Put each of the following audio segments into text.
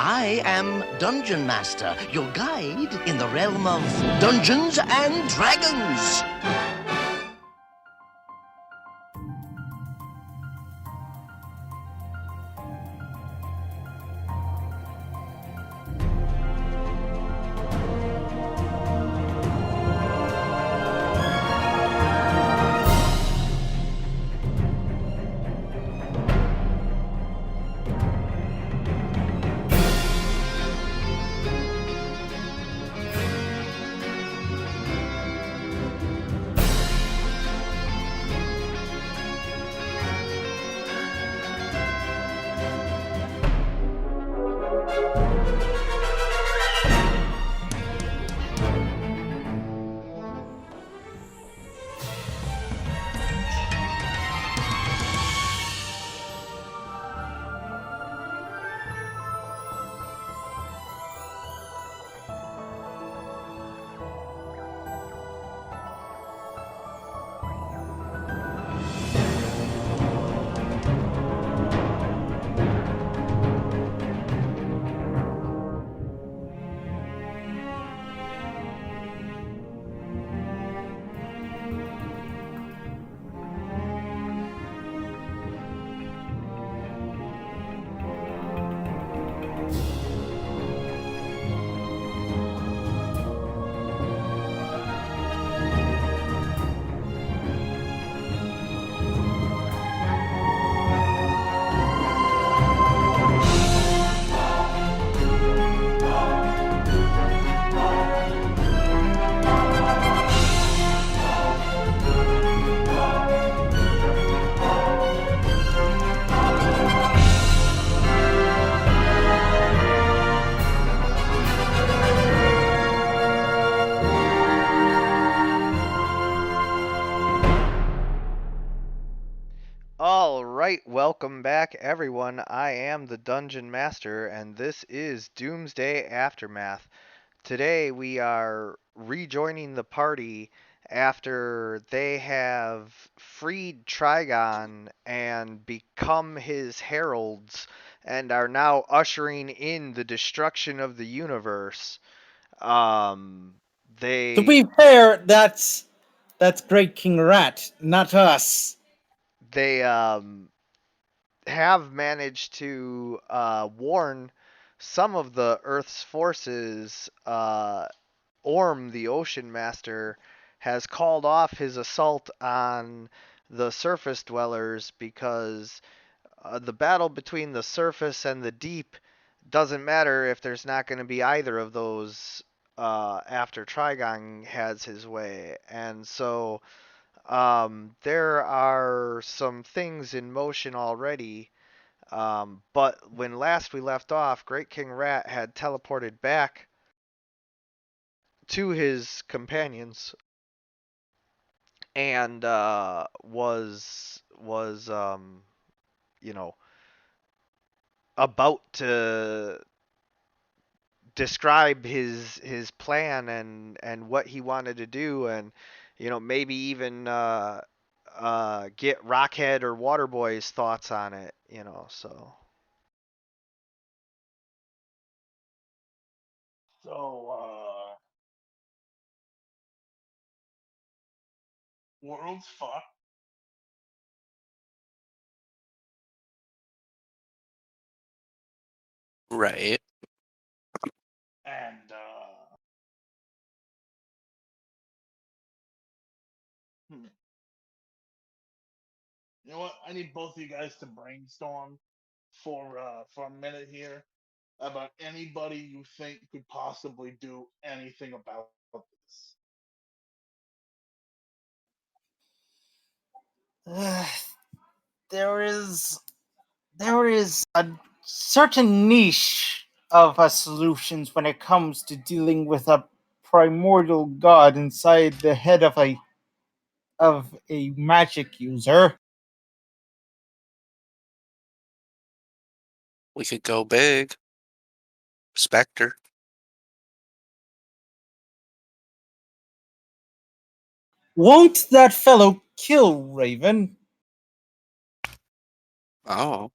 I am Dungeon Master, your guide in the realm of Dungeons and Dragons. All right, welcome back, everyone. I am the Dungeon Master, and this is Doomsday Aftermath. Today, we are rejoining the party after they have freed Trigon and become his heralds and are now ushering in the destruction of the universe. Um, To be they fair, that's Great King Rat, not us. they have managed to warn some of the Earth's forces. Orm, the Ocean Master, has called off his assault on the surface dwellers because the battle between the surface and the deep doesn't matter if there's not going to be either of those after Trigon has his way. And so there are some things in motion already. But when last we left off, Great King Rat had teleported back to his companions and was you know about to describe his plan and what he wanted to do, and maybe even get Rockhead or Waterboy's thoughts on it. So So, world's fucked. Right. And, you know what? I need both of you guys to brainstorm for a minute here about anybody you think could possibly do anything about this. There is a certain niche of solutions when it comes to dealing with a primordial god inside the head of a magic user. We could go big. Spectre. Won't that fellow kill Raven? Oh.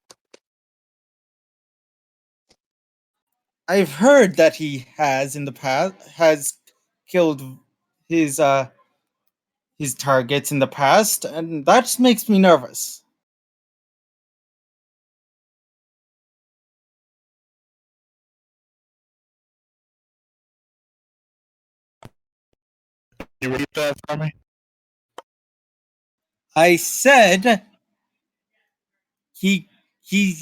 I've heard that he has in the past has killed his targets in the past, and that makes me nervous. You repeat that for me? I said he he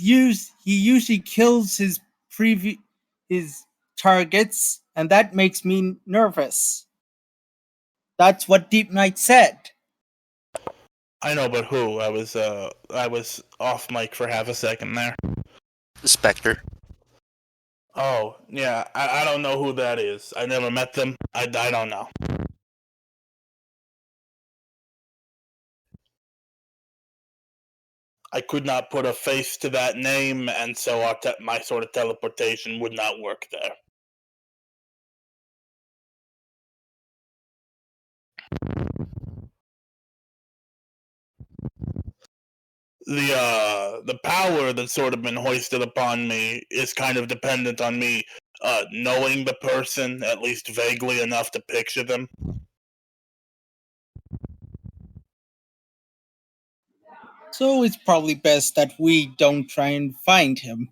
usually kills his targets, and that makes me nervous. That's what Deep Knight said. I know, but who? I was off mic for half a second there. Spectre. Oh, yeah, I don't know who that is. I never met them. I don't know. I could not put a face to that name, and so my sort of teleportation would not work there. The power that's sort of been hoisted upon me is kind of dependent on me knowing the person at least vaguely enough to picture them. So it's probably best that we don't try and find him.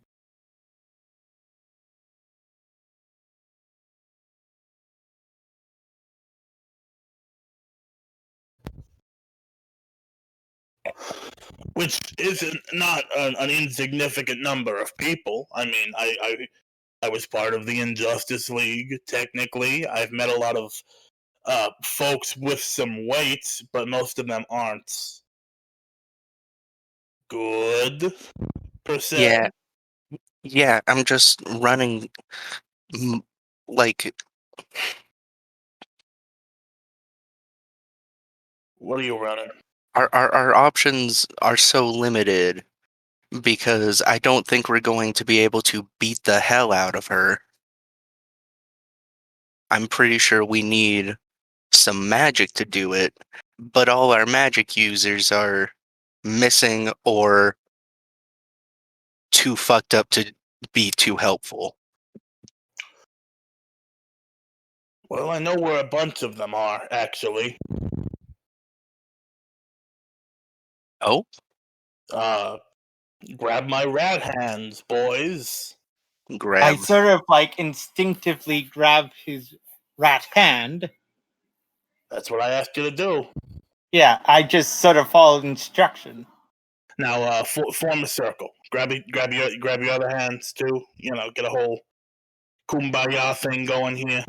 Which is not an insignificant number of people. I mean, I was part of the Injustice League. Technically, I've met a lot of folks with some weight, but most of them aren't good per se. Yeah, yeah. I'm just running, like What are you running? our options are so limited because I don't think we're going to be able to beat the hell out of her. I'm pretty sure we need some magic to do it, but all our magic users are missing or too fucked up to be too helpful. Well, I know where a bunch of them are, actually. Oh, Grab my rat hands, boys. I grab. sort of instinctively grab his rat hand. That's what I asked you to do. Yeah, I just sort of followed instruction. Now, form a circle. Grab your other hands too. You know, get a whole kumbaya thing going here.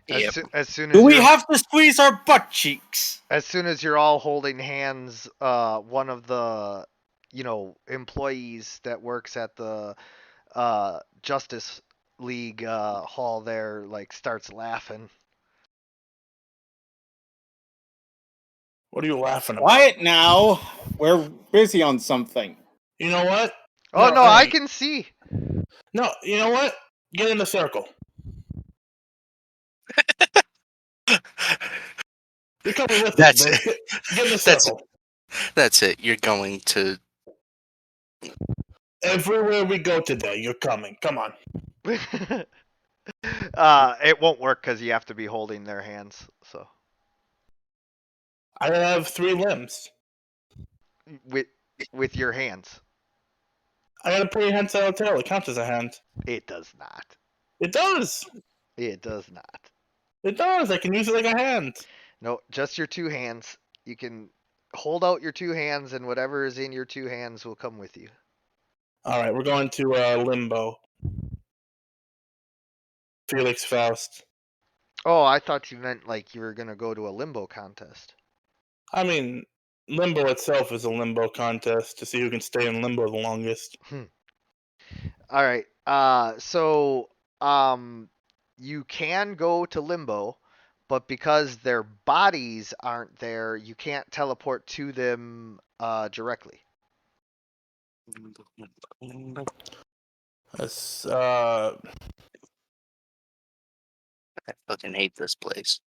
Yep. As soon Do as we you're have to squeeze our butt cheeks? as soon as you're all holding hands, one of the employees that works at the Justice League hall there starts laughing. What are you laughing about? Quiet now. We're busy on something. You know what? Oh no, I hey. can see. No, you know what? Get in the circle. You're coming with That's us, it. Get in the That's circle. That's it. You're going to. Everywhere we go today, you're coming. Come on. It won't work because you have to be holding their hands. So I have 3 limbs. with with your hands, I got a prehensile tail. It counts as a hand. it does not. It does. It does not. It does. I can use it like a hand. No, just your 2 hands. You can hold out your 2 hands, and whatever is in your 2 hands will come with you. All right, we're going to limbo. Felix Faust. Oh, I thought you meant you were gonna go to a limbo contest. I mean, limbo itself is a limbo contest to see who can stay in limbo the longest. All right. You can go to limbo, but because their bodies aren't there, you can't teleport to them directly. That's I fucking hate this place.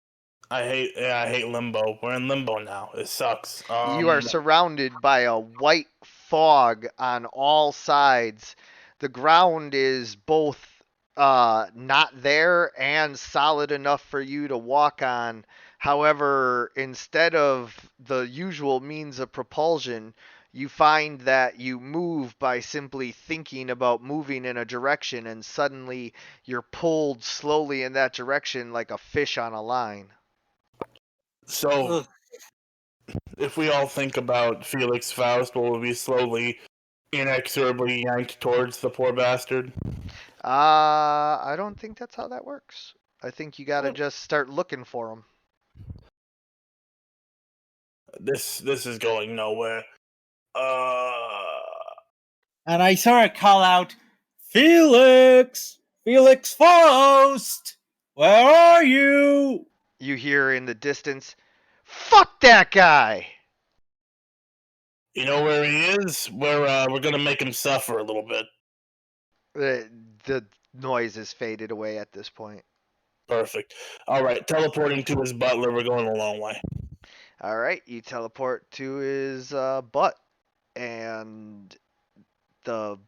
I hate limbo. We're in limbo now. It sucks. You are surrounded by a white fog on all sides. The ground is both not there and solid enough for you to walk on. However, instead of the usual means of propulsion, you find that you move by simply thinking about moving in a direction, and suddenly you're pulled slowly in that direction like a fish on a line. So, Ugh. if we all think about Felix Faust, will we be slowly, inexorably yanked towards the poor bastard? I don't think that's how that works. I think you gotta Well- just start looking for them. This is going nowhere. And I sort of call out, Felix! Felix Faust! Where are you? You hear in the distance, "Fuck that guy!" You know where he is? We're gonna make him suffer a little bit. The noise has faded away at this point. Perfect. All right, teleporting to his butler. We're going a long way. All right, you teleport to his butt, and the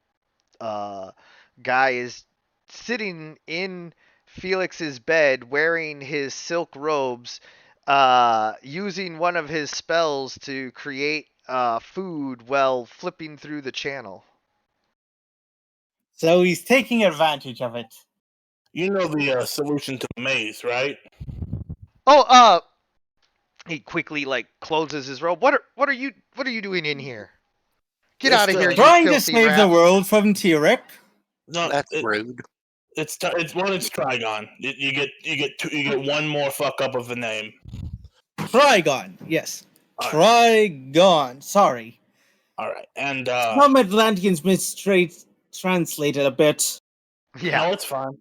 guy is sitting in Felix's bed wearing his silk robes, using one of his spells to create food while flipping through the channel. So he's taking advantage of it. You know the solution to the maze, right? Oh, he quickly closes his robe. What are you doing in here? Get Just, out of here, you Trying to filthy save rat. the world from T-Rex. No, That's rude. it's Trigon. You get one more fuck up of the name. Trigon, yes. All Trigon, sorry. All right, and Some Atlanteans mistranslated a bit. Yeah. no, it's fine.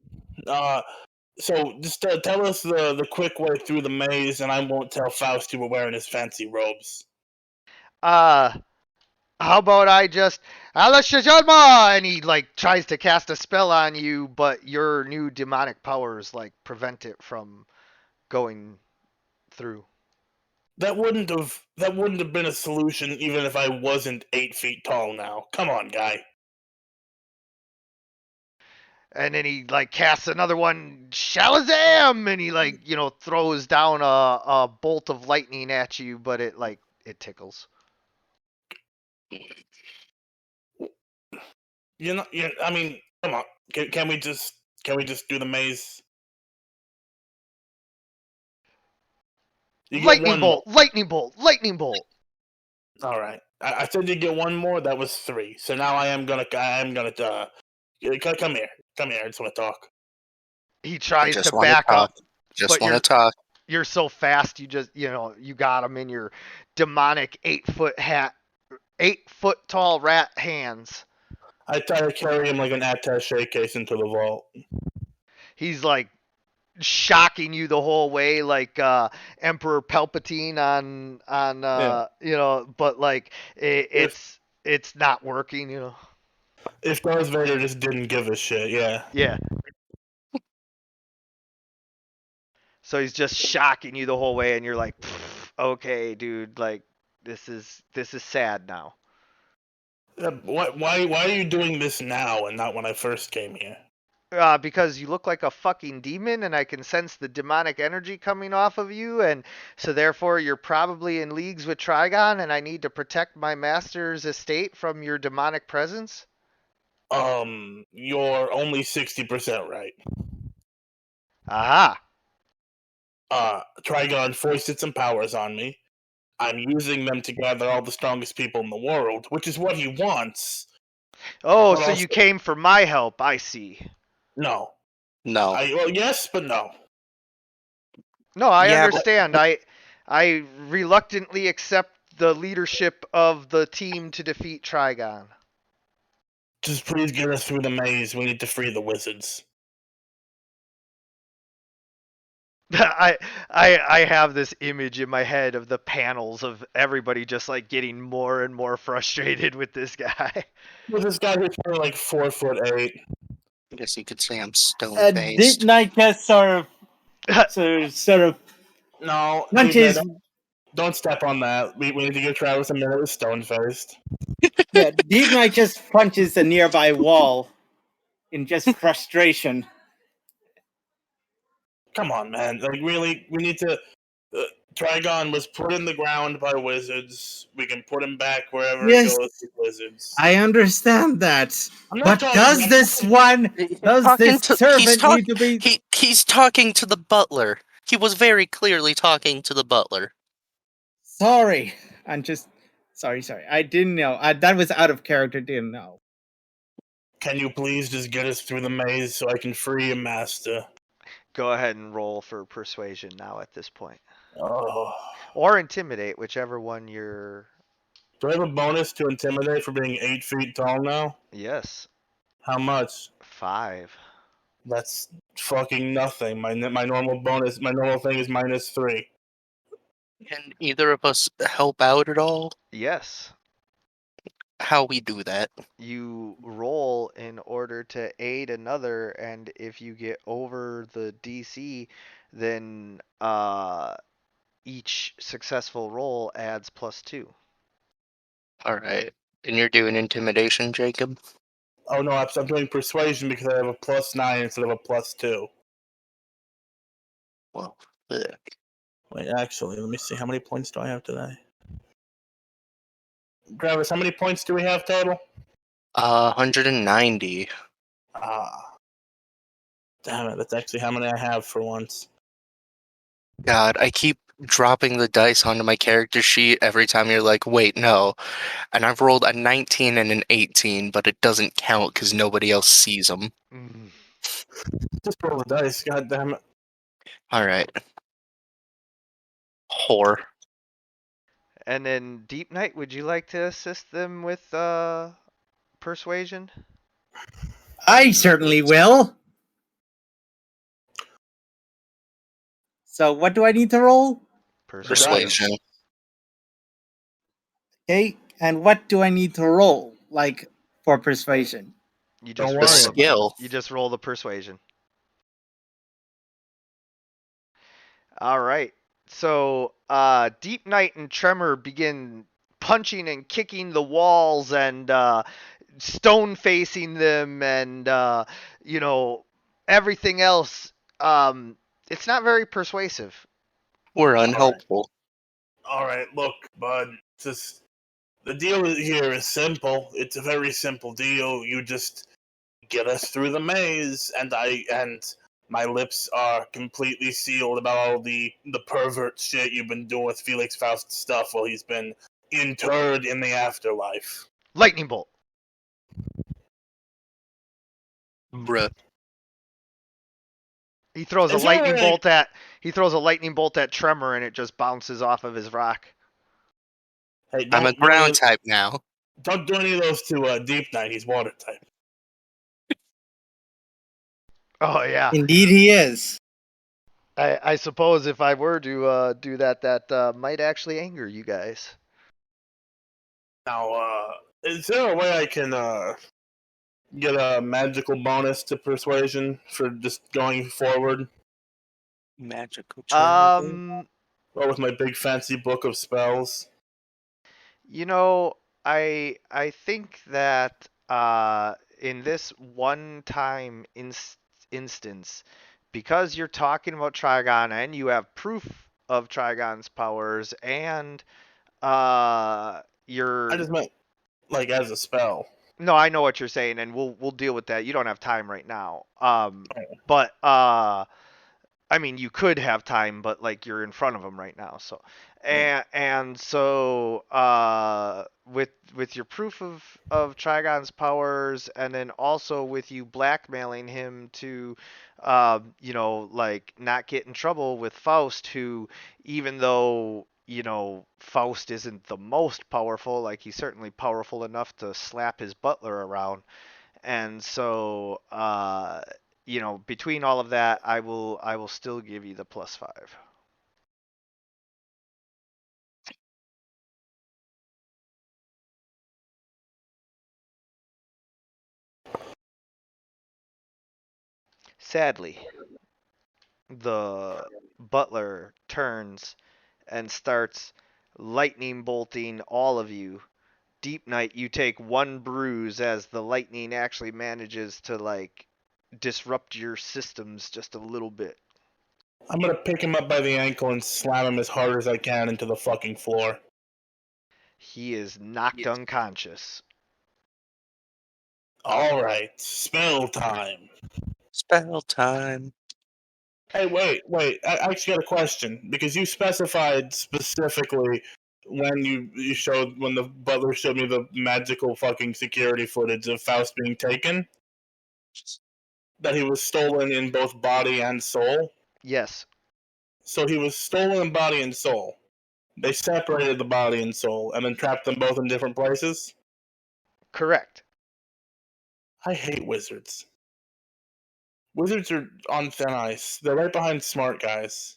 So just tell us the quick way through the maze, and I won't tell Faust you were wearing his fancy robes. How about I just Alashajama, and he tries to cast a spell on you, but your new demonic powers prevent it from going through. That wouldn't have been a solution even if I wasn't 8 feet tall. Now, come on, guy. And then he casts another one, Shalazam, and he throws down a bolt of lightning at you, but it tickles. I mean, come on. Can we just do the maze? You get Lightning one bolt, lightning bolt, lightning bolt. more. All right. I said you get one more. That was 3. So now I am gonna come here. Come here. I just want to talk. He tries just to wanna back talk. up. Just But want to you're- talk. You're so fast. You just you got him in your demonic 8-foot tall rat hands. I try to carry him like an attaché case into the vault. He's shocking you the whole way, like Emperor Palpatine on but it's not working. If Darth Vader just didn't give a shit, yeah. Yeah. So he's just shocking you the whole way, and you're like, okay, dude, this is sad now. Why are you doing this now and not when I first came here? Because you look like a fucking demon, and I can sense the demonic energy coming off of you, and so therefore you're probably in leagues with Trigon, and I need to protect my master's estate from your demonic presence. You're only 60% right. Aha! Trigon foisted some powers on me. I'm using them to gather all the strongest people in the world, which is what he wants. Oh, But so also- you came for my help, I see. No. No. Well, yes, but no. No, I Yeah, but- understand. I reluctantly accept the leadership of the team to defeat Trigon. Just please get us through the maze. We need to free the wizards. I have this image in my head of the panels of everybody just getting more and more frustrated with this guy. Well, this guy who's like 4'8". I guess you could say I'm stone Did faced. Knight just sort of No, punches? don't step on that. We need to give Travis a minute with stone faced. Yeah, Deep Knight just punches the nearby wall in just frustration. Come on, man. Like, really, we need to. Trigon was put in the ground by wizards. We can put him back wherever it Yes, goes with wizards. I understand that. I'm not But talking does about- this one, does this servant need to be? He's talking to the butler. He was very clearly talking to the butler. Sorry, I'm just sorry. I didn't know. That was out of character. Didn't know. Can you please just get us through the maze so I can free him, Master? Go ahead and roll for persuasion now at this point. Oh. Or intimidate, whichever one you're. Do I have a bonus to intimidate for being 8 feet tall now? Yes. How much? 5. That's fucking nothing. My normal bonus, my normal thing is -3. Can either of us help out at all? Yes. How we do that? You roll in order to aid another, and if you get over the DC, then each successful roll adds +2. All right. And you're doing intimidation, Jacob? Oh no, I'm doing persuasion because I have a +9 instead of a +2. Well, ugh. Wait, actually, let me see. How many points do I have today? Travis, how many points do we have total? 190. Ah, damn it. That's actually how many I have for once. God, I keep dropping the dice onto my character sheet every time you're like, wait, no. And I've rolled a 19 and an 18, but it doesn't count because nobody else sees them. Mm. Just roll the dice, god damn it. All right. Whore. And then Deep Knight, would you like to assist them with persuasion? I certainly will. So, what do I need to roll? Persuasion. Okay, and what do I need to roll, like for persuasion? You Don't just worry roll about the, skill. You just roll the persuasion. All right. So Deep Knight and Tremor begin punching and kicking the walls and stone facing them and everything else. It's not very persuasive. We're All right. unhelpful. Alright, look, bud. Just the deal here is simple. It's a very simple deal. You just get us through the maze, and my lips are completely sealed about all the pervert shit you've been doing with Felix Faust's stuff while he's been interred in the afterlife. Lightning bolt. Bruh. He throws a Is there lightning a- bolt at he throws a lightning bolt at Tremor and it just bounces off of his rock. Hey, I'm a don't do any- ground type now. Don't do any of those to Deep Knight. He's water type. Oh yeah. Indeed, he is. I suppose if I were to do that, that might actually anger you guys. Now, is there a way I can get a magical bonus to persuasion for just going forward? Magical charm. Or with my big fancy book of spells? You know, I think that in this one time instance, because you're talking about Trigon and you have proof of Trigon's powers and you're I just meant like as a spell. no, I know what you're saying, and we'll deal with that. You don't have time right now. But I mean, you could have time, but like you're in front of them right now. So, and so with your proof of Trigon's powers, and then also with you blackmailing him to, like not get in trouble with Faust, who even though Faust isn't the most powerful, like he's certainly powerful enough to slap his butler around. And so, between all of that, I will still give you the +5. Sadly, the butler turns and starts lightning bolting all of you. Deep Knight, you take one bruise as the lightning actually manages to like disrupt your systems just a little bit. I'm gonna pick him up by the ankle and slam him as hard as I can into the fucking floor. He is knocked unconscious. All right, spell time. Spell time. Hey, wait. I actually got a question because you specified specifically when you showed when the butler showed me the magical fucking security footage of Faust being taken that he was stolen in both body and soul. Yes. So he was stolen in body and soul. They separated the body and soul and then trapped them both in different places. Correct. I hate wizards. Wizards are on thin ice. They're right behind smart guys.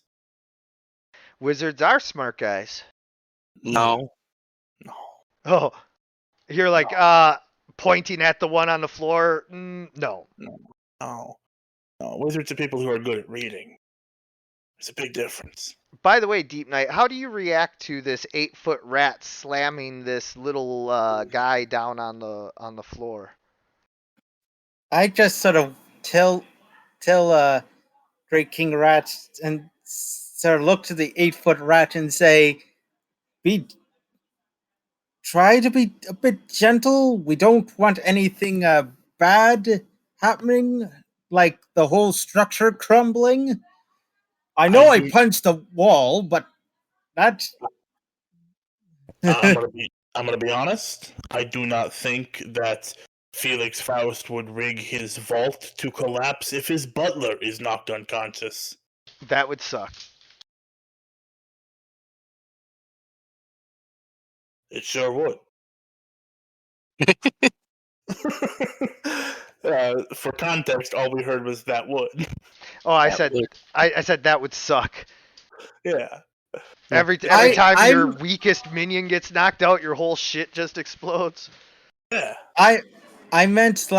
Wizards are smart guys. No. No. Oh, you're like pointing at the one on the floor. No. No. Wizards are people who are good at reading. There's a big difference. By the way, Deep Knight, how do you react to this 8-foot rat slamming this little guy down on the floor? I just sort of tell Great King Rat and sort of look to the 8-foot rat and say, "Be try to be a bit gentle. We don't want anything bad happening, like the whole structure crumbling. I know I punched the wall, but that's." I'm gonna be honest. I do not think that Felix Faust would rig his vault to collapse if his butler is knocked unconscious. That would suck. It sure would. For context, all we heard was that would. Oh, I That said would- I said that would suck. Yeah. Every I- time your I'm- weakest minion gets knocked out, your whole shit just explodes. Yeah. I meant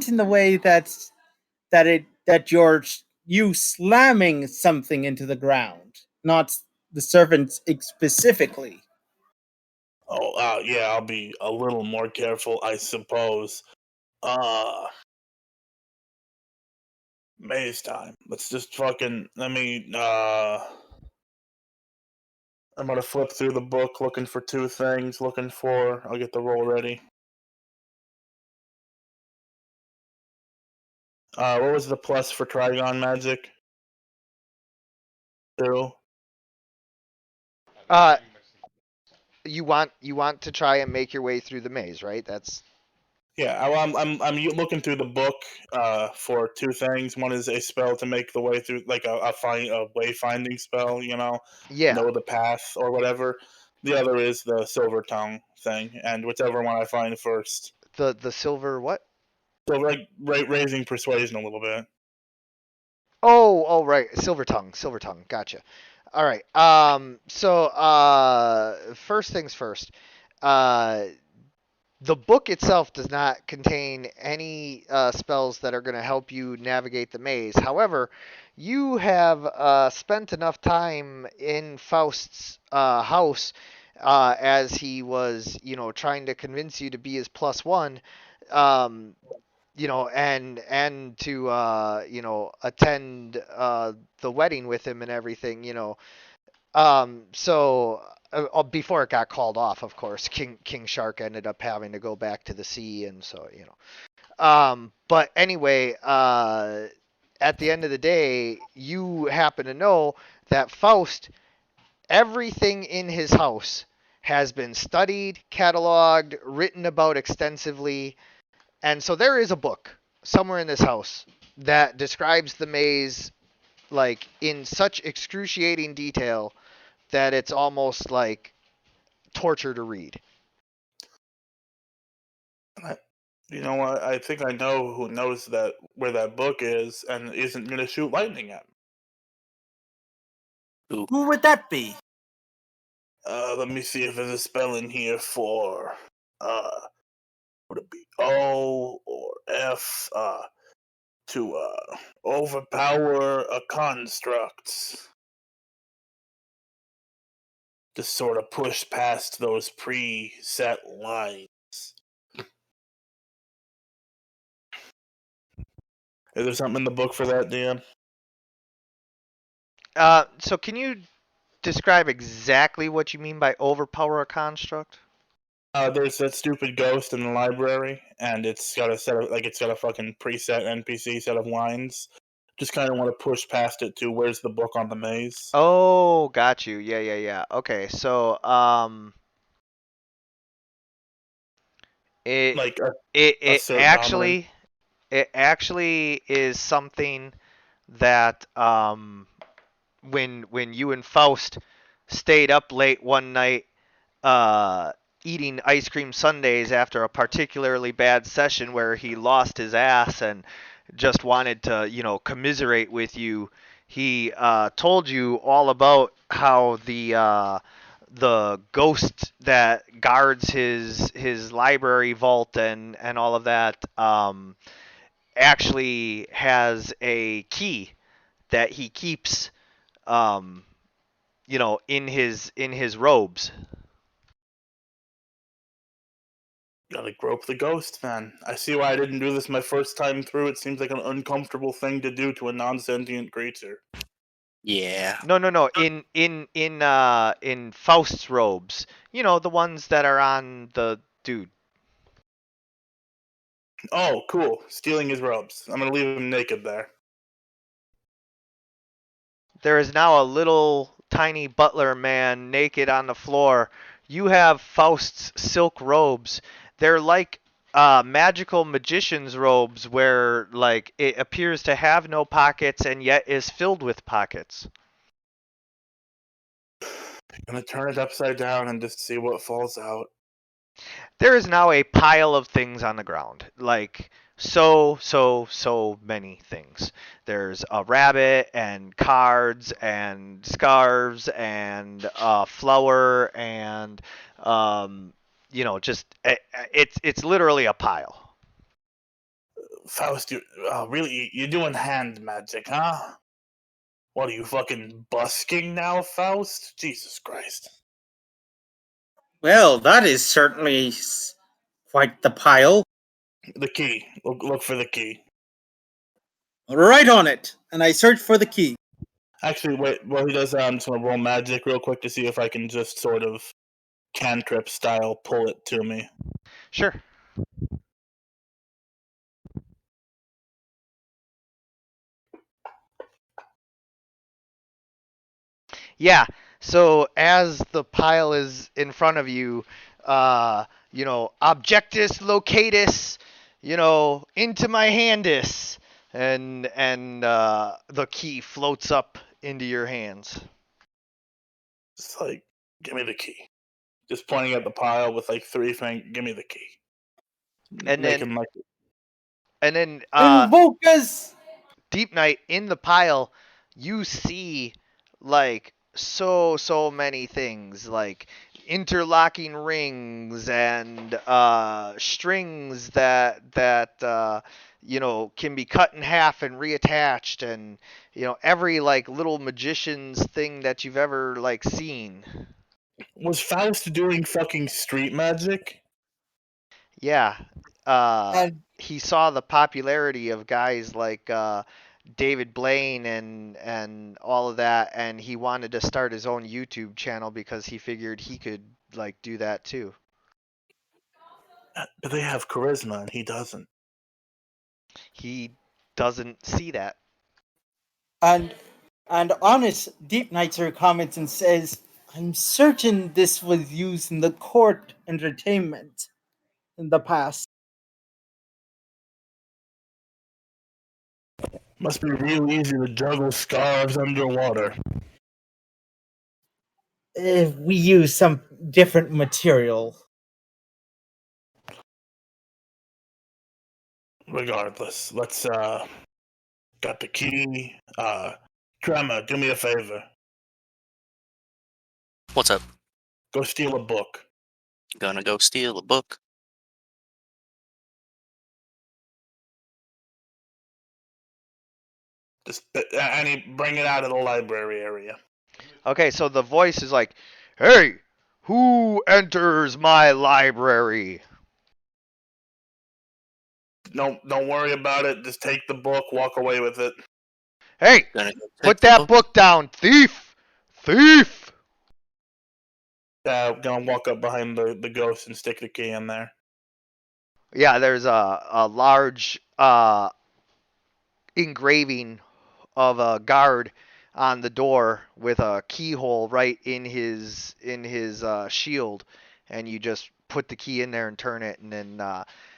in the way that you're you slamming something into the ground, not the servants specifically. Oh, yeah, I'll be a little more careful, I suppose. Maze time. Let's just fucking, I'm gonna flip through the book looking for two things, I'll get the roll ready. What was the plus for Trigon magic? 2. You want to try and make your way through the maze, right? That's Yeah, I'm looking through the book for two things. One is a spell to make the way through, like a wayfinding spell, yeah. know the path or whatever. The other is the silver tongue thing, and whichever one I find first. The silver what? So like raising persuasion a little bit. Oh, right. Silver tongue. Gotcha. All right. So first things first. Uh, the book itself does not contain any spells that are going to help you navigate the maze. However, you have spent enough time in Faust's house as he was, trying to convince you to be his +1. Um, and to attend the wedding with him and everything. So before it got called off, of course, King Shark ended up having to go back to the sea, and so But anyway, at the end of the day, you happen to know that Faust, everything in his house has been studied, cataloged, written about extensively. And so there is a book somewhere in this house that describes the maze like in such excruciating detail that it's almost like torture to read. You know what? I think I know who knows where that book is and isn't gonna shoot lightning at me. Who would that be? Let me see if there's a spell in here for would it be O or F? To overpower a construct. To sort of push past those preset lines. Is there something in the book for that, Dan? So can you describe exactly what you mean by overpower a construct? There's that stupid ghost in the library, and it's got a set of it's got a fucking preset NPC set of lines. Just kind of want to push past it to where's the book on the maze? Oh, got you. Yeah, yeah, yeah. Okay, so it Like it a it certain dominant. actually it actually is something that when you and Faust stayed up late one night uh, eating ice cream sundaes after a particularly bad session where he lost his ass and just wanted to, commiserate with you. He told you all about how the ghost that guards his library vault and all of that actually has a key that he keeps um, in his robes. Gotta grope the ghost, man. I see why I didn't do this my first time through. It seems like an uncomfortable thing to do to a non-sentient creature. Yeah. No, no, no. In Faust's robes, the ones that are on the dude. Oh, cool. Stealing his robes. I'm gonna leave him naked there. There is now a little tiny butler man naked on the floor. You have Faust's silk robes. They're like magical magician's robes where like it appears to have no pockets and yet is filled with pockets. Gonna turn it upside down and just see what falls out. There is now a pile of things on the ground. Like so many things. There's a rabbit and cards and scarves and flour and just it's literally a pile. Faust, really, you're doing hand magic, huh? What are you fucking busking now, Faust? Jesus Christ. Well, that is certainly quite the pile. The key. Look for the key. Right on it, and I search for the key. Actually, wait. While he does that, I'm just gonna roll magic real quick to see if I can just sort of cantrip style pull it to me. Sure. Yeah. So as the pile is in front of you, objectus locatus, into my handis, and the key floats up into your hands. It's like, give me the key. Just pointing at the pile with like three fingers. Give me the key. And Make then him like. and then Invoke us! Deep Night in the pile, you see like so many things like interlocking rings and strings that can be cut in half and reattached and every like little magician's thing that you've ever like seen. Was Faust doing fucking street magic? Yeah. And He saw the popularity of guys like David Blaine and all of that, and he wanted to start his own YouTube channel because he figured he could like do that too. But they have charisma and he doesn't. He doesn't see that. and and Honest Deep Nighter comments and says, I'm certain this was used in the court entertainment in the past. Must be real easy to juggle scarves underwater. If we use some different material. Regardless, let's got the key. Tremor, do me a favor. What's up? Go steal a book. Gonna go steal a book. Just bring it out of the library area. Okay, so the voice is like, "Hey, who enters my library?" No, don't worry about it. Just take the book, walk away with it. Hey, Gonna go take put the that book down, thief! Thief! Gonna walk up behind the ghost and stick the key in there. Yeah, there's a large engraving of a guard on the door with a keyhole right in his shield, and you just put the key in there and turn it, and then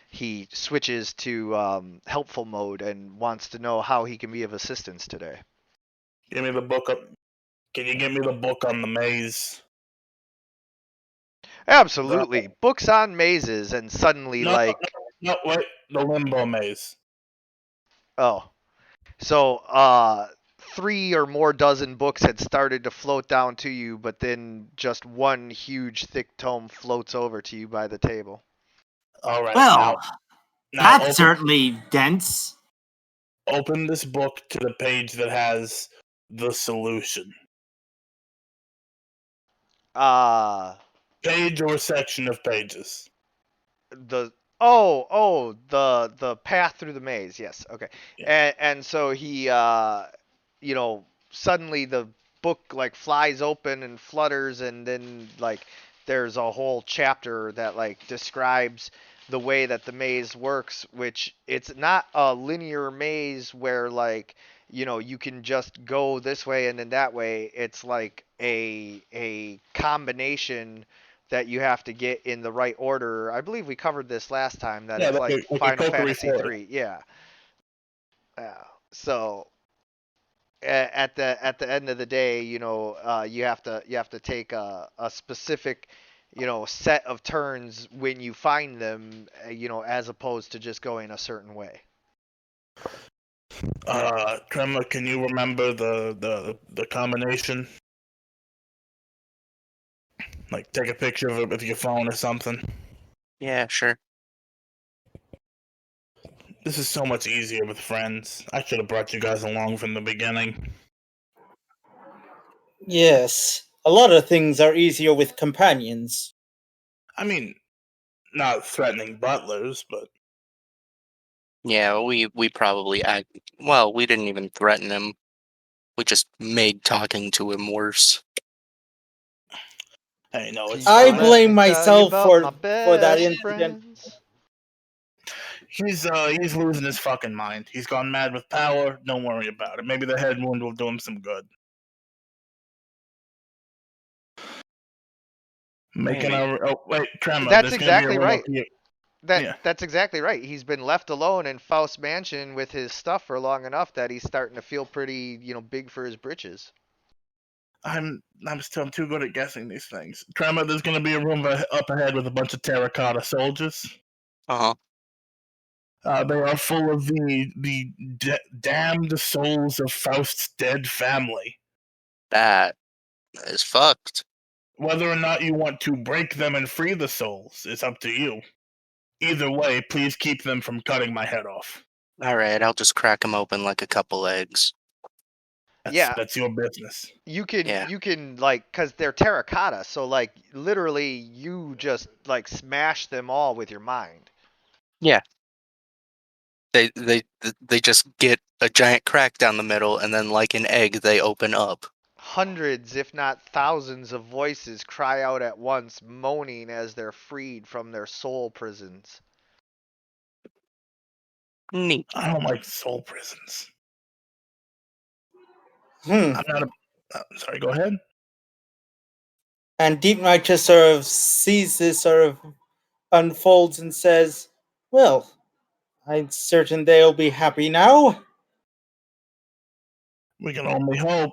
he switches to helpful mode and wants to know how he can be of assistance today. Give me the book up. Can you give me the book on the maze? Absolutely, books on mazes, and suddenly No, no, wait. The limbo maze. oh, so 3 or more dozen books had started to float down to you, but then just one huge thick tome floats over to you by the table. All right. Well, now that's certainly dense. open this book to the page that has the solution. Page or section of pages. The the path through the maze. Yes. Okay. Yeah. And so he suddenly the book like flies open and flutters, and then like there's a whole chapter that like describes the way that the maze works, which it's not a linear maze where like you can just go this way and then that way. It's like a combination that you have to get in the right order. I believe we covered this last time, that Yeah, it's like a Final Kokory Fantasy Forest. 3. Yeah. Yeah. So at the end of the day, you have to take a specific set of turns when you find them, as opposed to just going a certain way. Tremor, can you remember the combination? Like, take a picture of it with your phone or something. Yeah, sure. This is so much easier with friends. I should have brought you guys along from the beginning. Yes, a lot of things are easier with companions. I mean, not threatening butlers, but Yeah, we probably well, we didn't even threaten him. We just made talking to him worse. hey, no, it's I fine. blame myself for that best incident. friends. He's losing his fucking mind. He's gone mad with power. Don't worry about it. Maybe the head wound will do him some good. Making Maybe. our wait, Tremor. That's There's gonna be a exactly room right. up here. Yeah. That's exactly right. He's been left alone in Faust Mansion with his stuff for long enough that he's starting to feel pretty, big for his britches. I'm too good at guessing these things. Tremor, there's gonna be a room up ahead with a bunch of terracotta soldiers. Uh-huh. They are full of the damned souls of Faust's dead family. That is fucked. Whether or not you want to break them and free the souls is up to you. Either way, please keep them from cutting my head off. Alright, I'll just crack him open like a couple eggs. That's your business. You can Yeah. like, cause they're terracotta, so like literally you just like smash them all with your mind. Yeah. They just get a giant crack down the middle, and then like an egg, they open up. Hundreds, if not thousands, of voices cry out at once, moaning as they're freed from their soul prisons. Neat. I don't like soul prisons. Hmm. I'm not sorry, go ahead. And Deep Knight just sort of sees this sort of unfolds and says, "Well, I'm certain they'll be happy now." We can only hope.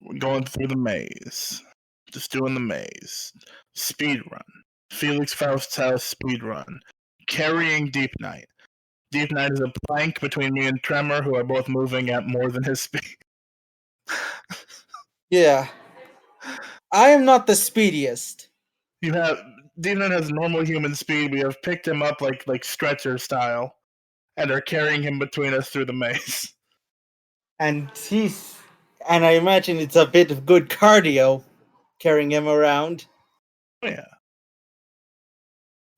We're going through the maze. Just doing the maze. Speed run. Felix Faust's house speed run. Carrying Deep Knight. Deep Knight is a plank between me and Tremor, who are both moving at more than his speed. Yeah. I am not the speediest. You have Deep Knight has normal human speed. We have picked him up like stretcher style, and are carrying him between us through the maze. And I imagine it's a bit of good cardio carrying him around. Yeah.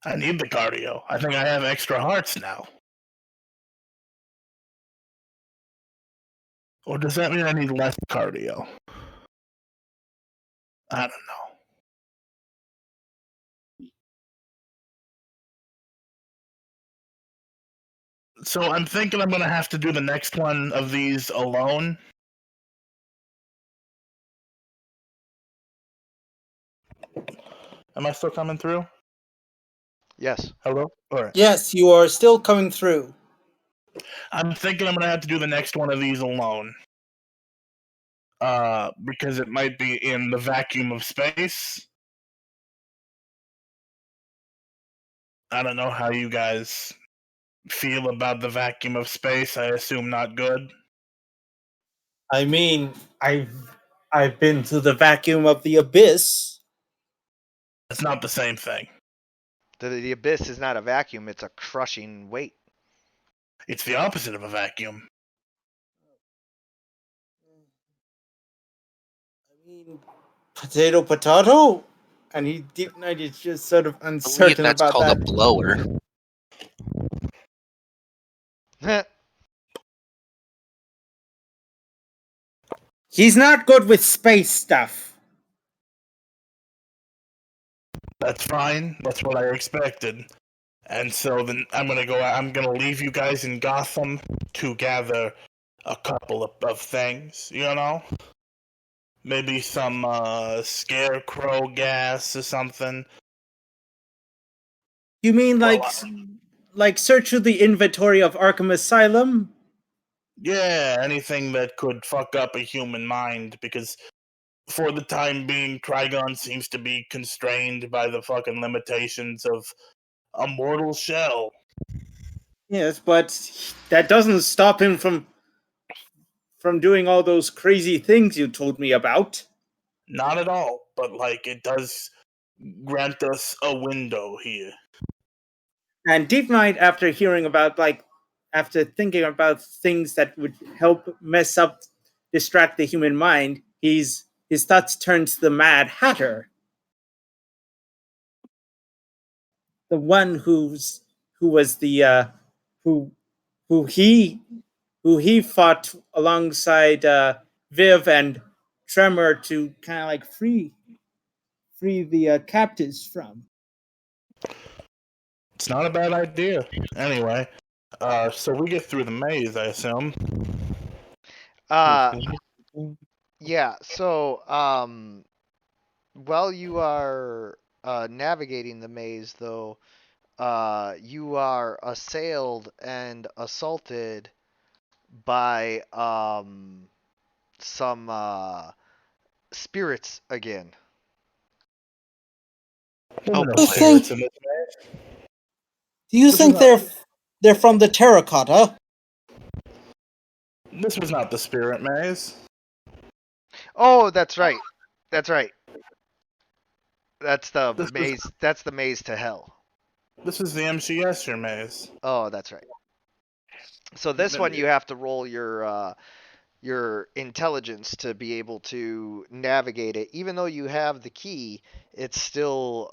I need the cardio. I think I have extra hearts now. Or does that mean I need less cardio? I don't know. So I'm thinking I'm gonna have to do the next one of these alone. Am I still coming through? Yes. Hello? Alright. Yes, you are still coming through. I'm thinking I'm gonna have to do the next one of these alone. Because it might be in the vacuum of space. I don't know how you guys feel about the vacuum of space. I assume not good. I mean, I've been to the vacuum of the abyss. It's not the same thing. The abyss is not a vacuum, it's a crushing weight. It's the opposite of a vacuum. I mean, potato. And Deep Knight is just sort of I believe uncertain that's about called that. a blower. He's not good with space stuff. That's fine. That's what I expected. And so then I'm gonna leave you guys in Gotham to gather a couple of things, you know? Maybe some scarecrow gas or something. You mean Well, like search through the inventory of Arkham Asylum? yeah, anything that could fuck up a human mind, because for the time being, Trigon seems to be constrained by the fucking limitations of a mortal shell. Yes, but that doesn't stop him from doing all those crazy things you told me about. Not at all, but like it does grant us a window here. And Deep Knight, after after thinking about things that would help distract the human mind, his thoughts turn to the Mad Hatter, the one who was the who who he who he fought alongside Viv and Tremor to kind of like free the captives from. It's not a bad idea. Anyway, so we get through the maze, I assume. Uh, yeah. So, while you are navigating the maze, though, you are assailed and assaulted by some spirits again. Oh, No Do you boy. spirits think? in this maze. Do you This is think not. they're from the terracotta? This was not the spirit maze. Oh, that's right. That's right. That's the This was. maze. That's the maze to hell. This is the MCS maze. Oh, that's right. So this one you have to roll your intelligence to be able to navigate it. Even though you have the key, it's still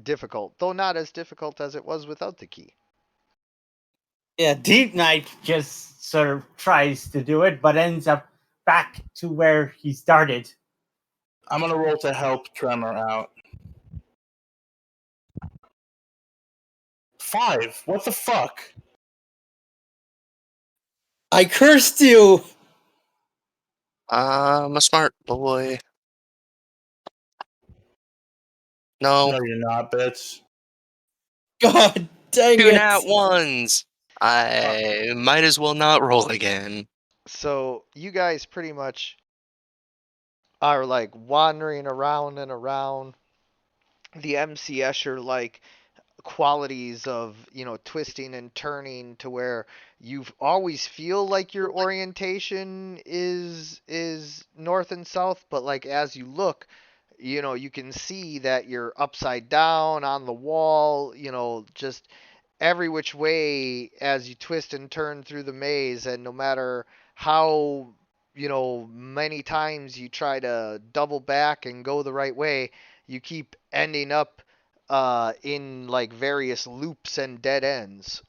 difficult, though not as difficult as it was without the key. Yeah, Deep Knight just sort of tries to do it, but ends up back to where he started. I'm gonna roll to help Tremor out. 5. What the fuck? I cursed you! I'm a smart boy. No, No, you're not, bitch. God dang two it! nat ones. I might as well not roll again. So you guys pretty much are like wandering around and around. The MC Escher like qualities of twisting and turning to where you always feel like your orientation is north and south, but like as you look, you can see that you're upside down on the wall, just every which way as you twist and turn through the maze. And no matter how many times you try to double back and go the right way, you keep ending up in like various loops and dead ends.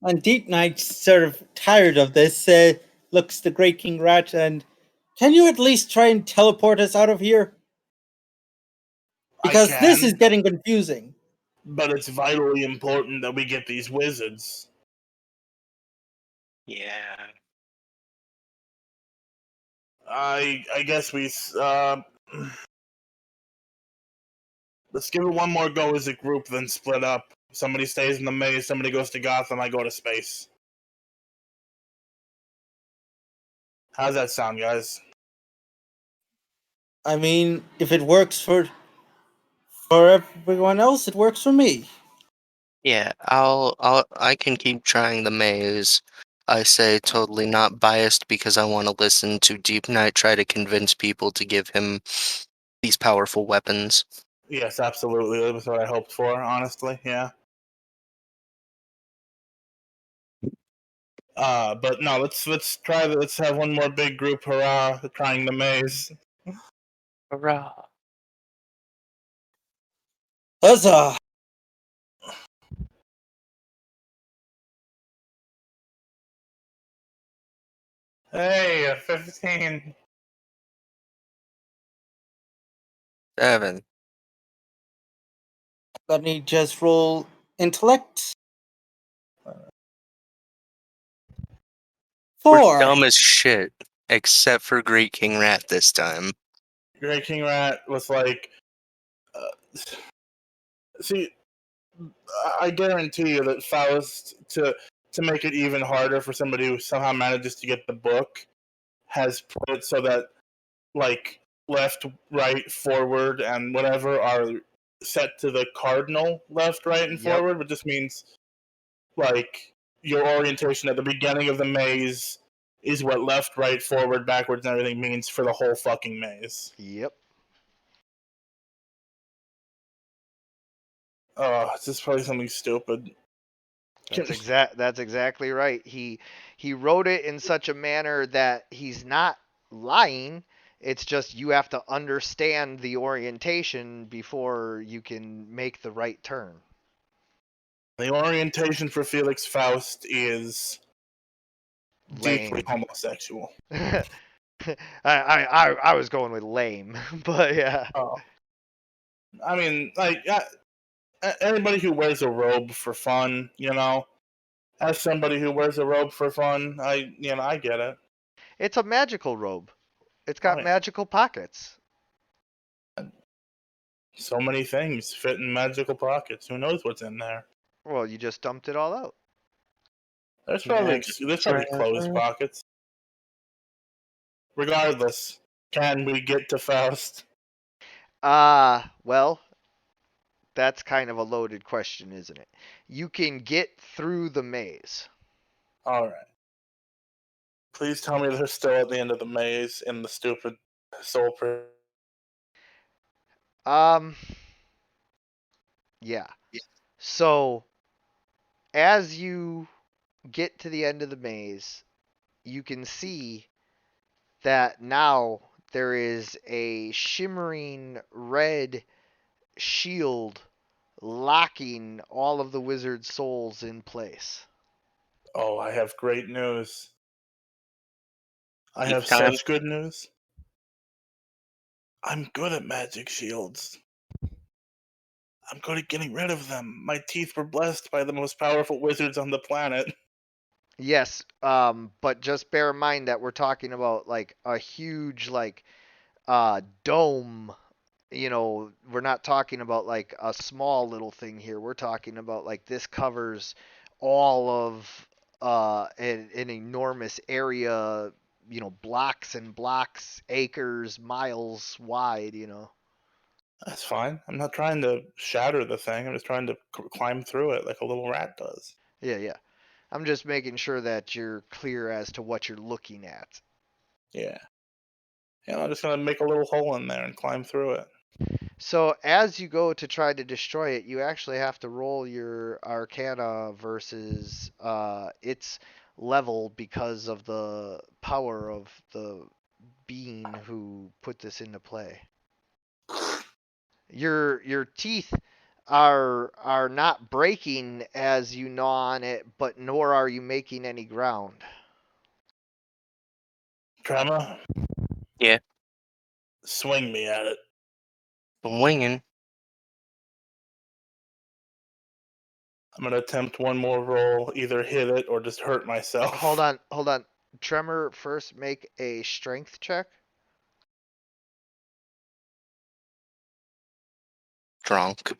And Deep Knight's sort of tired of this, looks to Great King Rat and, can you at least try and teleport us out of here? I Because this is can, getting confusing. but it's vitally important that we get these wizards. Yeah. I guess let's give it one more go as a group, then split up. Somebody stays in the maze, somebody goes to Gotham, I go to space. How's that sound, guys? I mean, if it works for everyone else, it works for me. Yeah, I can keep trying the maze. I say totally not biased because I want to listen to Deep Knight try to convince people to give him these powerful weapons. Yes, absolutely. That was what I hoped for, honestly. Yeah. But no, let's try. Let's have one more big group hurrah trying the maze. Hurrah! Huzzah! Hey, 15. 7. Let me just roll intellect. We're 4. dumb as shit, except for Great King Rat this time. Great King Rat was like, see, I guarantee you that Faust, to make it even harder for somebody who somehow manages to get the book, has put it so that like left, right, forward, and whatever are set to the cardinal left, right, and Yep. forward, but just means like your orientation at the beginning of the maze is what left, right, forward, backwards, and everything means for the whole fucking maze. Yep. Oh, it's just probably something stupid. That's exactly right. He wrote it in such a manner that he's not lying. It's just you have to understand the orientation before you can make the right turn. The orientation for Felix Faust is deeply Lame. homosexual. I was going with lame, but yeah. Oh, I mean, like anybody who wears a robe for fun, as somebody who wears a robe for fun, I get it. It's a magical robe. It's Oh got yeah, magical pockets. so many things fit in magical pockets. Who knows what's in there? Well, you just dumped it all out. There's probably closed pockets. Regardless, can we get to Faust? Well, that's kind of a loaded question, isn't it? You can get through the maze. All right. Please tell me they're still at the end of the maze in the stupid soul prison. Um, yeah. So, as you get to the end of the maze, you can see that now there is a shimmering red shield locking all of the wizard's souls in place. Oh, I have great news. I have Time. such good news. I'm good at magic shields. I'm good at getting rid of them. My teeth were blessed by the most powerful wizards on the planet. Yes, but just bear in mind that we're talking about like a huge dome. We're not talking about like a small little thing here. We're talking about like this covers all of an enormous area, blocks and blocks, acres, miles wide. That's fine. I'm not trying to shatter the thing. I'm just trying to climb through it like a little rat does. Yeah, yeah. I'm just making sure that you're clear as to what you're looking at. Yeah. I'm just gonna make a little hole in there and climb through it. So as you go to try to destroy it, you actually have to roll your Arcana versus its level because of the power of the being who put this into play. Your teeth are not breaking as you gnaw on it, but nor are you making any ground. Tremor, Yeah, swing me at it. winging. I'm gonna attempt one more roll, either hit it or just hurt myself. Hold on. Tremor, first make a strength check. Drunk.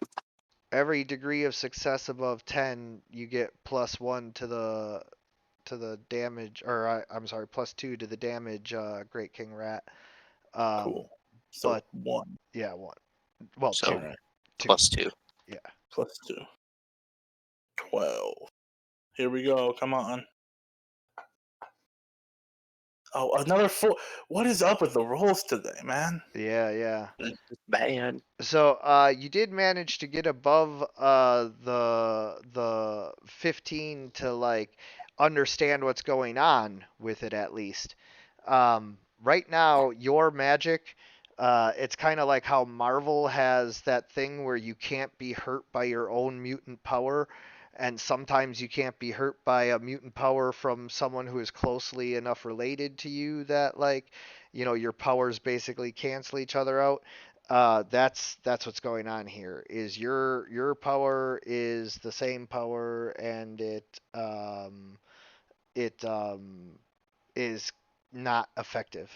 Every degree of success above 10, you get +1 to the damage, or I'm sorry, +2 to the damage, Great King Rat. Cool. So But 1. yeah, 1. Well, So 2. Alright. 2. +2. Yeah. +2. 12. Here we go. Come on. Oh, another 4. What is up with the rolls today, man? Yeah. It's bad. So you did manage to get above the 15 to like understand what's going on with it at least. Right now, your magic, it's kind of like how Marvel has that thing where you can't be hurt by your own mutant power, and sometimes you can't be hurt by a mutant power from someone who is closely enough related to you that like, your powers basically cancel each other out. That's what's going on here. Is your power is the same power, and it is not effective.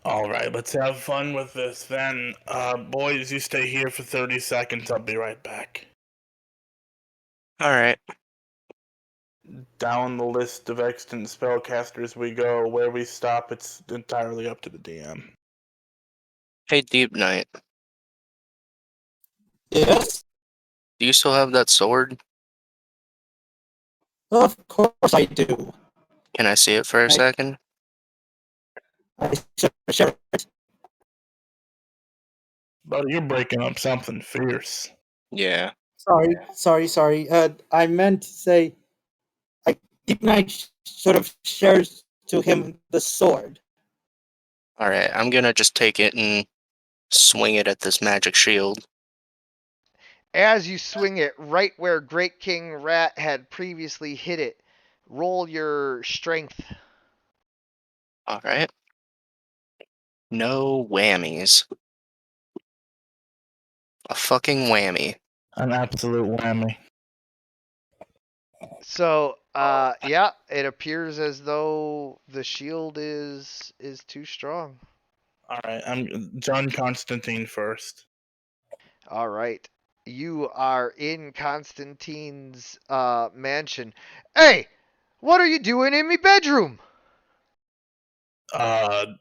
Alright, let's have fun with this then. Boys, you stay here for 30 seconds. I'll be right back. Alright. Down the list of extant spellcasters we go. Where we stop, it's entirely up to the DM. Hey, Deep Knight. Yes, Do you still have that sword? of course I do. Can I see it for a second? I share it. Buddy, you're breaking up something fierce. Yeah. Sorry. I meant to say, Deep Knight sort of shares to him the sword. Alright, I'm gonna just take it and swing it at this magic shield. As you swing it right where Great King Rat had previously hit it, roll your strength. Alright. No whammies. A fucking whammy. An absolute whammy. So, yeah, it appears as though the shield is too strong. Alright, I'm John Constantine first. All right. You are in Constantine's mansion. Hey, what are you doing in me bedroom? I'm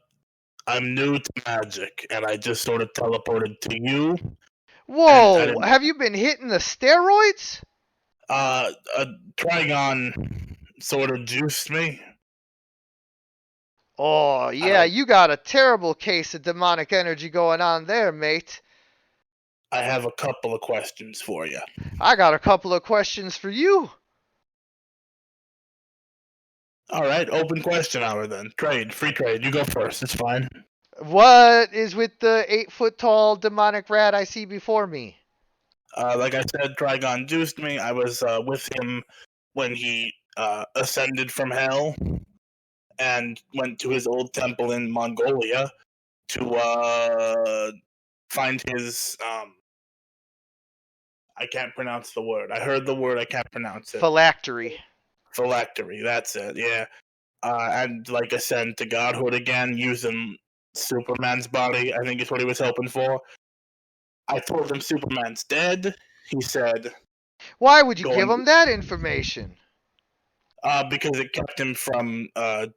new to magic, and I just sort of teleported to you. Whoa, didn't- have you been hitting the steroids? Trigon sort of juiced me. Oh, yeah, you got a terrible case of demonic energy going on there, mate. I have a couple of questions for you. I got a couple of questions for you. Alright, open question hour then. Free trade. You go first, it's fine. What is with the 8-foot tall demonic rat I see before me? Like I said, Trigon juiced me. I was with him when he ascended from hell and went to his old temple in Mongolia to find his I can't pronounce the word. I heard the word, I can't pronounce it. Phylactery. Phylactery, that's it, yeah. And like ascend to godhood again using Superman's body, I think is what he was hoping for. I told him Superman's dead. He said, Why would you Go give on. him that information? because it kept him from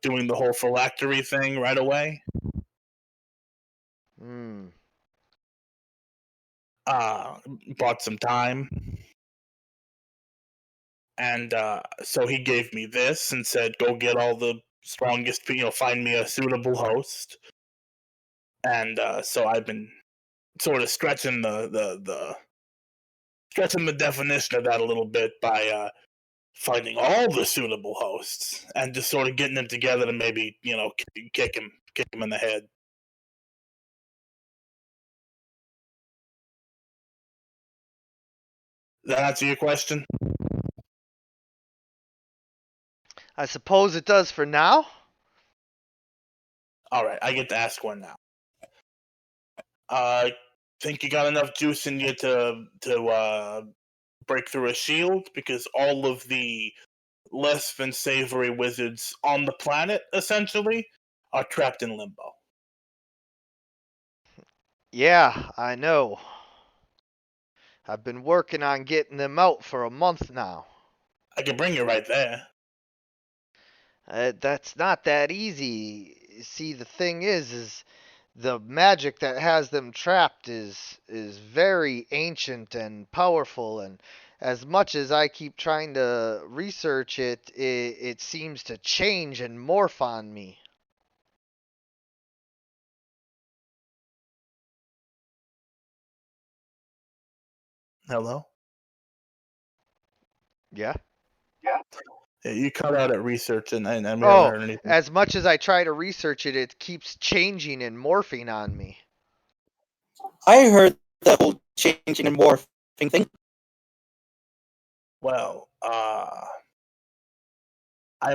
doing the whole phylactery thing right away. Hmm. Bought some time. And so he gave me this and said, go get all the strongest, find me a suitable host. And so I've been sort of stretching the definition of that a little bit by finding all the suitable hosts and just sort of getting them together to maybe kick him in the head. that answer your question? I suppose it does for now. All right, I get to ask one now. Think you got enough juice in you to break through a shield? Because all of the less than savory wizards on the planet, essentially, are trapped in limbo. Yeah, I know. I've been working on getting them out for a month now. I can bring you right there. That's not that easy. See, the thing is the magic that has them trapped is very ancient and powerful, and as much as I keep trying to research it, it seems to change and morph on me. Hello? Yeah? Yeah, you cut out at research and we haven't Oh, heard anything. as much as I try to research it, it keeps changing and morphing on me. I heard the whole changing and morphing thing. Well, I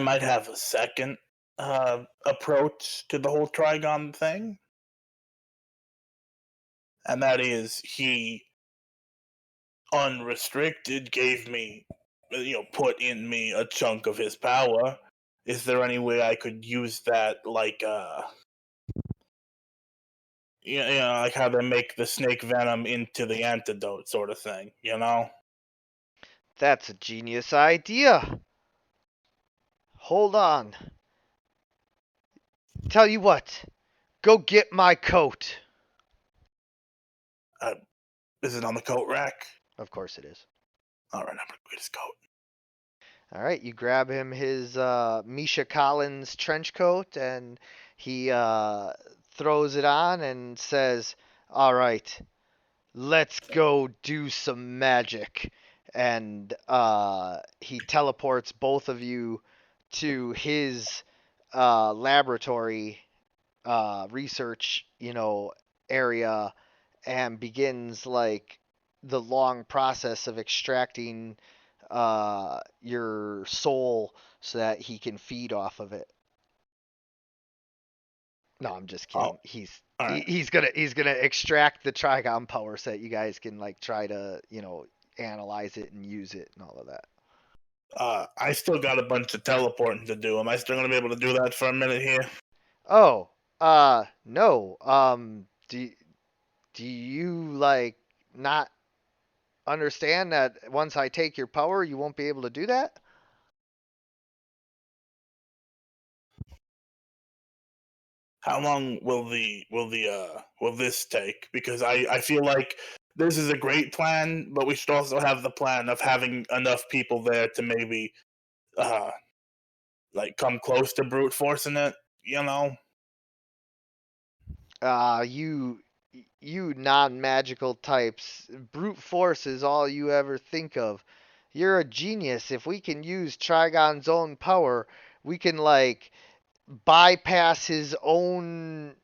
might have a second approach to the whole Trigon thing. And that is, he unrestricted gave me, put in me a chunk of his power. Is there any way I could use that, like, like how they make the snake venom into the antidote sort of thing, you know? That's a genius idea. Hold on. Tell you what, go get my coat. Is it on the coat rack? Of course it is. All right, I'm gonna get his coat. All right, you grab him his Misha Collins trench coat, and he throws it on and says, "All right, let's go do some magic." And he teleports both of you to his laboratory research, area, and begins like the long process of extracting your soul so that he can feed off of it. No, I'm just kidding. Oh, all right. He's gonna extract the Trigon power so that you guys can like try to analyze it and use it and all of that. I still got a bunch of teleporting to do. Am I still gonna be able to do that for a minute here? Oh, no. Do you like not understand that once I take your power, you won't be able to do that? How long will this take? Because I feel like this is a great plan, but we should also have the plan of having enough people there to maybe uh like come close to brute forcing it, you know? You non-magical types, brute force is all you ever think of. You're a genius. If we can use Trigon's own power, we can like bypass his own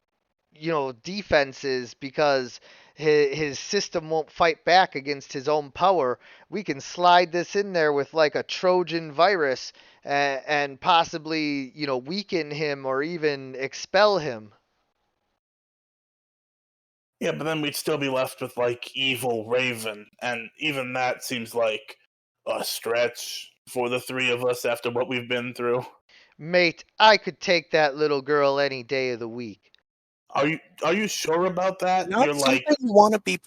defenses because his system won't fight back against his own power. We can slide this in there with like a Trojan virus and possibly weaken him or even expel him. Yeah, but then we'd still be left with like evil Raven, and even that seems like a stretch for the three of us after what we've been through. Mate, I could take that little girl any day of the week. Are you sure about that? Not You're something like, you want to be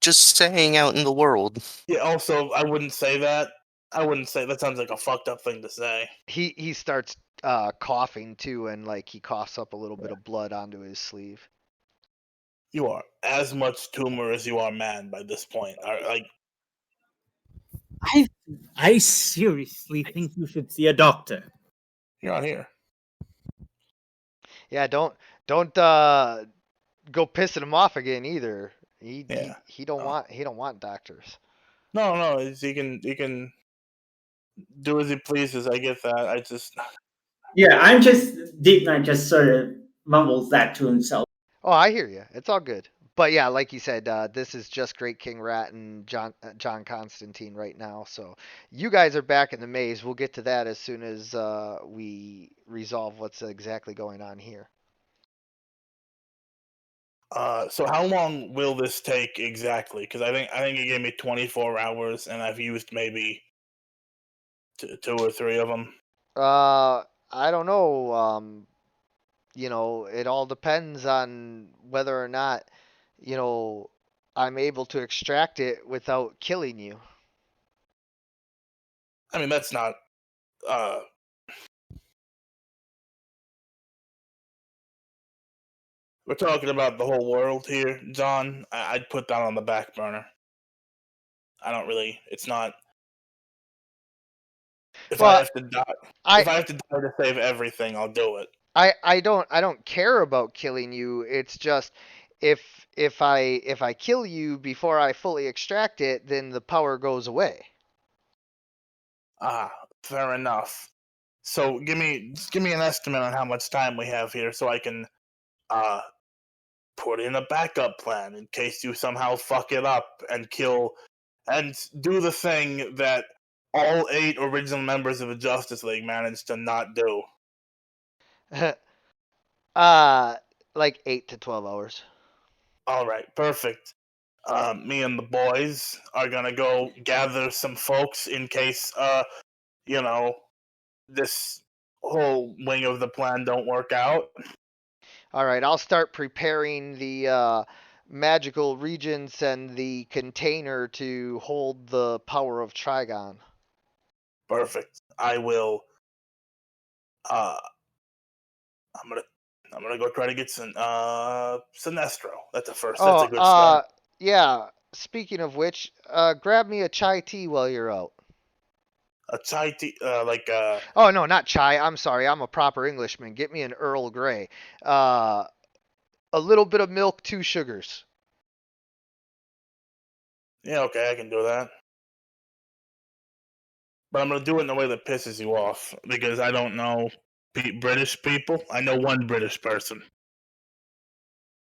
just saying out in the world. yeah, also I wouldn't say that. I wouldn't say that sounds like a fucked up thing to say. He starts coughing too, and like he coughs up a little bit of blood onto his sleeve. You are as much tumor as you are man by this point. Like, I seriously think you should see a doctor. you're not here. Yeah, don't go pissing him off again either. Yeah. He don't Oh. want doctors. No, he can do as he pleases. I get that. I just Yeah, Deep Knight just sort of mumbles that to himself. Oh, I hear you. It's all good. but yeah, like you said, this is just Great King Rat and John Constantine right now. So you guys are back in the maze. We'll get to that as soon as we resolve what's exactly going on here. So how long will this take exactly? Because I think you gave me 24 hours, and I've used maybe two or three of them. I don't know. It all depends on whether or not, you know, I'm able to extract it without killing you. I mean, that's not. Uh, we're talking about the whole world here, John. I'd put that on the back burner. I don't really. It's not. If I Well, have to die, I if I have to die to save everything, I'll do it. I don't care about killing you. It's just if I kill you before I fully extract it, then the power goes away. Ah, fair enough. So just give me an estimate on how much time we have here, so I can uh put in a backup plan in case you somehow fuck it up and kill and do the thing that all 8 original members of the Justice League managed to not do. uh like 8 to 12 hours. All right, perfect. Me and the boys are gonna go gather some folks in case, you know, this whole wing of the plan don't work out. All right, I'll start preparing the magical regents and the container to hold the power of Trigon. Perfect. I will. Uh, I'm gonna. I'm gonna go try to get some Sinestro. That's a first. That's Oh, a good start. yeah. Speaking of which, grab me a chai tea while you're out. A chai tea, Oh no, not chai. I'm sorry. I'm a proper Englishman. Get me an Earl Grey. Uh, a little bit of milk, 2 sugars. yeah, okay, I can do that. But I'm gonna do it in a way that pisses you off because I don't know British people. I know one British person,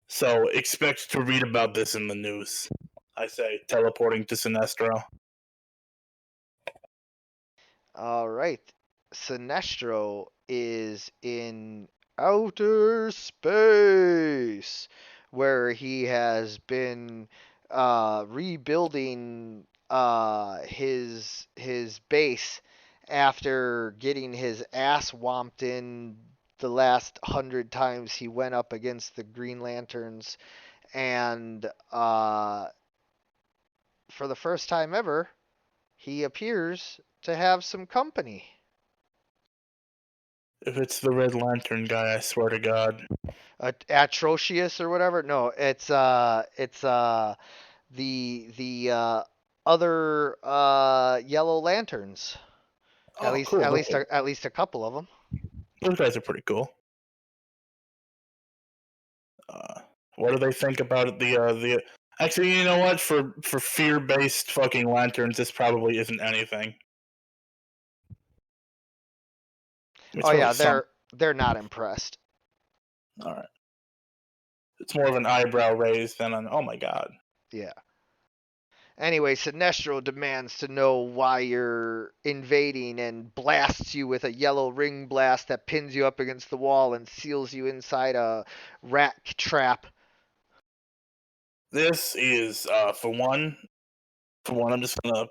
so expect to read about this in the news. I say teleporting to Sinestro. All right. Sinestro is in outer space where he has been rebuilding his base after getting his ass whomped in the last 100 times he went up against the Green Lanterns, and for the first time ever, he appears to have some company. If it's the Red Lantern guy, I swear to God. Atrocious or whatever. No, it's the other Yellow Lanterns. At Oh, least cool. at least at least a couple of them. Those guys are pretty cool. Uh, what do they think about the? Actually, you know what? For fear-based fucking lanterns, this probably isn't anything. It's Oh probably yeah, some. they're not impressed. All right. It's more of an eyebrow raise than an oh my god. Yeah. Anyway, Sinestro demands to know why you're invading and blasts you with a yellow ring blast that pins you up against the wall and seals you inside a rat trap. This is for one. For one, I'm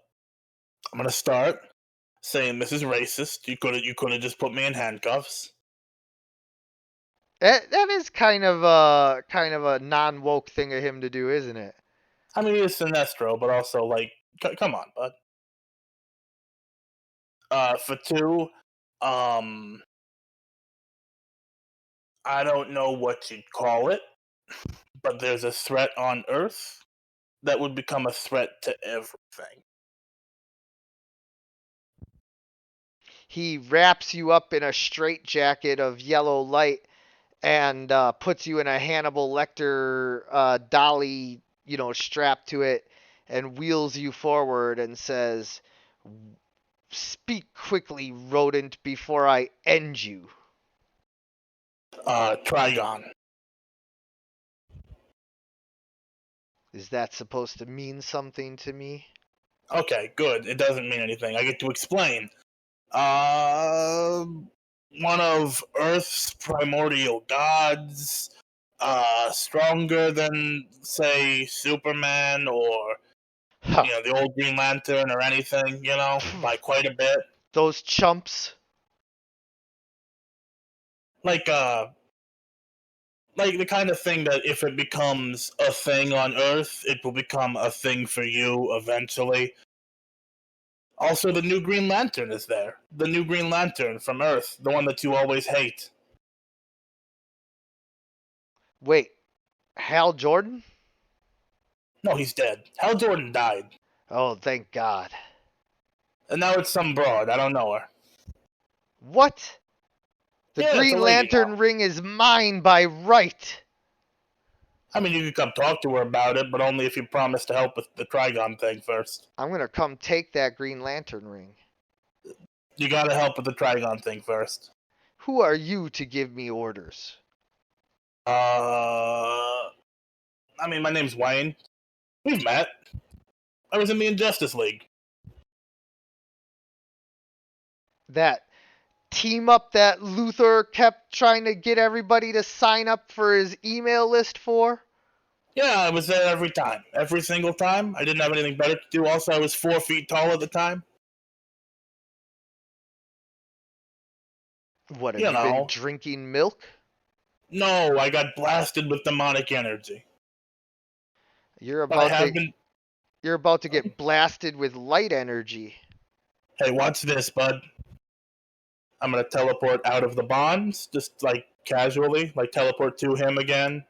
gonna start saying this is racist. You could have just put me in handcuffs. That is kind of a non woke thing of him to do, isn't it? I mean, it's Sinestro, but also like, come on, bud. For two, um, I don't know what you'd call it, but there's a threat on Earth that would become a threat to everything. He wraps you up in a straitjacket of yellow light and puts you in a Hannibal Lecter dolly, strapped to it, and wheels you forward and says, "Speak quickly, rodent, before I end you." Trigon. Is that supposed to mean something to me? Okay, good. It doesn't mean anything. I get to explain. One of Earth's primordial gods, stronger than, say, Superman or, Huh. the old Green Lantern or anything, by quite a bit. Those chumps. Like, like the kind of thing that if it becomes a thing on Earth, it will become a thing for you eventually. Also, the new Green Lantern is there. The new Green Lantern from Earth, the one that you always hate. Wait, Hal Jordan? No, he's dead. Hal Jordan died. Oh, thank God. And now it's some broad. I don't know her. What? The Yeah, it's a Green lady Lantern now. ring is mine by right. I mean, you can come talk to her about it, but only if you promise to help with the Trigon thing first. I'm gonna come take that Green Lantern ring. You gotta help with the Trigon thing first. Who are you to give me orders? I mean, my name's Wayne. We've met. I was in the Injustice League. That team up that Luthor kept trying to get everybody to sign up for his email list for? Yeah, I was there every time. Every single time. I didn't have anything better to do. Also, I was 4 feet tall at the time. What, have You you been know. drinking milk? No, I got blasted with demonic energy. You're But I about have to been. you're about to get blasted with light energy. Hey, watch this, bud. I'm gonna teleport out of the bonds, just like casually, like teleport to him again,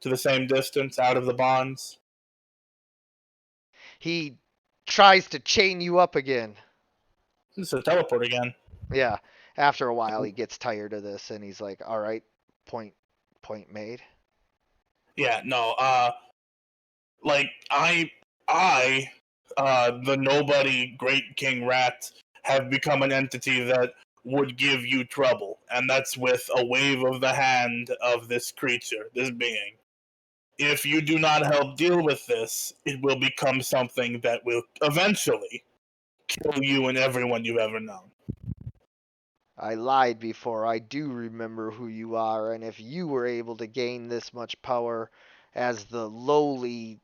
to the same distance out of the bonds. He tries to chain you up again. Just a teleport again. Yeah. After a while he gets tired of this and he's like, "All right, point made." Yeah, no, like the nobody Great King Rat, have become an entity that would give you trouble, and that's with a wave of the hand of this creature, this being. If you do not help deal with this, it will become something that will eventually kill you and everyone you've ever known. I lied before. I do remember who you are, and if you were able to gain this much power as the lowly,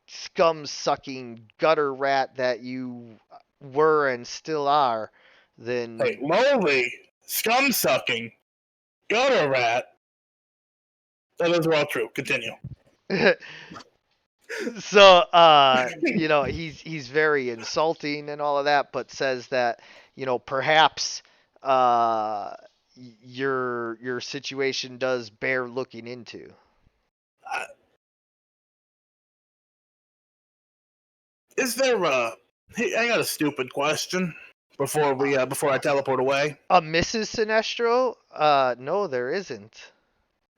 scum sucking gutter rat that you were and still are, Hey, then. lowly, scum sucking, gutter rat. Those are all true. Continue. So, he's very insulting and all of that, but says that, perhaps your situation does bear looking into. Uh, is there a? Hey, I got a stupid question before I teleport away. A Mrs. Sinestro? No, there isn't.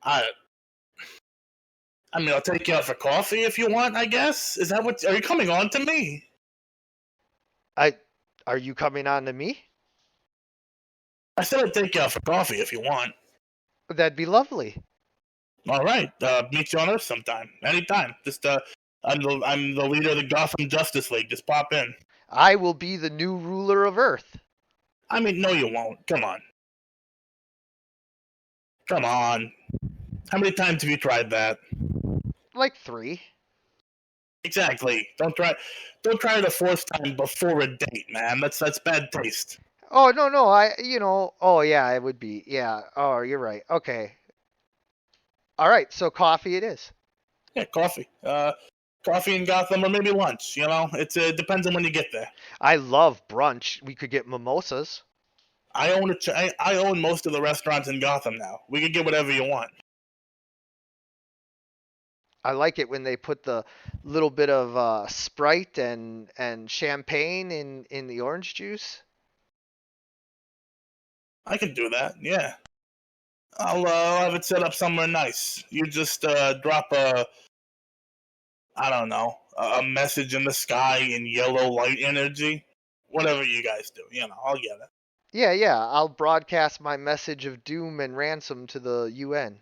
I I mean, I'll take you out for coffee if you want. I guess is that what? Are you coming on to me? Are you coming on to me? I said I'd take you out for coffee if you want. That'd be lovely. All right, meet you on Earth sometime, anytime. Just I'm the leader of the Gotham Justice League. Just pop in. I will be the new ruler of Earth. I mean, no, you won't. Come on. Come on. How many times have you tried that? Like 3. Exactly. Don't try it a fourth time before a date, man. That's bad taste. Oh, no, no, oh, yeah, it would be. Yeah. Oh, you're right. Okay. All right, so coffee it is. Yeah, coffee. Coffee in Gotham or maybe lunch. It depends on when you get there. I love brunch. We could get mimosas. I own most of the restaurants in Gotham now. We can get whatever you want. I like it when they put the little bit of Sprite and champagne in the orange juice. I can do that. Yeah. I'll have it set up somewhere nice. You just drop I don't know, a message in the sky in yellow light energy. Whatever you guys do, I'll get it. Yeah, yeah. I'll broadcast my message of doom and ransom to the UN.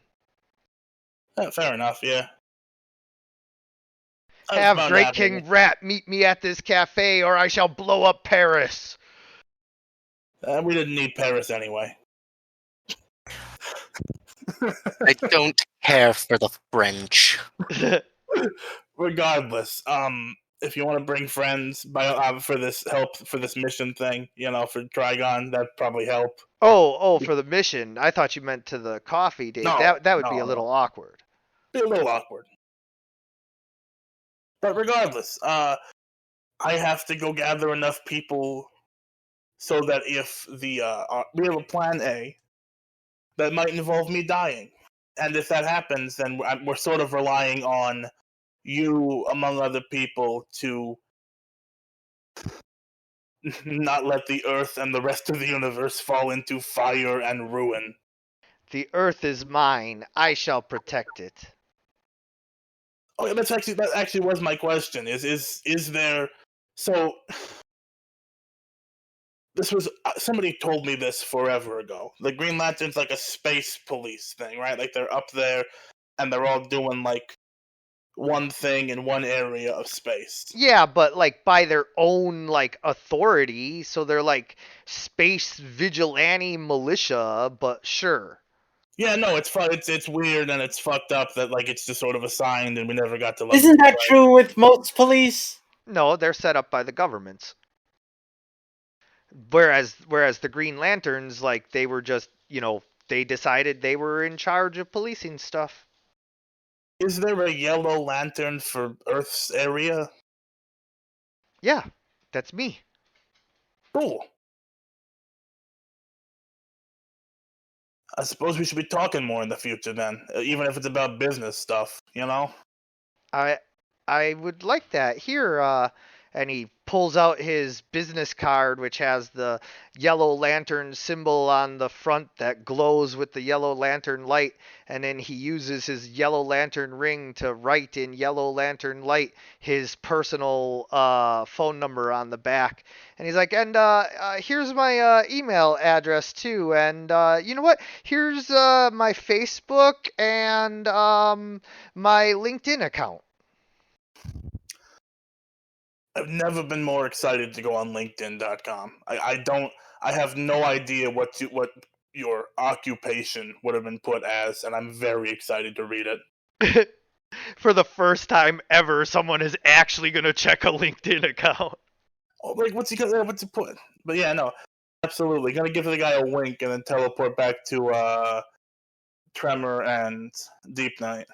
Fair enough, yeah. Have bound to Great happen. King Rat meet me at this cafe, or I shall blow up Paris. We didn't need Paris anyway. I don't care for the French. Regardless, if you want to bring friends for this mission thing, for Trigon, that'd probably help. Oh, for the mission. I thought you meant to the coffee date. No, That would be a no. little awkward. Be a little awkward. But regardless, I have to go gather enough people so that if we have a plan A that might involve me dying, and if that happens, then we're sort of relying on you, among other people, to not let the Earth and the rest of the universe fall into fire and ruin. The Earth is mine. I shall protect it. Oh, yeah, that actually was my question. Is there so? This was somebody told me this forever ago. The Green Lantern's like a space police thing, right? Like they're up there and they're all doing like one thing in one area of space. Yeah, but like by their own like authority, so they're like space vigilante militia, but sure. Yeah, no, it's fun. It's weird and it's fucked up that like it's just sort of assigned and we never got to. Isn't that true with most police? No, they're set up by the governments. Whereas the Green Lanterns, like they were just, they decided they were in charge of policing stuff. Is there a yellow lantern for Earth's area? Yeah, that's me. Cool. I suppose we should be talking more in the future then, even if it's about business stuff, I would like that. Here, and he pulls out his business card, which has the yellow lantern symbol on the front that glows with the yellow lantern light. And then he uses his yellow lantern ring to write in yellow lantern light his personal phone number on the back. And he's like, and here's my email address too. And you know what? Here's my Facebook and my LinkedIn account. I've never been more excited to go on LinkedIn.com. I have no idea what your occupation would have been put as, and I'm very excited to read it. For the first time ever, someone is actually going to check a LinkedIn account. Oh, like what's he put? But yeah, no, absolutely. Gonna give the guy a wink and then teleport back to Tremor and Deep Night.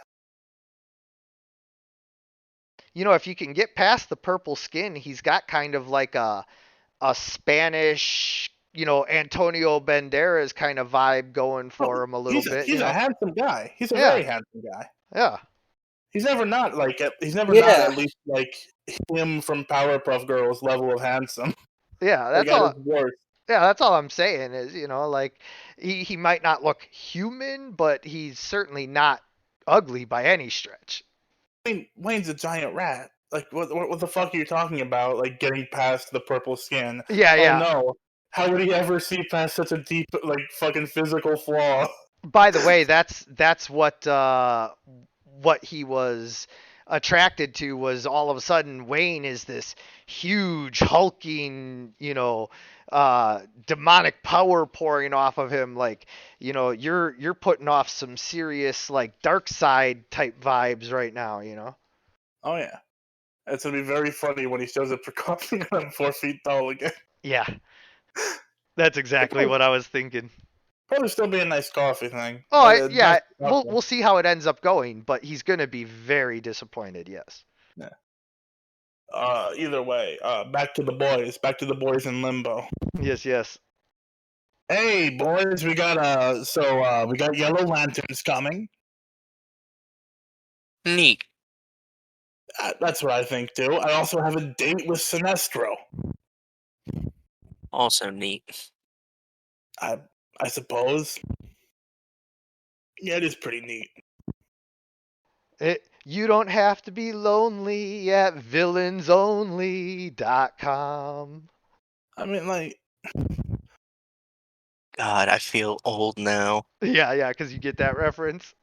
If you can get past the purple skin, he's got kind of like a Spanish, Antonio Banderas kind of vibe going for him a little bit. He's a handsome guy. He's a Yeah. very handsome guy. Yeah. He's never not not at least like him from Powerpuff Girls level of handsome. Yeah, that's Like, all. worse. Yeah, that's all I'm saying is, like he might not look human, but he's certainly not ugly by any stretch. I mean, Wayne's a giant rat. Like, what the fuck are you talking about? Like, getting past the purple skin? Yeah, oh, yeah. No, how would he ever see past such a deep, like, fucking physical flaw? By the way, that's what he was attracted to was all of a sudden Wayne is this huge hulking, demonic power pouring off of him. Like, you're putting off some serious like dark side type vibes right now. Oh yeah, it's gonna be very funny when he shows up for coffee and I'm 4 feet tall again. Yeah, that's exactly what I was thinking. Probably still be a nice coffee thing. Oh yeah, we'll see how it ends up going, but he's gonna be very disappointed. Yes. Yeah. Either way, back to the boys in limbo. Yes. Hey boys, we got Yellow Lanterns coming. Neat. That's what I think too. I also have a date with Sinestro. Also neat. I suppose. Yeah, it is pretty neat. You don't have to be lonely at villainsonly.com. I mean, like... God, I feel old now. Yeah, because you get that reference.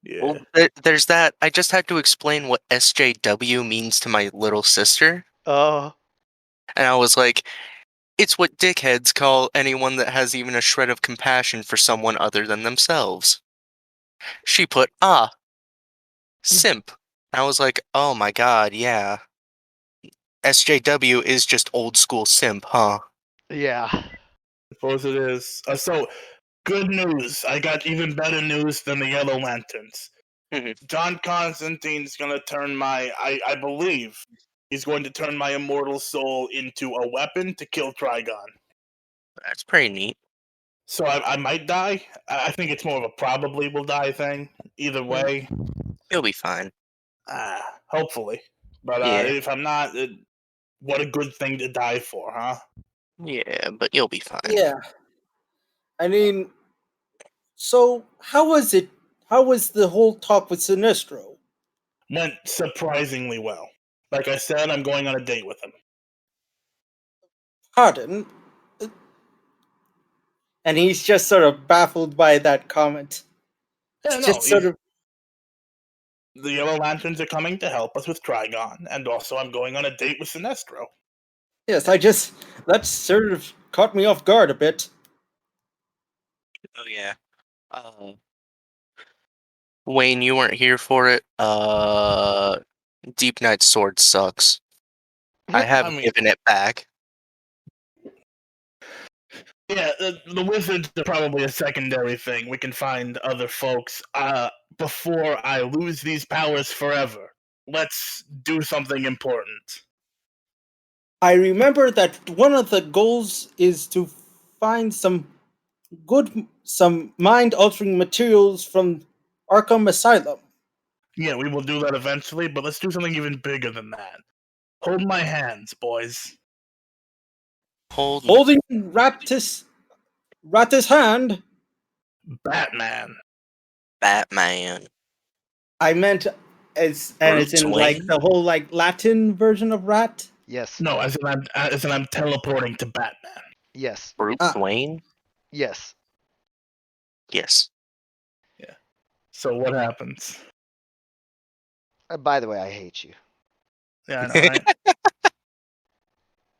Yeah. Well, there's that. I just had to explain what SJW means to my little sister, Oh, and I was like, it's what dickheads call anyone that has even a shred of compassion for someone other than themselves. She put, simp. I was like, oh my god, yeah. SJW is just old school simp, huh? yeah. Suppose it is. So, good news. I got even better news than the Yellow Lanterns. Mhm. John Constantine's gonna turn I believe, he's going to turn my immortal soul into a weapon to kill Trigon. That's pretty neat. So I might die. I think it's more of a probably will die thing. Either way, You'll be fine. hopefully. But Yeah. if I'm not, what a good thing to die for, huh? Yeah, but you'll be fine. Yeah. I mean, so how was it? How was the whole talk with Sinestro? Went surprisingly well. Like I said, I'm going on a date with him. Pardon? And he's just sort of baffled by that comment. Yeah, no, Just sort of, the Yellow Lanterns are coming to help us with Trigon, and also I'm going on a date with Sinestro. yes, that sort of caught me off guard a bit. Oh yeah. Wayne, you weren't here for it. Deep Knight's sword sucks. I have I mean- given it back. Yeah, the wizards are probably a secondary thing. We can find other folks. Before I lose these powers forever, let's do something important. I remember that one of the goals is to find some mind-altering materials from Arkham Asylum. Yeah, we will do that eventually, but let's do something even bigger than that. Hold my hands, boys. Holding Rattis' hand. Batman. Batman. I meant it's Bruce in like Wayne? the whole like Latin version of rat. Yes. No, as in I'm teleporting to Batman. Yes. Bruce Ah. Wayne? Yes. Yes. So what happens? By the way, I hate you. Yeah, I know, right?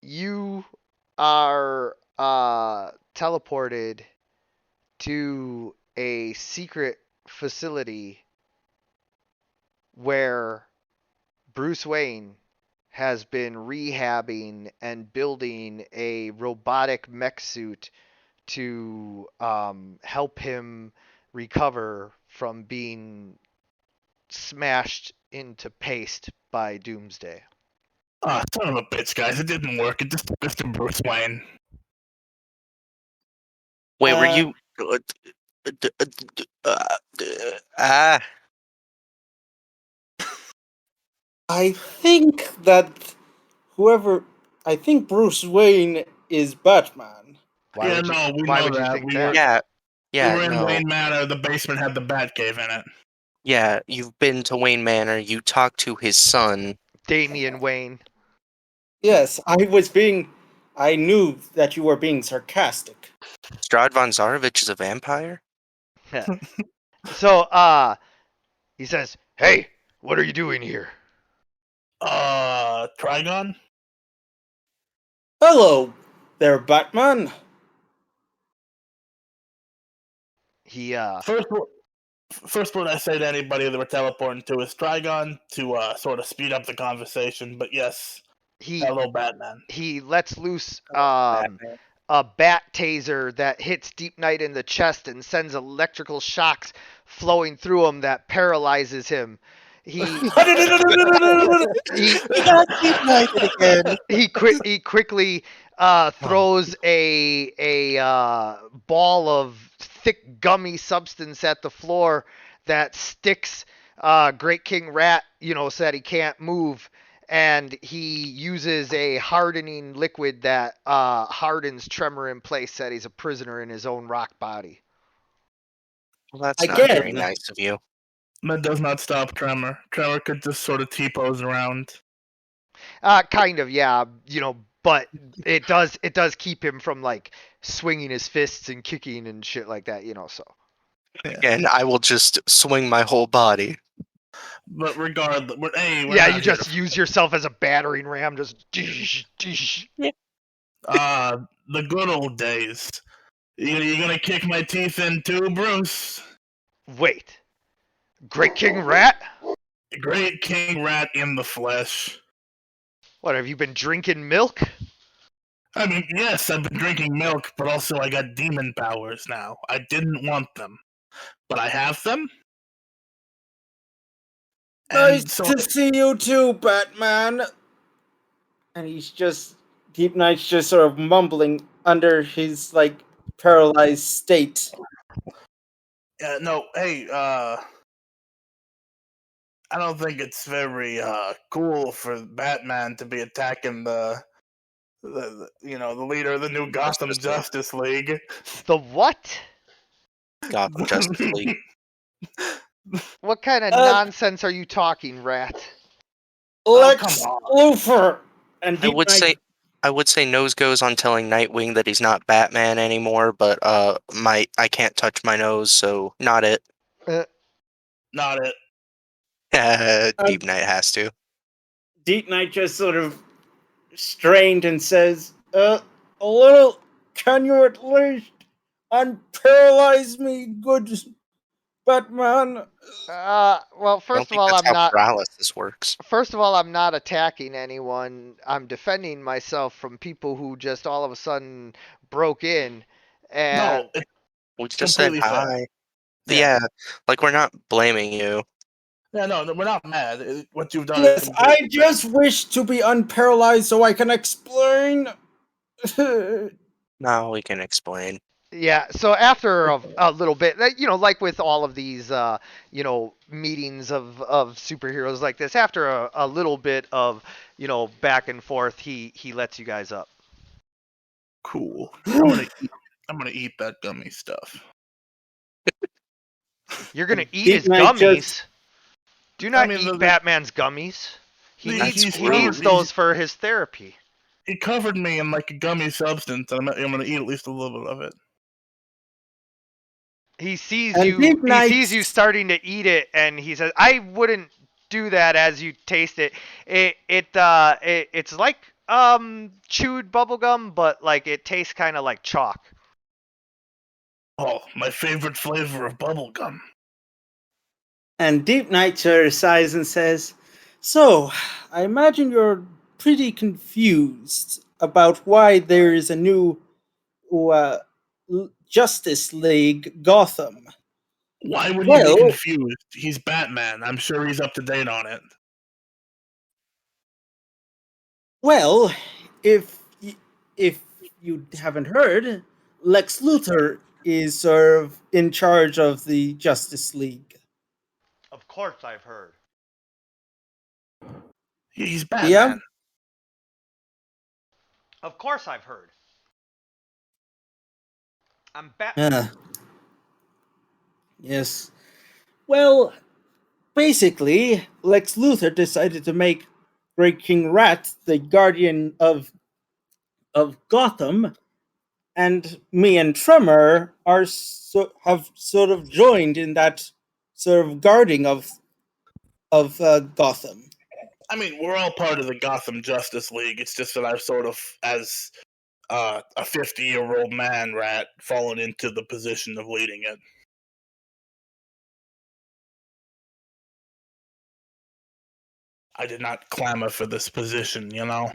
You are teleported to a secret facility where Bruce Wayne has been rehabbing and building a robotic mech suit to help him recover from being smashed into paste by Doomsday. Ah, son of a bitch, guys! It didn't work. It just took us to Bruce Wayne. Wait, were Uh, you? Ah, I think that I think Bruce Wayne is Batman. Why Yeah, would you, no, we why know would you that. think We that? were yeah, we yeah, were in no, Wayne Manor. The basement had the Batcave in it. yeah. You've been to Wayne Manor. You talked to his son. Damian Wayne. Yes, I knew that you were being sarcastic. Strahd von Zarovich is a vampire. So, he says, "Hey, what are you doing here?" Trigon. Hello there, Batman. He, First word I say to anybody that we're teleporting to is Trigon to sort of speed up the conversation. But yes, he hello, Batman. he lets loose Batman. a bat taser that hits Deep Knight in the chest and sends electrical shocks flowing through him that paralyzes him. He he again. he quickly throws a ball of thick gummy substance at the floor that sticks Great King Rat, so that he can't move. And he uses a hardening liquid that hardens Tremor in place, that he's a prisoner in his own rock body. Well, that's not very Again. nice of you. That does not stop Tremor. Tremor could just sort of T-pose around. Kind of, yeah, but it does keep him from like swinging his fists and kicking and shit like that, so. Again, I will just swing my whole body. But regardless, hey, we're Yeah, not you here just use yourself as a battering ram, just. the good old days. You gonna kick my teeth in too, Bruce? Wait, Great King Rat? Great King Rat in the flesh. What, have you been drinking milk? I mean, yes, I've been drinking milk, but also I got demon powers now. I didn't want them, but I have them. Nice And so to see you too, Batman. And Deep Knight's just sort of mumbling under his paralyzed state. no, hey, I don't think it's very cool for Batman to be attacking the leader of the new Gotham Justice League. The what? Gotham Justice League. What kind of nonsense are you talking, Rat? Lex come Luthor and I Deep would Knight. say nose goes on telling Nightwing that he's not Batman anymore, but I can't touch my nose, so not it. Not it. Deep Knight has to. Deep Knight just sort of strained and says, a little, can you at least unparalyze me, good Batman? Well, I don't think that's how paralysis works. First of all, I'm not attacking anyone. I'm defending myself from people who just all of a sudden broke in. And No, it's We just said completely hi. fair. Yeah, like we're not blaming you. Yeah, no, we're not mad. What you've done is Yes, I completely just wish to be unparalyzed so I can explain. Now we can explain. yeah, so after a little bit, like with all of these, meetings of superheroes like this, after a little bit of, back and forth, he lets you guys up. cool. I'm gonna eat that gummy stuff. You're gonna eat Deep his Knight gummies. just- Do not I mean, eat Batman's gummies. He He's needs covered- those for his therapy. He covered me in like a gummy substance, and I'm gonna eat at least a little bit of it. He sees And you. Deep He Knight- sees you starting to eat it, and he says, "I wouldn't do that as you taste it. It's like chewed bubblegum, but like it tastes kind of like chalk." Oh, my favorite flavor of bubblegum. And Deep Knight sort of sighs and says, so, I imagine you're pretty confused about why there is a new Justice League Gotham. Why would you be confused? He's Batman. I'm sure he's up to date on it. Well, if you haven't heard, Lex Luthor is sort of in charge of the Justice League. Of course, I've heard. He's Batman. Yeah. Of course, I've heard. I'm Batman. Yes. Well, basically, Lex Luthor decided to make Great King Rat the guardian of Gotham, and me and Tremor have sort of joined in that sort of guarding of Gotham. I mean, we're all part of the Gotham Justice League. It's just that I've sort of, as a 50-year-old man rat, fallen into the position of leading it. I did not clamor for this position, you know?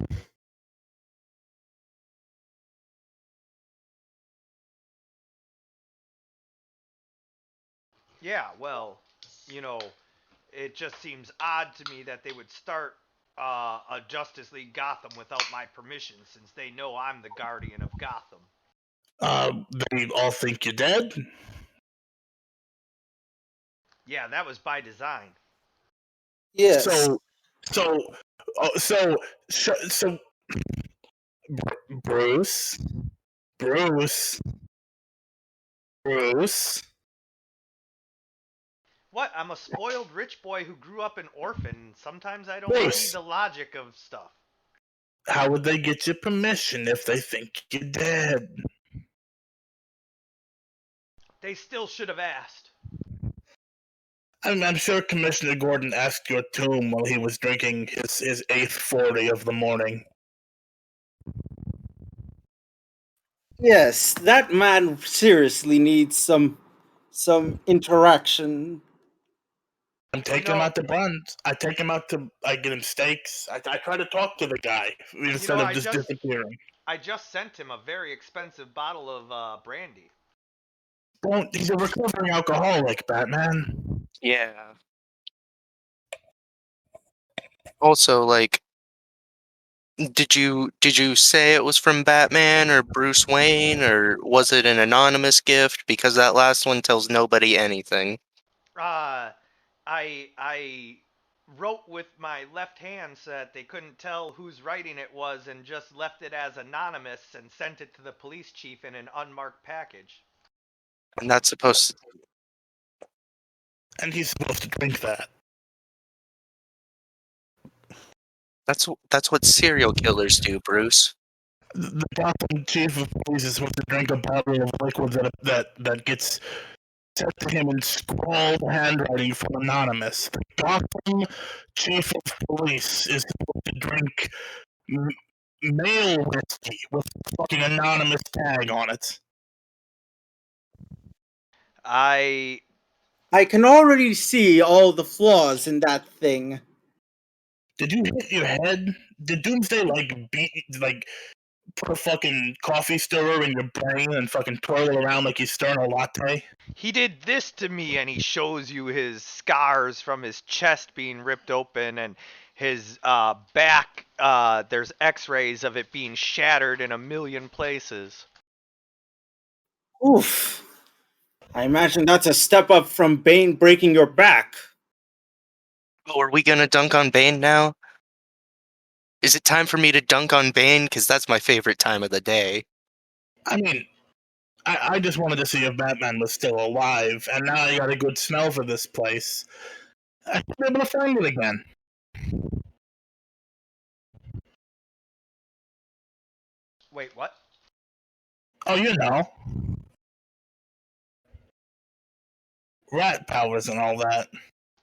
Yeah, well, it just seems odd to me that they would start a Justice League Gotham without my permission, since they know I'm the guardian of Gotham. They all think you're dead? Yeah, that was by design. Yes. So, Bruce. What? I'm a spoiled rich boy who grew up an orphan. Sometimes I don't Bruce. see the logic of stuff. How would they get your permission if they think you're dead? They still should have asked. I'm sure Commissioner Gordon asked your tomb while he was drinking his 8th 40 of the morning. Yes, that man seriously needs some interaction. I'm taking him out to brunch. I take him out to. I get him steaks. I try to talk to the guy instead of just disappearing. I just sent him a very expensive bottle of brandy. Don't. He's a recovering alcoholic, Batman. Yeah. Also, like, did you say it was from Batman or Bruce Wayne, or was it an anonymous gift? Because that last one tells nobody anything. I wrote with my left hand so that they couldn't tell whose writing it was, and just left it as anonymous and sent it to the police chief in an unmarked package. And that's supposed to... And he's supposed to drink that. That's what serial killers do, Bruce. The Gotham chief of police is supposed to drink a bottle of liquid that gets sent to him in scrawled handwriting from Anonymous. The Gotham chief of police is supposed to drink male whiskey with a fucking anonymous tag on it. I can already see all the flaws in that thing. Did you hit your head? Did Doomsday put a fucking coffee stirrer in your brain and fucking twirl around like he's stirring a latte? He did this to me, and he shows you his scars from his chest being ripped open, and his back. There's X-rays of it being shattered in a million places. Oof. I imagine that's a step up from Bane breaking your back. Oh, are we gonna dunk on Bane now? Is it time for me to dunk on Bane? Because that's my favorite time of the day. I mean, I just wanted to see if Batman was still alive, and now I got a good smell for this place. I should be able to find it again. Wait, what? Oh, you know. Rat powers and all that.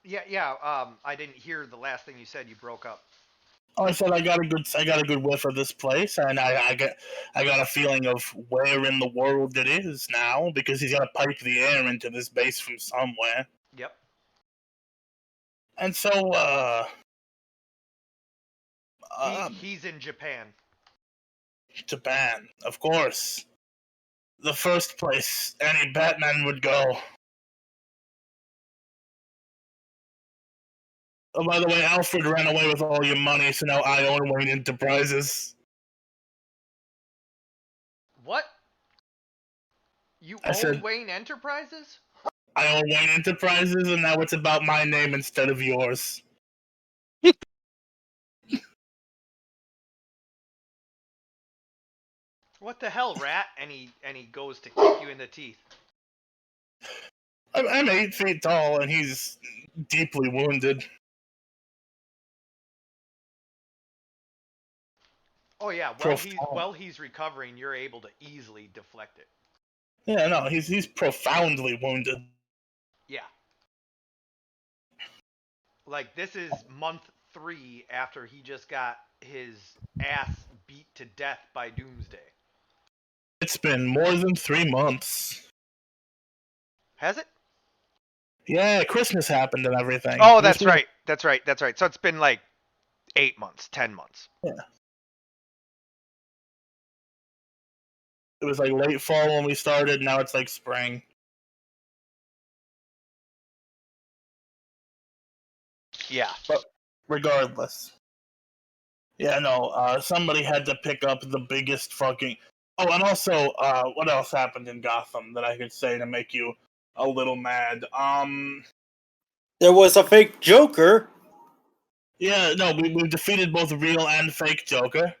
Yeah. I didn't hear the last thing you said. You broke up. Oh, I said I got a good whiff of this place, and I got a feeling of where in the world it is now, because he's got to pipe the air into this base from somewhere. Yep. And so, he's in Japan. Japan, of course. The first place any Batman would go. Oh, by the way, Alfred ran away with all your money, so now I own Wayne Enterprises. What? You own Wayne Enterprises? I own Wayne Enterprises, and now it's about my name instead of yours. What the hell, rat? And he goes to kick you in the teeth. I'm 8 feet tall, and he's deeply wounded. Oh yeah, while he's recovering, you're able to easily deflect it. Yeah, no, he's profoundly wounded. Yeah. Like, this is month 3 after he just got his ass beat to death by Doomsday. It's been more than 3 months. Has it? Yeah, Christmas happened and everything. Oh, that's right. So it's been like 8 months, 10 months. Yeah. It was like late fall when we started, now it's like spring. Yeah. But regardless. Yeah, no, somebody had to pick up the biggest fucking... Oh, and also, what else happened in Gotham that I could say to make you a little mad? There was a fake Joker. Yeah, no, we defeated both real and fake Joker.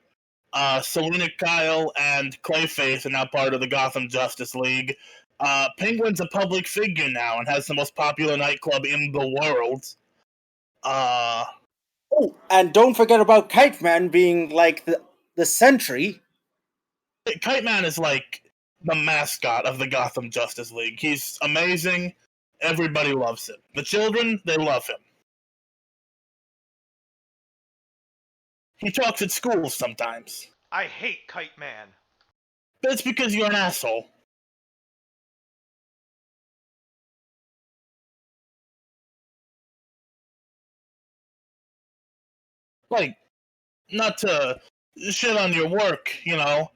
Selina Kyle and Clayface are now part of the Gotham Justice League. Penguin's a public figure now and has the most popular nightclub in the world. Oh, and don't forget about Kite Man being like the sentry. Kite Man is like the mascot of the Gotham Justice League. He's amazing. Everybody loves him. The children, they love him. He talks at school sometimes. I hate Kite Man. That's because you're an asshole. Like, not to shit on your work, you know.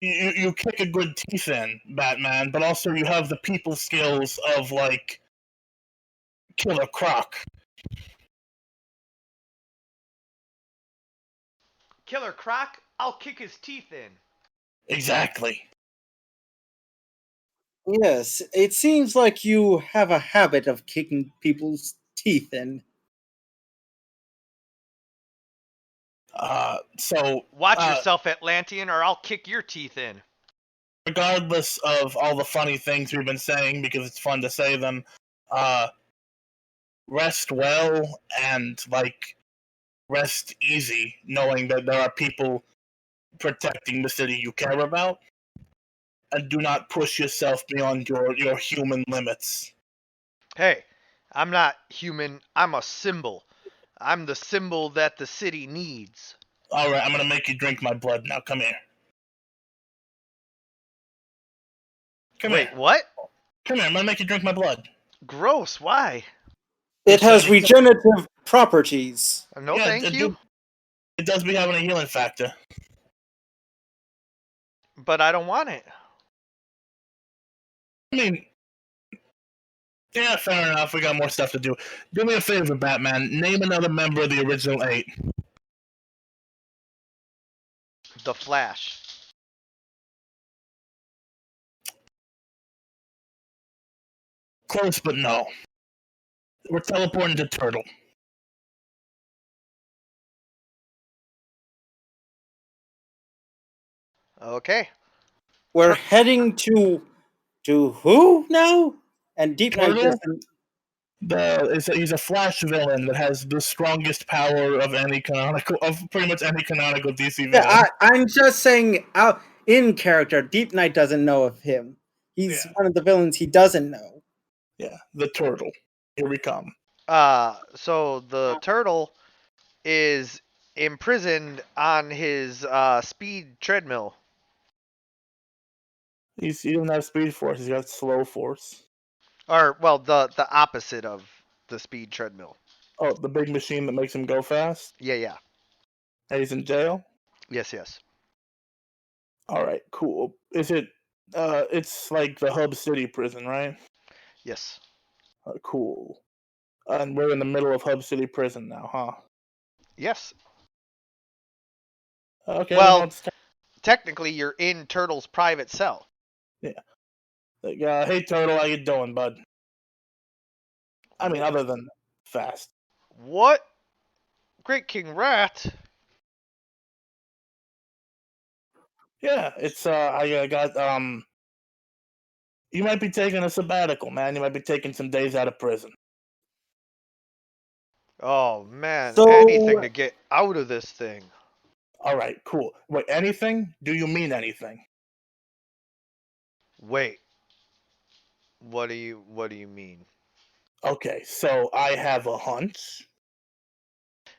You kick a good teeth in, Batman, but also you have the people skills of, like, Killer Croc. Killer Croc, I'll kick his teeth in. Exactly. Yes, it seems like you have a habit of kicking people's teeth in. So Watch yourself, Atlantean, or I'll kick your teeth in. regardless of all the funny things we've been saying, because it's fun to say them, rest well and, like, rest easy, knowing that there are people protecting the city you care about, and do not push yourself beyond your human limits. Hey, I'm not human. I'm a symbol. I'm the symbol that the city needs. Alright, I'm gonna make you drink my blood now. Come here. Come Wait, here. what? Come here, I'm gonna make you drink my blood. Gross, why? It has It's- regenerative properties. No, Yeah, thank you. It does be having a healing factor. But I don't want it. I mean, yeah, fair enough. We got more stuff to do. Do me a favor, Batman. Name another member of the original 8. The Flash. Close, but no. We're teleporting to Turtle. Okay. We're heading to who now? And Deep Knight Turtle? doesn't. He's a Flash villain that has the strongest power of pretty much any canonical DC villain. Yeah, I'm just saying, out in character, Deep Knight doesn't know of him. He's Yeah. one of the villains he doesn't know. Yeah, the Turtle. Here we come. So the turtle is imprisoned on his speed treadmill. He doesn't have Speed Force. He's got Slow Force. Or, well, the opposite of the speed treadmill. Oh, the big machine that makes him go fast. Yeah. And he's in jail. Yes. All right, cool. Is it? It's like the Hub City prison, right? Yes. Cool. And we're in the middle of Hub City prison now, huh? Yes. Okay. Well, technically, you're in Turtle's private cell. Yeah. Like, hey Turtle, how you doing, bud? I mean, other than fast. What? Great King Rat? Yeah, it's I got You might be taking a sabbatical, man. You might be taking some days out of prison. Oh, man. So- Anything to get out of this thing. All right, cool. Wait, anything? Do you mean anything? Wait. What do you mean? Okay, so I have a hunch.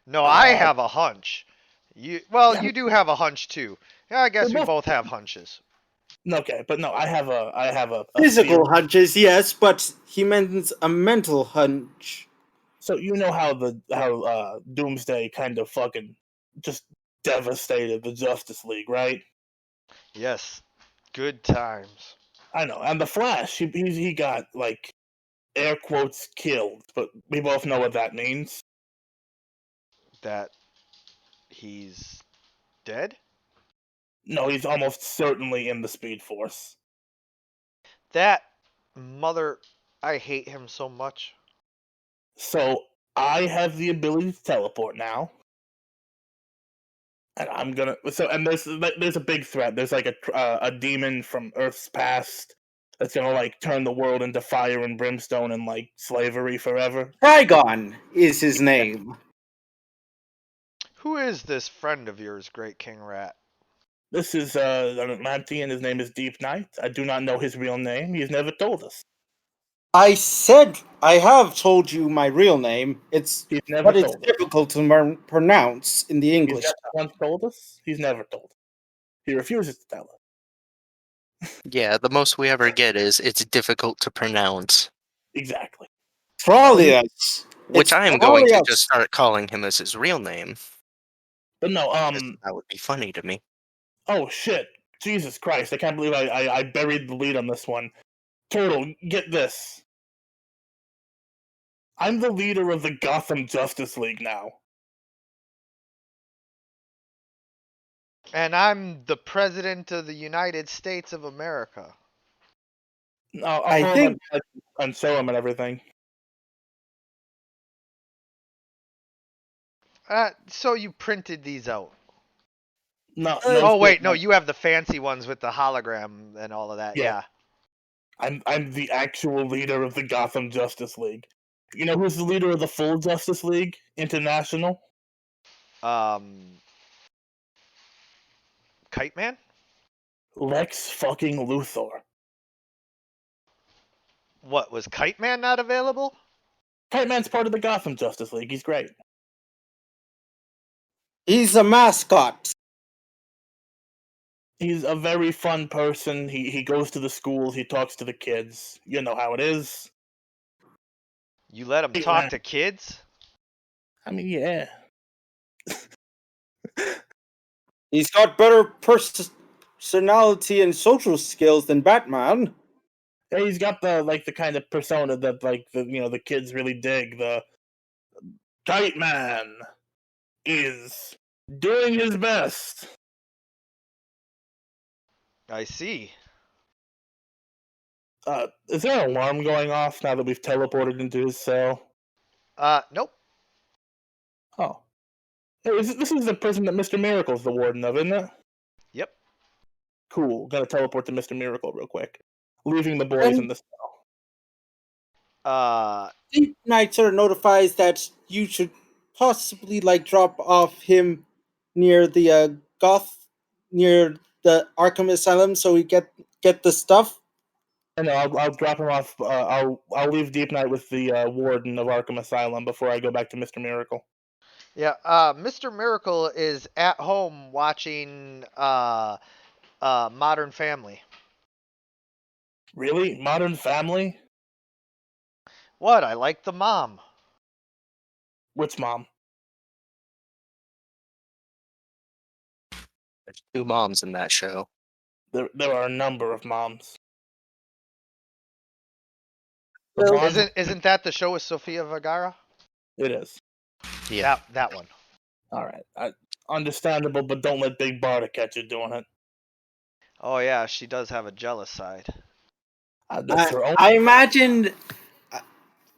No, I Uh, have a hunch. You Yeah. do have a hunch too. Yeah, I guess We're we both- both have hunches. Okay, but no, I have a Physical theory. hunches, yes, but he means a mental hunch. So you know how Doomsday kind of fucking just devastated the Justice League, right? Yes. Good times. I know. And the Flash, he got, like, air quotes killed, but we both know what that means. That he's dead? No, he's almost certainly in the Speed Force. That mother, I hate him so much. So I have the ability to teleport now. And I'm gonna. And there's a big threat. There's like a demon from Earth's past that's gonna like turn the world into fire and brimstone and like slavery forever. Trigon is his name. Who is this friend of yours, Great King Rat? This is an Atlantean. His name is Deep Knight. I do not know his real name. He's never told us. I said I have told you my real name. It's He's never but it's told us. difficult to pronounce in the He's English. never once told us. He's never told us. He refuses to tell us. Yeah, the most we ever get is it's difficult to pronounce, Exactly. Trollius. which It's I am going to Trollius. just start calling him as his real name. But no, 'Cause that would be funny to me. oh shit. Jesus Christ, I can't believe I buried the lead on this one. Turtle, get this. I'm the leader of the Gotham Justice League now. And I'm the president of the United States of America. I'll I pull him think- and show him and everything. So you printed these out. No, Oh no. wait, no, you have the fancy ones with the hologram and all of that. Yeah. Yeah. I'm the actual leader of the Gotham Justice League. You know who's the leader of the full Justice League International? Kite Man? Lex fucking Luthor. What, was Kite Man not available? Kite Man's part of the Gotham Justice League. He's great. He's a mascot. He's a very fun person. He goes to the schools. He talks to the kids. You know how it is. You let him Kite talk Man. to kids? I mean, yeah. He's got better personality and social skills than Batman. Yeah, he's got the kind of persona that the kids really dig. The Kite Man is doing his best. I see. Is there an alarm going off now that we've teleported into his cell? Nope. Oh. Hey, this is the prison that Mr. Miracle's the warden of, isn't it? Yep. Cool. Gotta teleport to Mr. Miracle real quick. Leaving the boys in the cell. Deep Knight sort of notifies that you should possibly drop off him near the near the Arkham Asylum so we get the stuff. And I'll drop him off. I'll leave Deep Knight with the warden of Arkham Asylum before I go back to Mr. Miracle. Yeah, Mr. Miracle is at home watching Modern Family. Really? Modern Family? What? I like the mom. Which mom? There's two moms in that show. There are a number of moms. Well, Isn't that the show with Sofia Vergara? It is. Yeah. That one. All right. Understandable, but don't let Big Barda catch you doing it. Oh yeah, she does have a jealous side. That's her own. I imagine.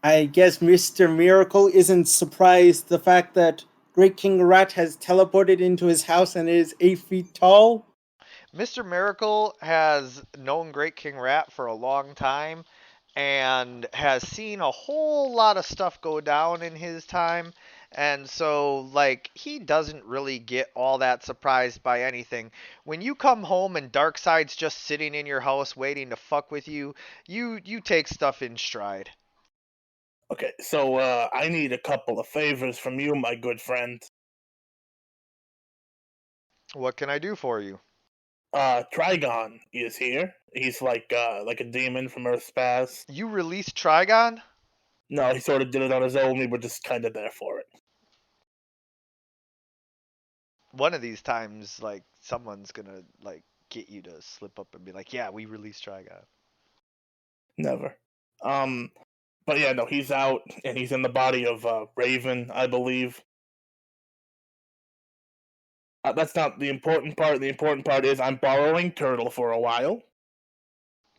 I guess Mr. Miracle isn't surprised the fact that Great King Rat has teleported into his house and is 8 feet tall. Mr. Miracle has known Great King Rat for a long time and has seen a whole lot of stuff go down in his time. And so, he doesn't really get all that surprised by anything. When you come home and Darkseid's just sitting in your house waiting to fuck with you, you take stuff in stride. Okay, so I need a couple of favors from you, my good friend. What can I do for you? Trigon is here. He's like a demon from Earth's past. You released Trigon? No, he sort of did it on his own. We were just kind of there for it. One of these times, someone's gonna, get you to slip up and be like, yeah, we released Trigon. Never. But yeah, no, he's out, and he's in the body of Raven, I believe. That's not the important part. The important part is I'm borrowing Turtle for a while.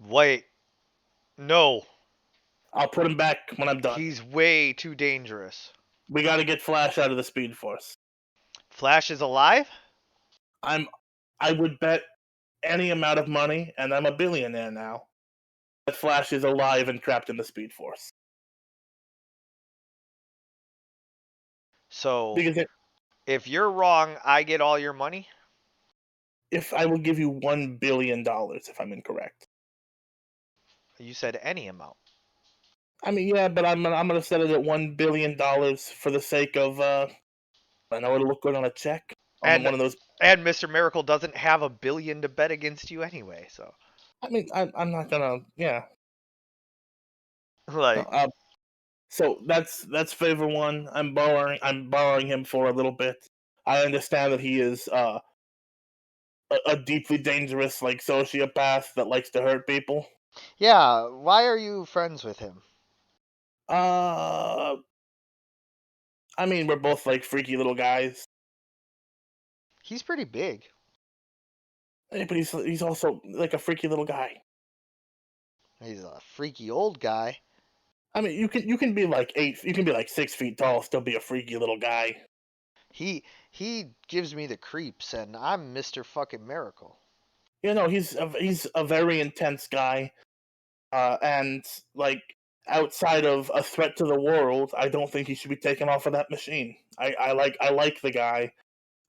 Wait. No. I'll put him back when I'm done. He's way too dangerous. We gotta get Flash out of the Speed Force. Flash is alive? I would bet any amount of money, and I'm a billionaire now, that Flash is alive and trapped in the Speed Force. So, Because if you're wrong, I get all your money? if I will give you $1 billion if I'm incorrect. You said any amount. I mean, yeah, but I'm gonna set it at $1 billion for the sake of I know it'll look good on a check on And one of those. and Mr. Miracle doesn't have $1 billion to bet against you anyway, so I mean, I'm not gonna, yeah. like So that's favor one. I'm borrowing him for a little bit. I understand that he is a deeply dangerous like sociopath that likes to hurt people. yeah, why are you friends with him? Uh, I mean, we're both like freaky little guys. He's pretty big. But he's also like a freaky little guy. He's a freaky old guy. I mean, you can be like you can be like 6 feet tall, still be a freaky little guy. He gives me the creeps, and I'm Mr. fucking Miracle. You know, he's a very intense guy, and like outside of a threat to the world, I don't think he should be taken off of that machine. I like the guy.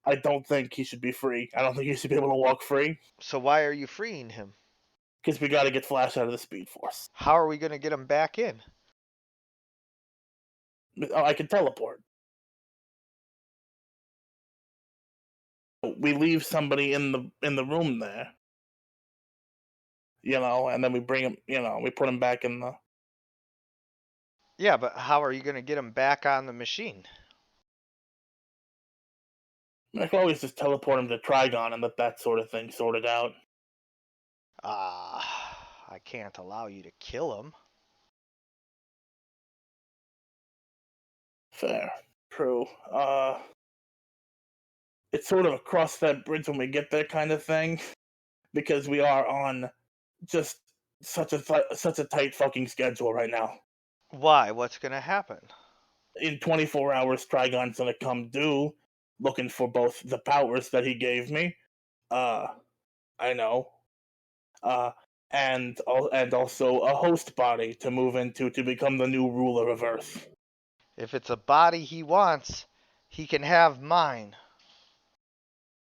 I don't think he should be free. I don't think he should be able to walk free So why are you freeing him? because we got to get Flash out of the Speed Force. How are we gonna get him back in? Oh, I can teleport. We leave somebody in the room there, you know, and then we bring him, you know, we put him back in the. Yeah, but how are you gonna get him back on the machine? I can always just teleport him to Trigon and let that sort of thing sorted out. I can't allow you to kill him. Fair, true. It's sort of across that bridge when we get there kind of thing, because we are on just such a tight fucking schedule right now. Why? What's gonna happen? In 24 hours, Trigon's gonna come due, looking for both the powers that he gave me. I know. And also a host body to move into to become the new ruler of Earth. If it's a body he wants, he can have mine.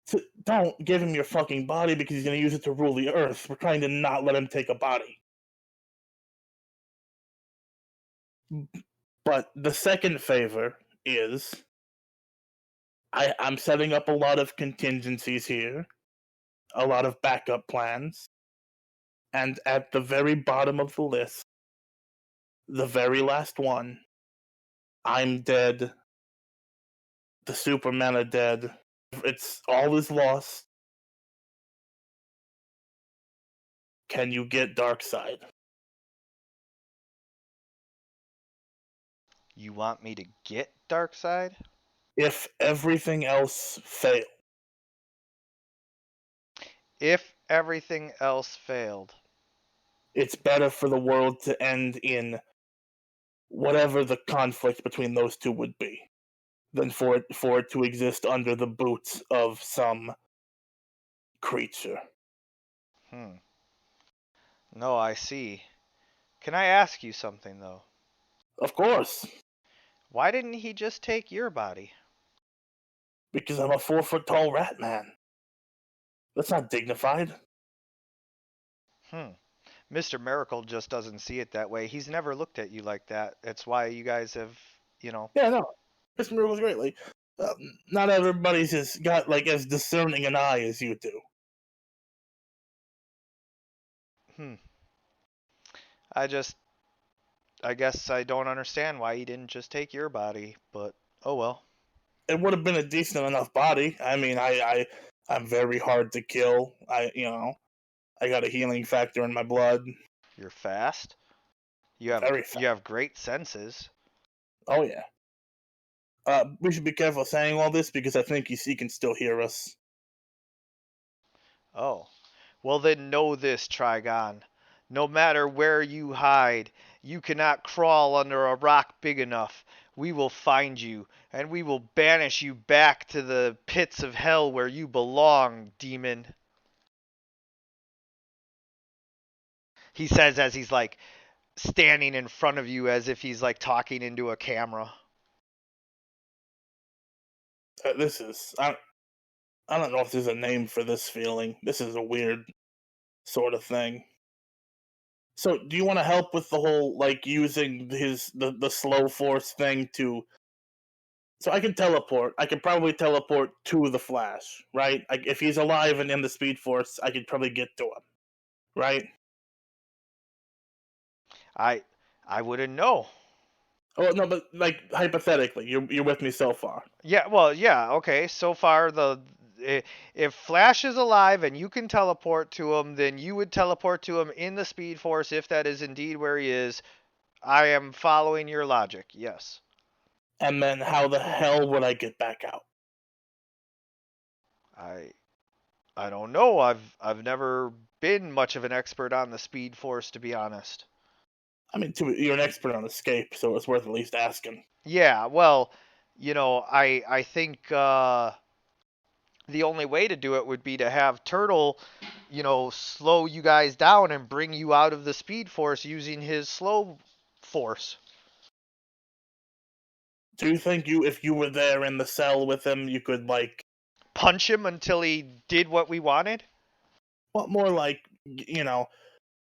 So don't give him your fucking body because he's gonna use it to rule the Earth. We're trying to not let him take a body. But the second favor is I'm setting up a lot of contingencies here, a lot of backup plans, and at the very bottom of the list, the very last one, I'm dead. The Supermen are dead. It's all is lost. Can you get Darkseid? You want me to get Darkseid? If everything else fails. If everything else failed. It's better for the world to end in whatever the conflict between those two would be than for it to exist under the boots of some creature. No, I see. Can I ask you something, though? Of course, Why didn't he just take your body? because I'm a 4-foot tall rat man. That's not dignified. Mr. Miracle just doesn't see it that way. He's never looked at you like that. That's why you guys have, Yeah, no, Mr. Miracle's great. Like, not everybody's just got like as discerning an eye as you do. I guess I don't understand why he didn't just take your body, but oh well. It would have been a decent enough body. I mean, I'm very hard to kill. I got a healing factor in my blood. You're fast. Very fast. You have great senses. Oh yeah. We should be careful saying all this because I think he can still hear us. Oh. Well then know this, Trigon. No matter where you hide, you cannot crawl under a rock big enough. We will find you, and we will banish you back to the pits of hell where you belong, demon. He says as he's like standing in front of you as if he's like talking into a camera. This is I don't know if there's a name for this feeling. This is a weird sort of thing. So, do you want to help with the whole like using the slow force thing to? So I can teleport. I could probably teleport to the Flash, right? If he's alive and in the Speed Force, I could probably get to him, right? I wouldn't know. Oh no, but like hypothetically, you're with me so far. Yeah, well, yeah, okay. So far, if Flash is alive and you can teleport to him, then you would teleport to him in the Speed Force if that is indeed where he is. I am following your logic. Yes. And then how the hell would I get back out? I I don't know. I've never been much of an expert on the Speed Force, to be honest. I mean, you're an expert on escape, so it's worth at least asking. Yeah, well, I think the only way to do it would be to have Turtle, slow you guys down and bring you out of the Speed Force using his slow force. Do you think if you were there in the cell with him, you could like, Punch him until he did what we wanted? well, more like,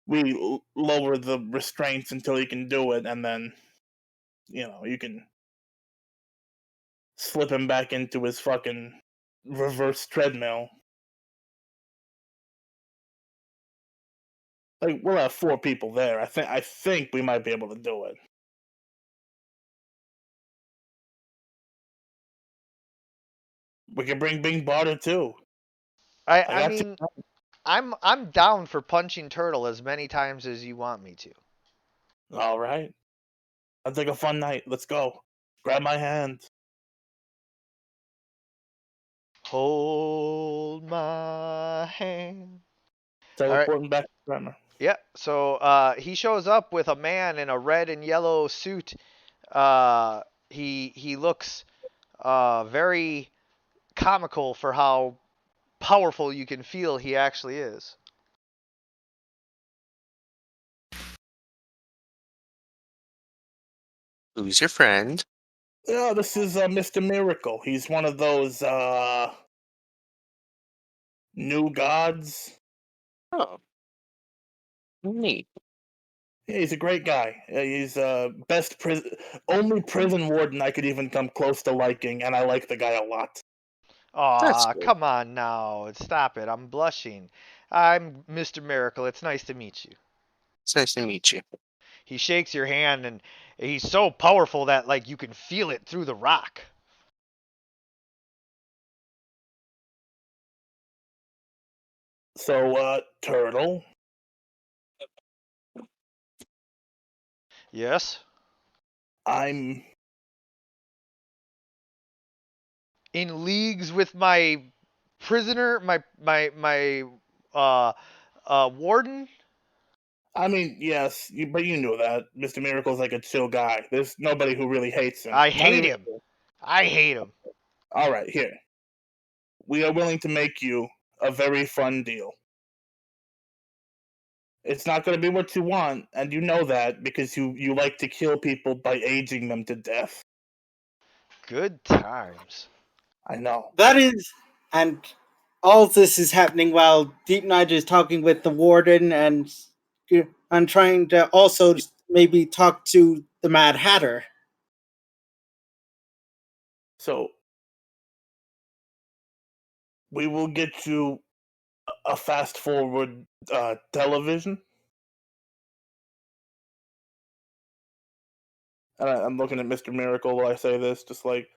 we lower the restraints until he can do it, and then, you can slip him back into his fucking reverse treadmill. Like we'll have 4 people there. I think we might be able to do it. We can bring Bing Barter too. I I got mean, I'm down for punching Turtle as many times as you want me to. All right. Sounds like a fun night. Let's go. Grab my hand. Hold my hand. All right. Teleporting back to Bremer. Yeah. So he shows up with a man in a red and yellow suit. He looks very comical for how powerful you can feel he actually is. Who's your friend? Yeah, this is Mr. Miracle. He's one of those new gods. Oh, neat. Yeah, he's a great guy. He's only prison warden I could even come close to liking, and I like the guy a lot. That's Aw, good. come on now. Stop it. I'm blushing. I'm Mr. Miracle. It's nice to meet you. It's nice to meet you. He shakes your hand and he's so powerful that like you can feel it through the rock. So, Turtle, Yes? I'm In leagues with my prisoner, my uh warden? I mean, yes, but you knew that. Mr. Miracle's like a chill guy. There's nobody who really hates him. I Not hate even. him. I hate him. All right, here. We are willing to make you a very fun deal. It's not going to be what you want, and you know that because you like to kill people by aging them to death. Good times. I know. That is, and all this is happening while Deep Knight is talking with the warden and trying to also maybe talk to the Mad Hatter. So we will get you a fast forward television. And I'm looking at Mr. Miracle while I say this, just like,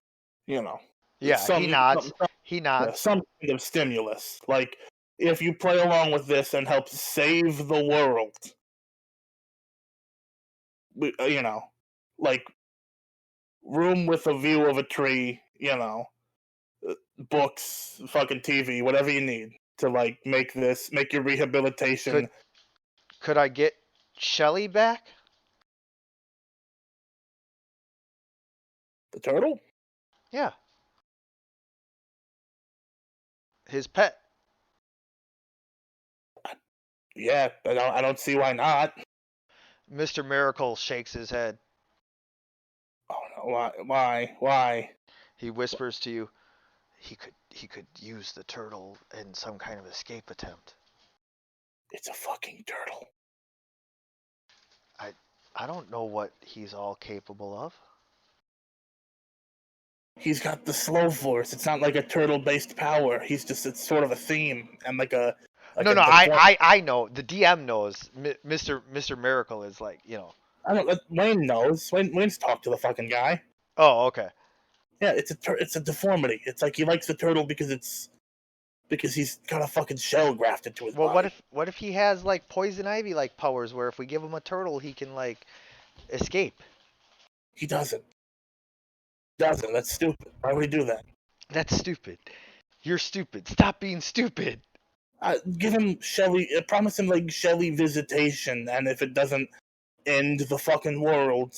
you know, Yeah, he some, nods. He yeah, nods. some kind of stimulus. Like, if you play along with this and help save the world, you know, like room with a view of a tree, books, fucking TV, whatever you need to like make your rehabilitation. Could I get Shelly back? The turtle? Yeah. His pet. Yeah, I don't see why not. Mr. Miracle shakes his head. Oh no, why? He whispers to you, he could use the turtle in some kind of escape attempt. It's a fucking turtle. I don't know what he's all capable of. He's got the slow force. It's not like a turtle-based power. It's sort of a theme and like a No, no, I know. The DM knows. Mr. Miracle is like, I don't. Wayne knows. Wayne's talked to the fucking guy. Oh, okay. Yeah, it's a deformity. It's like he likes the turtle because he's got a fucking shell grafted to his Well, body. what if he has like poison ivy like powers where if we give him a turtle he can like escape? He doesn't. That's stupid. Why would he do that? That's stupid. You're stupid. Stop being stupid. Give him Shelly. Promise him like Shelly visitation, and if it doesn't end the fucking world,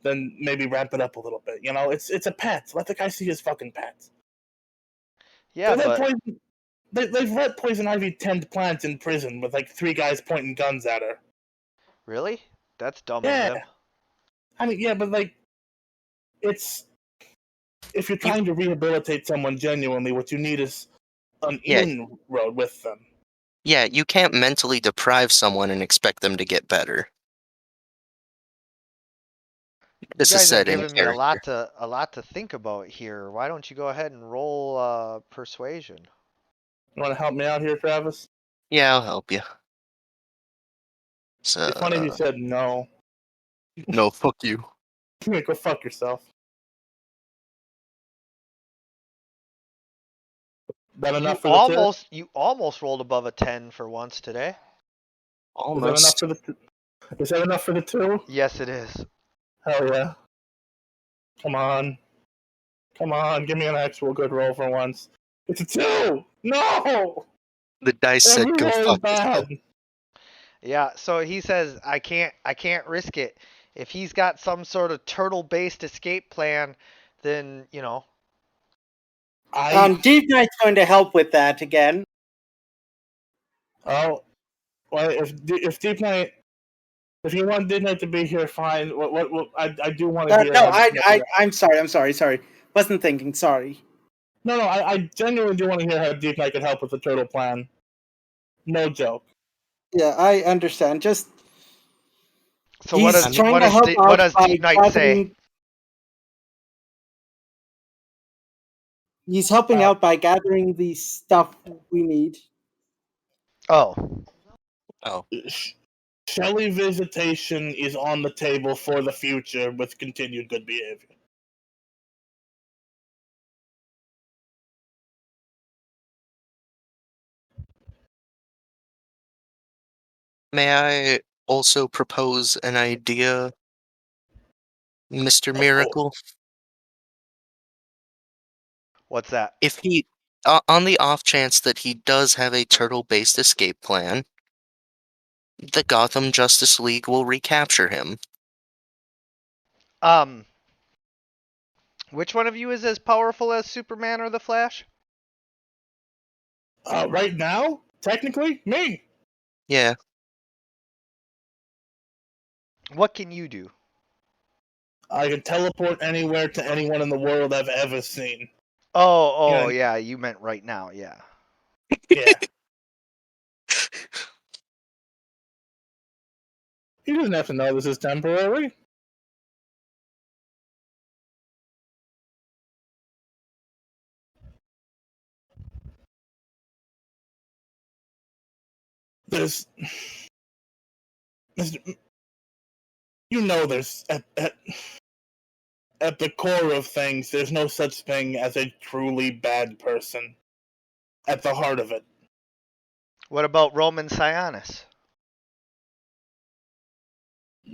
then maybe ramp it up a little bit. You know, it's a pet. Let the guy see his fucking pet. Yeah, but They've let Poison Ivy tend plants in prison with like 3 guys pointing guns at her. really? That's dumb Yeah. of them. I mean, yeah, but like, it's if you're trying to rehabilitate someone genuinely, what you need is an inroad with them. Yeah, you can't mentally deprive someone and expect them to get better. This You is guys are said in giving me a character. lot to think about here. Why don't you go ahead and roll persuasion? You want to help me out here, Travis? Yeah, I'll help you. So, It's funny if you said no. no, fuck you. Go fuck yourself. That enough for the tip? You almost rolled above a 10 for once today. Almost. Is that enough for the 2? Yes, it is. Hell yeah. Come on, give me an actual good roll for once. It's a 2! No! The dice said go Every roll is fuck yourself. bad. Yeah, so he says I can't risk it. If he's got some sort of turtle-based escape plan, then, Deep Knight's going to help with that again. Oh, well, if Deep Knight, if you want Deep Knight to be here, fine. What I do want to hear. No, I'm sorry. Wasn't thinking. Sorry. No, I genuinely do want to hear how Deep Knight can help with the turtle plan. No joke. Yeah, I understand. Just so what does Deep Knight say? He's helping out by gathering the stuff we need. Oh. Shelly visitation is on the table for the future with continued good behavior. May I also propose an idea, Mr. Miracle? What's that? If he, on the off chance that he does have a turtle-based escape plan, the Gotham Justice League will recapture him. Which one of you is as powerful as Superman or the Flash? Right now, technically, me. Yeah. What can you do? I can teleport anywhere to anyone in the world I've ever seen. Oh, yeah, you meant right now, yeah. Yeah. He doesn't have to know this is temporary. There's at the core of things, there's no such thing as a truly bad person. At the heart of it. What about Roman Sionis?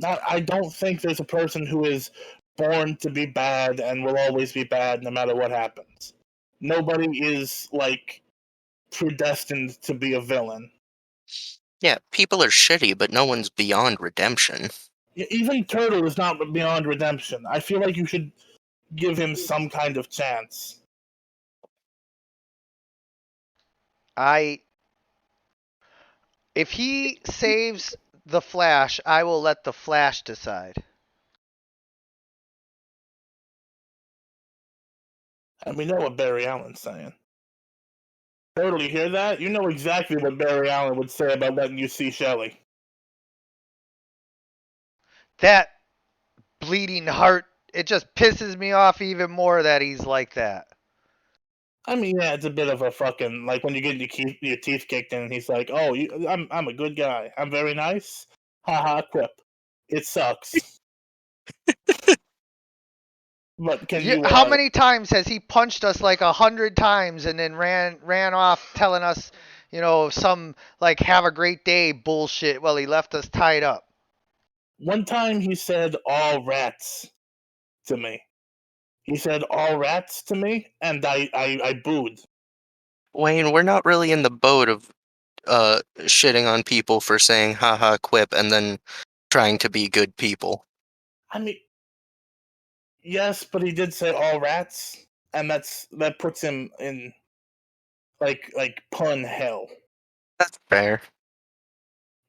I don't think there's a person who is born to be bad and will always be bad no matter what happens. Nobody is, like, predestined to be a villain. Yeah, people are shitty, but no one's beyond redemption. Even Turtle is not beyond redemption. I feel like you should give him some kind of chance. If he saves the Flash, I will let the Flash decide. And we know what Barry Allen's saying. Turtle, you hear that? You know exactly what Barry Allen would say about letting you see Shelley. That bleeding heart, it just pisses me off even more that he's like that. I mean, yeah, it's a bit of a fucking like when you get your teeth kicked in, and he's like, "Oh, I'm a good guy. I'm very nice." Haha, quip. It sucks. But can Yeah, you how many times has he punched us like 100 times and then ran off telling us, some like have a great day bullshit while he left us tied up? One time he said all rats to me. He said all rats to me, and I booed. Wayne, we're not really in the boat of shitting on people for saying haha quip and then trying to be good people. I mean, yes, but he did say all rats, and that puts him in like pun hell. That's fair.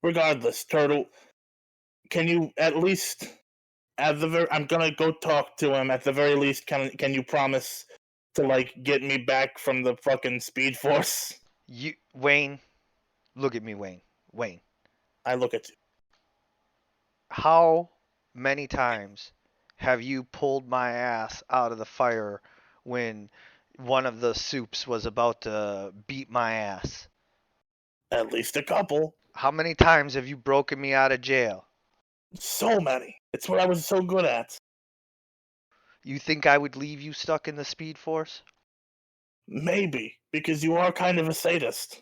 Regardless, Turtle, can you at least I'm gonna go talk to him. At the very least, can you promise to like get me back from the fucking Speed Force? Wayne, look at me, Wayne. Wayne, I look at you. how many times have you pulled my ass out of the fire when one of the soups was about to beat my ass? At least a couple. How many times have you broken me out of jail? So many. It's what I was so good at. You think I would leave you stuck in the Speed Force? Maybe because you are kind of a sadist.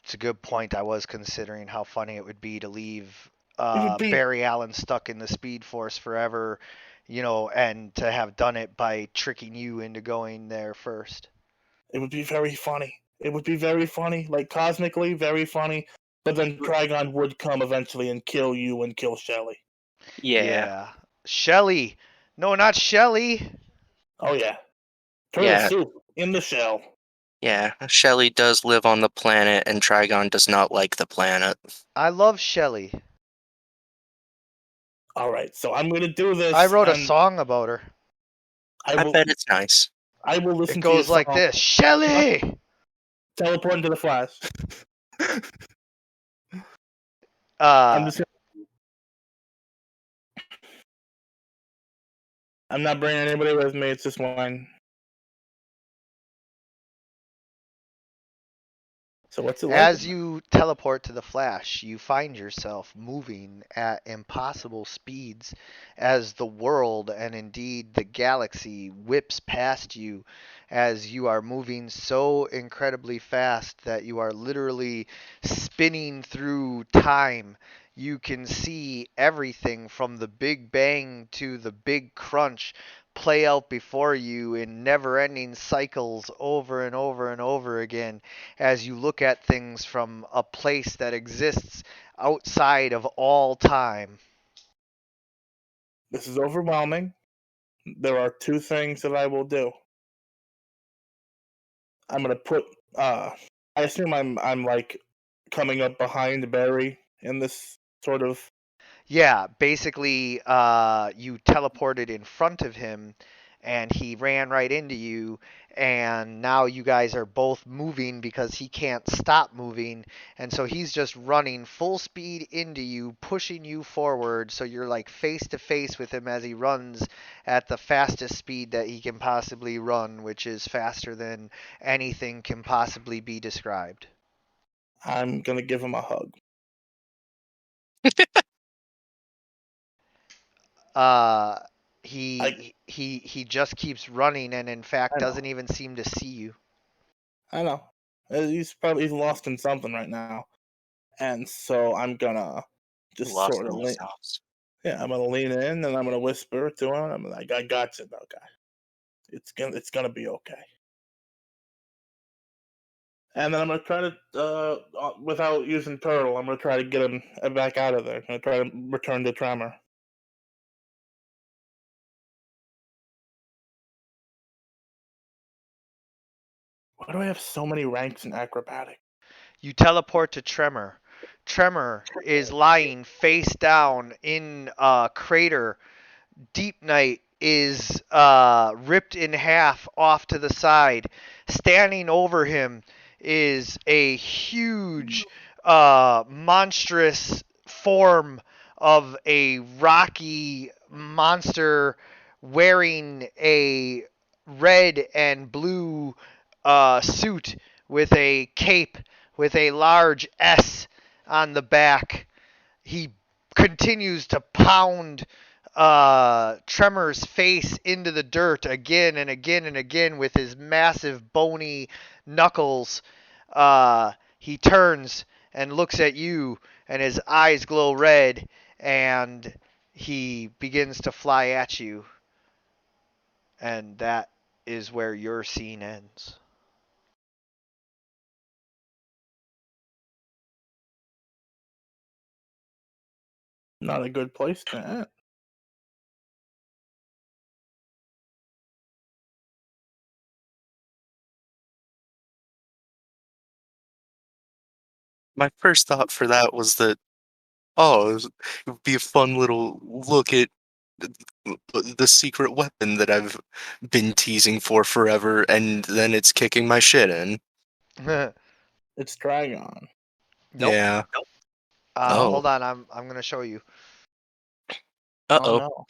It's a good point. I was considering how funny it would be to leave It would be Barry Allen stuck in the Speed Force forever, and to have done it by tricking you into going there first. It would be very funny. It would be very funny, like cosmically very funny. But then Trigon would come eventually and kill you and kill Shelly. Yeah. Shelly. No, not Shelly. Oh yeah, turtle Yeah. soup in the shell. Yeah. Shelly does live on the planet and Trigon does not like the planet. I love Shelly. All right, so I'm gonna do this. I wrote a and song about her. I bet it's nice. I will listen It to your goes like song. this. Shelly! Teleport into the Flash. Uh, I'm not bringing anybody with me. It's just mine. So what's it like? As you teleport to the Flash, you find yourself moving at impossible speeds as the world and indeed the galaxy whips past you as you are moving so incredibly fast that you are literally spinning through time. You can see everything from the Big Bang to the Big Crunch play out before you in never ending cycles over and over and over again as you look at things from a place that exists outside of all time. This is overwhelming. There are two things that I will do. I'm gonna put. I assume I'm like coming up behind Barry in this sort of. Yeah, basically, you teleported in front of him and he ran right into you, and now you guys are both moving because he can't stop moving, and so he's just running full speed into you, pushing you forward, so you're like face to face with him as he runs at the fastest speed that he can possibly run, which is faster than anything can possibly be described. I'm gonna give him a hug. Uh, I he just keeps running and in fact I know. doesn't even seem to see you. I know. He's probably lost in something right now, and so I'm gonna just Lost sort of themselves. I'm gonna lean in and I'm gonna whisper to him. I'm like, I got you, though, guy. It's gonna be okay. And then I'm gonna try to, without using turtle, I'm gonna try to get him back out of there. I'm gonna try to return to Tremor. Why do I have so many ranks in acrobatic? You teleport to Tremor. Tremor is lying face down in a crater. Deep Night is ripped in half off to the side. Standing over him is a huge, monstrous form of a rocky monster wearing a red and blue suit with a cape with a large S on the back. He continues to pound Tremor's face into the dirt again and again and again with his massive bony knuckles. He turns and looks at you, and his eyes glow red, and he begins to fly at you. And that is where your scene ends. Not a good place to end. My first thought for that was that, oh, it would be a fun little look at the secret weapon that I've been teasing for forever, and then it's kicking my shit in. Nope. It's Dragon. Yeah. Oh. Hold on, I'm gonna show you. Uh Oh oh. no.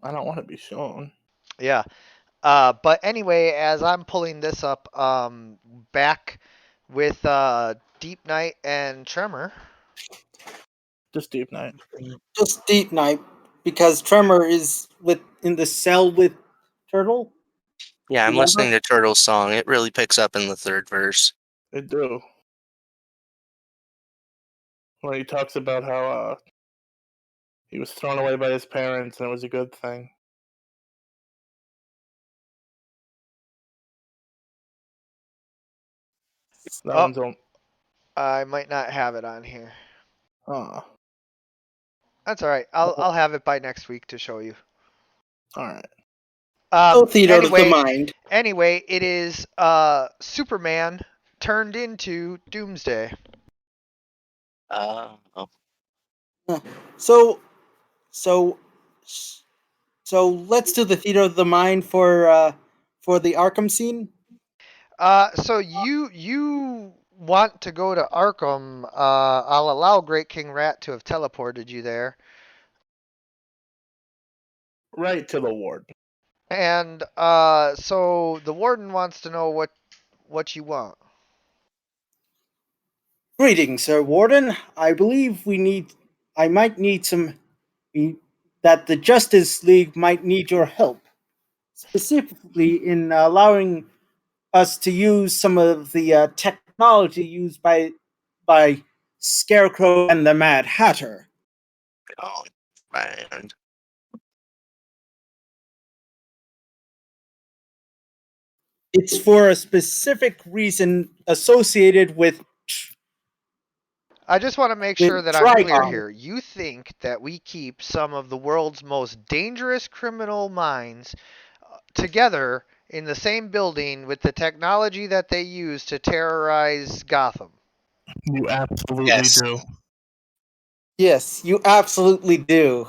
I don't want to be shown. Yeah. But anyway, as I'm pulling this up, back with Deep Night and Tremor. Just Deep Night. Just Deep Night, because Tremor is in the cell with Turtle. Yeah, I'm Remember? listening to Turtle's song. It really picks up in the third verse. It do. When he talks about how he was thrown away by his parents and it was a good thing. That one's on. I might not have it on here. Oh, That's all right. I'll have it by next week to show you. all right. Theater of the mind. Anyway, it is Superman turned into Doomsday. Oh. So, so, so let's do the theater of the mind for the Arkham scene. So you want to go to Arkham? I'll allow Great King Rat to have teleported you there. Right to the ward. And so the warden wants to know what you want. Greetings, Sir Warden. I believe I might need that the Justice League might need your help, specifically in allowing us to use some of the technology used by Scarecrow and the Mad Hatter. Oh, man. It's for a specific reason associated with I just want to make sure that I'm clear Trigon. here. You think that we keep some of the world's most dangerous criminal minds together in the same building with the technology that they use to terrorize Gotham? You absolutely Yes. do. Yes, you absolutely do.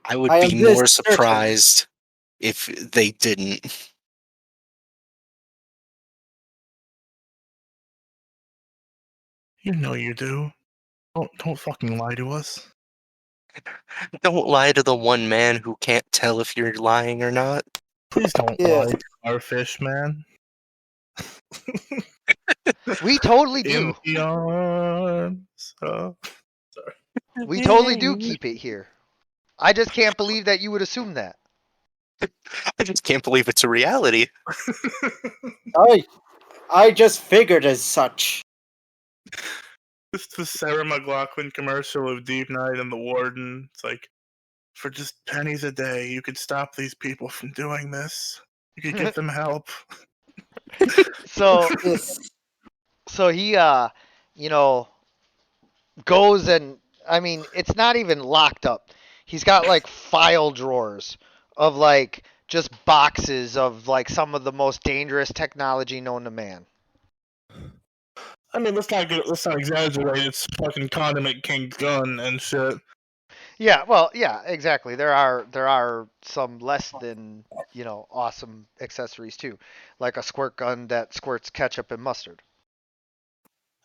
I would I be am this more certain. surprised if they didn't. You know you do. Don't fucking lie to us. Don't lie to the one man who can't tell if you're lying or not. Please don't Yeah. lie to our fish, man. We totally do. In the arms of... We totally do keep it here. I just can't believe that you would assume that. I just can't believe it's a reality. I just figured as such. It's the Sarah McLachlan commercial of Deep Night and the Warden. It's like, for just pennies a day, you could stop these people from doing this. You could get them help. So Yes. so he goes and I mean it's not even locked up. He's got like file drawers of like just boxes of like some of the most dangerous technology known to man. I mean, let's not exaggerate. It's fucking Condiment King's gun and shit. Yeah, well, yeah, exactly. There are some less than, awesome accessories too, like a squirt gun that squirts ketchup and mustard.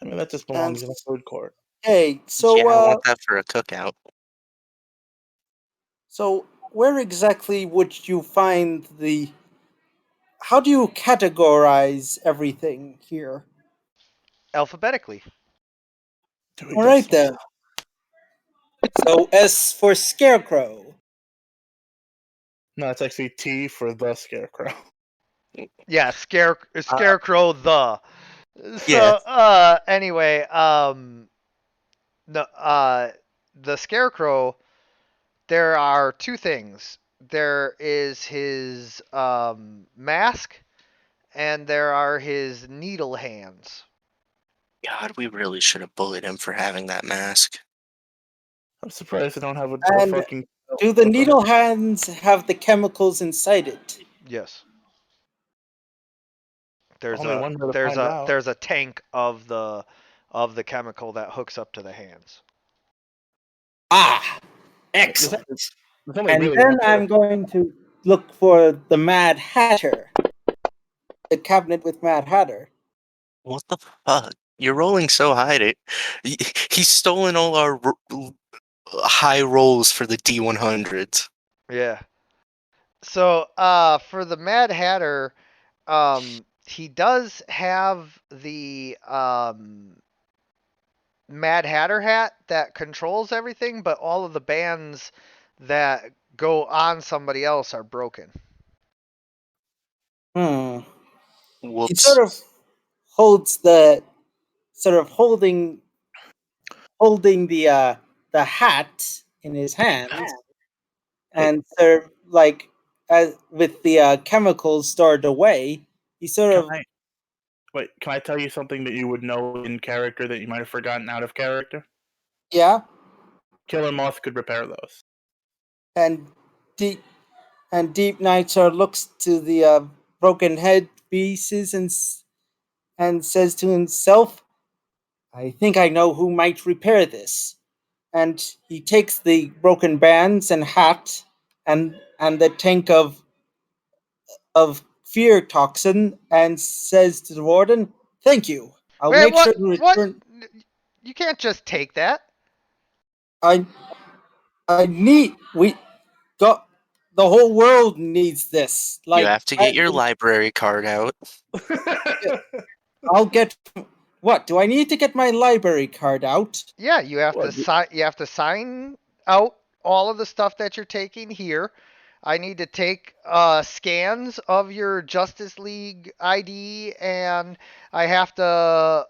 I mean, that just belongs in a food court. Hey, so Yeah, I want that for a cookout. so where exactly would you find the? How do you categorize everything here? Alphabetically. Do we All just right then. So S for Scarecrow. No, it's actually T for the Scarecrow. Yeah, Scarecrow the. So Yeah. anyway, no the Scarecrow, there are two things. There is his mask and there are his needle hands. God, we really should have bullied him for having that mask. I'm surprised they don't have a And fucking. do the Oh, go ahead. needle hands have the chemicals inside it? Yes. There's Only a one way to there's find a out. there's a tank of the chemical that hooks up to the hands. Ah, There's, excellent. there's only And really then one way I'm going to look for the Mad Hatter. The cabinet with Mad Hatter. What the fuck? You're rolling so high. He's stolen all our high rolls for the D100s. Yeah. So for the Mad Hatter, he does have the Mad Hatter hat that controls everything, but all of the bands that go on somebody else are broken. Hmm. He Whoops. sort of holds the sort of holding the hat in his hand, Hey, and sort of like as with the chemicals stored away, he sort can of I wait? Can I tell you something that you would know in character that you might have forgotten out of character? yeah, Killer Moth could repair those. and deep Deep Night sort of looks to the broken head pieces and says to himself, "I think I know who might repair this." And he takes the broken bands and hat and the tank of fear toxin and says to the warden, "Thank you. I'll Wait, make what? sure to What? return. You can't just take that. I I need we got the whole world needs this. You Like have to get your library card out. I'll get what? Do I need to get my library card out? Yeah, you have Well, to sign. You have to sign out all of the stuff that you're taking here. I need to take scans of your Justice League ID, and I have to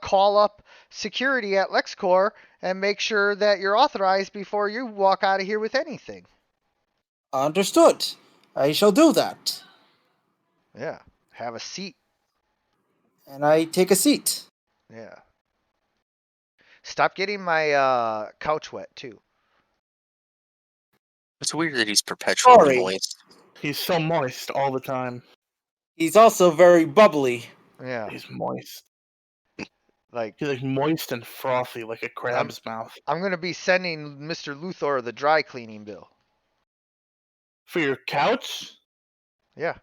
call up security at LexCorp and make sure that you're authorized before you walk out of here with anything. Understood. I shall do that. Yeah, have a seat. And I take a seat. Yeah. Stop getting my couch wet too. It's weird that he's perpetually Sorry. moist. He's so moist all the time. He's also very bubbly. Yeah, He's moist. like He's like moist and frothy like a crab's mouth. I'm gonna be sending Mr. Luthor the dry cleaning bill. For your couch? Yeah,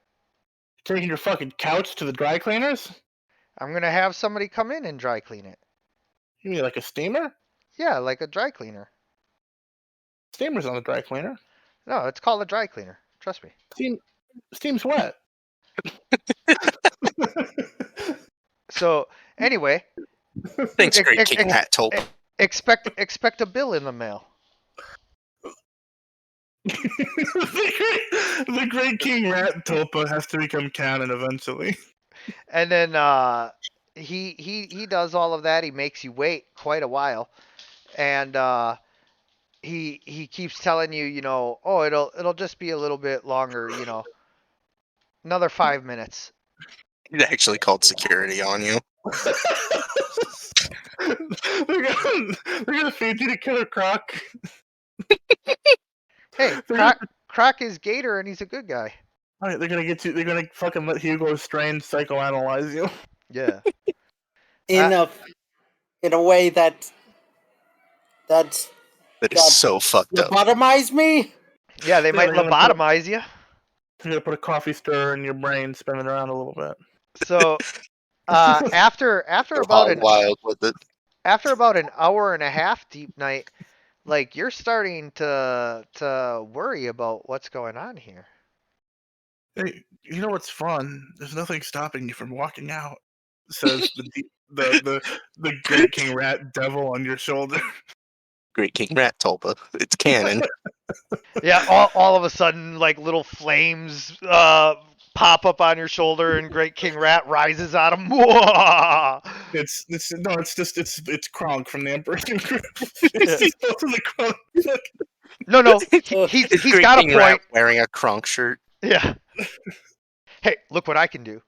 Taking your fucking couch to the dry cleaners? I'm gonna have somebody come in and dry clean it. You mean like a steamer? Yeah, like a dry cleaner. Steamer's not a dry cleaner. No, it's called a dry cleaner. Trust me. Steam's wet. So anyway, Thanks, ex- Great ex- King ex- Hat Tulp. expect a bill in the mail. the great King Rat Tulpa has to become canon eventually. And then he does all of that. He makes you wait quite a while, and he keeps telling you, oh, it'll just be a little bit longer, another 5 minutes. He's actually called security on you. they're gonna feed you to Killer Croc. Hey, Croc is Gator, and he's a good guy. Alright, they're gonna get you. They're gonna fucking let Hugo Strange psychoanalyze you. Yeah. In a way that That is so fucked up. lobotomize me. Yeah, they might they're gonna put- lobotomize you. They're gonna put a coffee stirrer in your brain, spin it around a little bit. So after Go about hog wild with it. after about an hour and a half deep night, like you're starting to worry about what's going on here. Hey, you know what's fun? There's nothing stopping you from walking out. Says the Great King Rat devil on your shoulder. Great King Rat Tulpa. It's canon. Yeah, all of a sudden, like little flames pop up on your shoulder, and Great King Rat rises out of. It's Kronk from the Emperor's New Groove. It's just both of the Kronk. No, Oh, he's Great got a King point. Rat wearing a Kronk shirt. Yeah. Hey, look what I can do.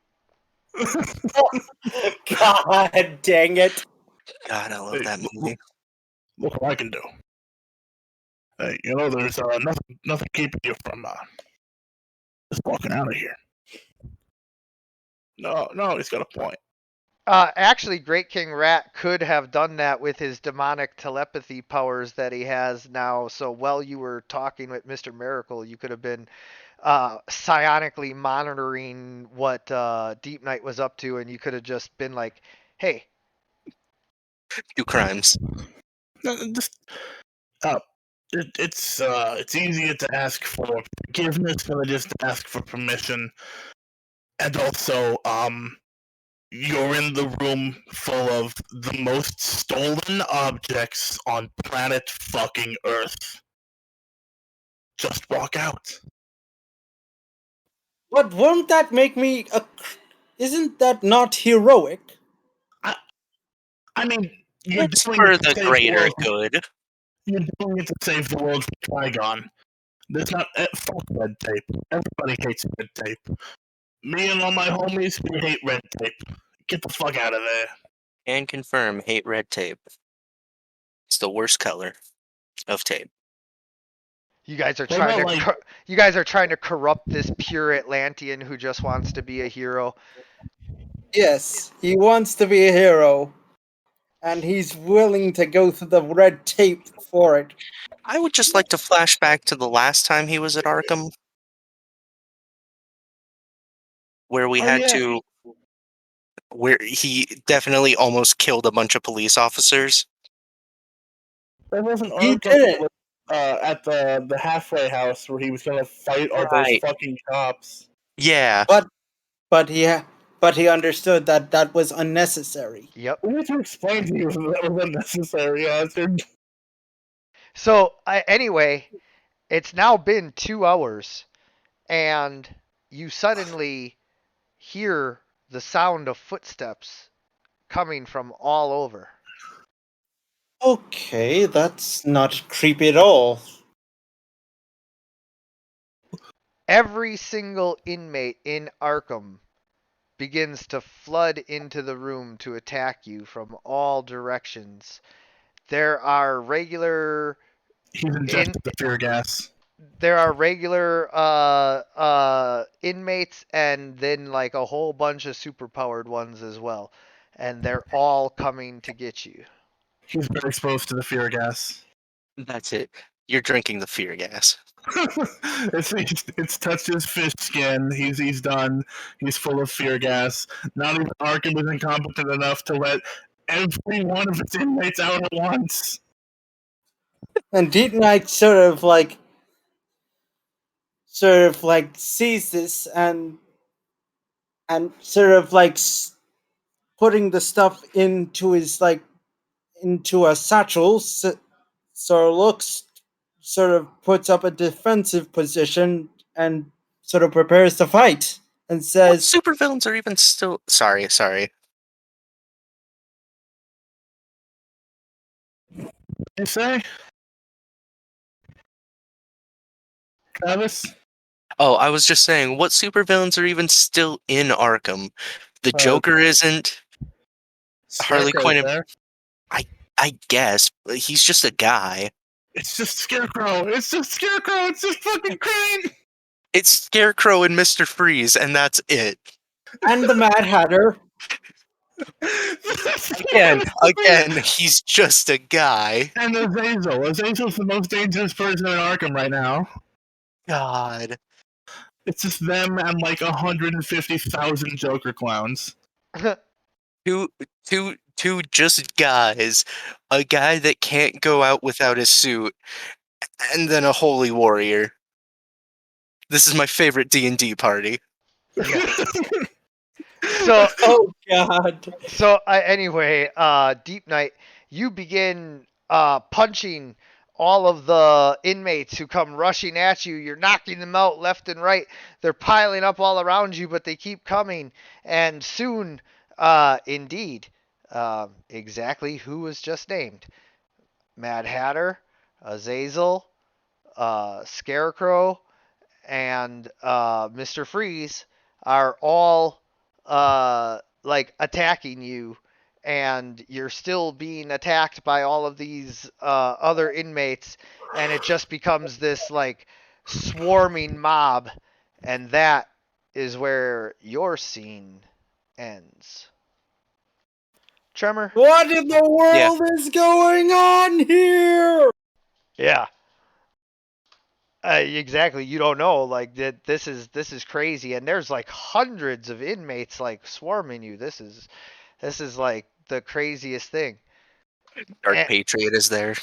God dang it. God, I love Hey, that movie. Look what I can do. Hey, there's nothing keeping you from just walking out of here. No, he's got a point. Actually, Great King Rat could have done that with his demonic telepathy powers that he has now. So while you were talking with Mr. Miracle, you could have been psionically monitoring what Deep Knight was up to, and you could have just been like, "Hey, Two crimes. Just it's easier to ask for forgiveness than it is to ask for permission. And also, you're in the room full of the most stolen objects on planet fucking Earth. Just walk out. But won't that make me a. Isn't that not heroic? I mean, you're It's doing for it to the save the greater world. good. You're doing it to save the world from Trigon. There's not fuck red tape. Everybody hates red tape. Me and all my homies, we hate red tape. Get the fuck out of there. And confirm, hate red tape. It's the worst color of tape. you guys are What trying about, to you guys are trying to corrupt this pure Atlantean who just wants to be a hero." Yes, he wants to be a hero. And he's willing to go through the red tape for it. I would just like to flash back to the last time he was at Arkham, where we had to, where he definitely almost killed a bunch of police officers. That wasn't He Arkham. did it. It was, at the halfway house where he was gonna fight all those Right. fucking cops. Yeah. But he understood that that was unnecessary. Yep. We need to explain to you that was unnecessary, Hazard. So anyway, it's now been 2 hours, and you suddenly hear the sound of footsteps coming from all over. Okay, that's not creepy at all. Every single inmate in Arkham begins to flood into the room to attack you from all directions. There are regular He's injected the fear gas. inmates, and then like a whole bunch of superpowered ones as well, and they're all coming to get you. He's been exposed to the fear gas. That's it. You're drinking the fear gas. it's touched his fish skin. He's done. He's full of fear gas. Not even Arkham is incompetent enough to let every one of its inmates out at once. And Deep Knight sort of like sees this and sort of like putting the stuff into his into a satchel, sort of looks, sort of puts up a defensive position and sort of prepares to fight and What says, supervillains are even still... Sorry. You say, Travis? Oh, I was just saying, what supervillains are even still in Arkham? The Joker isn't. Harley Scarecrow's Quinn. there. I guess, but he's just a guy. It's just Scarecrow. It's just Scarecrow. It's just fucking Crane. It's Scarecrow and Mr. Freeze, and that's it. and the Mad Hatter. Again, he's just a guy. And Azazel. Azazel's the most dangerous person in Arkham right now. God. It's just them and like 150,000 Joker clowns. Two two just guys, a guy that can't go out without his suit, and then a holy warrior. This is my favorite D&D party. Yeah. So Oh God. anyway, Deep Night, you begin punching all of the inmates who come rushing at you. You're knocking them out left and right. They're piling up all around you, but they keep coming. And soon, indeed, exactly who was just named: Mad Hatter, Azazel, Scarecrow, and Mr. Freeze are all like attacking you, and you're still being attacked by all of these other inmates, and it just becomes this like swarming mob, and that is where your scene ends. Tremor? What in the Yeah. world is going on here? Yeah. Exactly. You don't know. Like that. This is crazy, and there's like hundreds of inmates like swarming you. This is like the craziest thing. Dark And Patriot is there.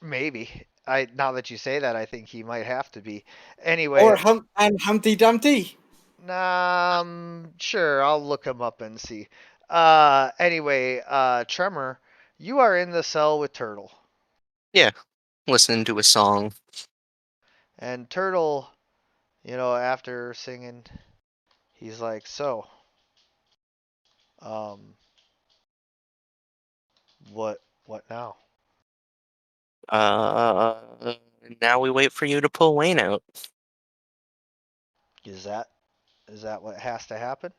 maybe I now that you say that, I think he might have to be. Or Anyway, Humpty Dumpty? sure. I'll look him up and see. Anyway, Tremor, you are in the cell with Turtle, Yeah, listening to a song. and Turtle, after singing, he's like, so, um, what now? Uh, Now we wait for you to pull Wayne out. Is that what has to happen?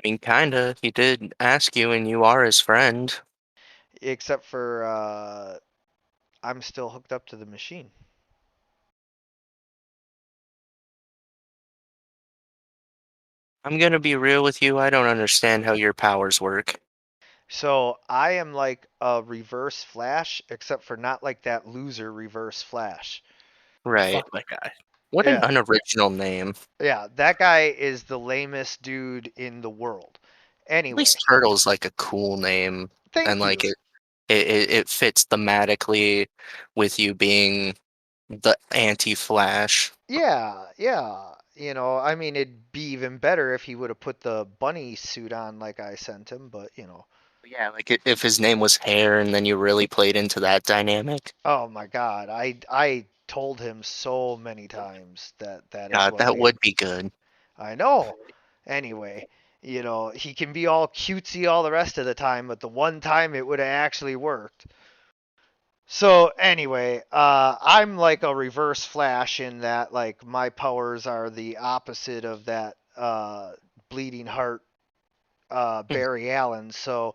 I mean, kinda. He did ask you, and you are his friend. Except for I'm still hooked up to the machine. I'm gonna be real with you. I don't understand how your powers work. So I am like a reverse Flash, except for not like that loser reverse Flash. Right. Fuck that guy. What an Yeah, unoriginal name. yeah, that guy is the lamest dude in the world. At Anyway, least Turtle's like a cool name, and thank like you. it fits thematically with you being the anti-Flash. Yeah, yeah. I mean, it'd be even better if he would have put the bunny suit on like I sent him, but Yeah, like if his name was Hair, and then you really played into that dynamic. oh my God, I told him so many times that it God, that wasn't. would be good. I know. Anyway, he can be all cutesy all the rest of the time, but the one time it would have actually worked. So anyway, I'm like a reverse Flash in that like my powers are the opposite of that bleeding heart Hmm. Barry Allen. So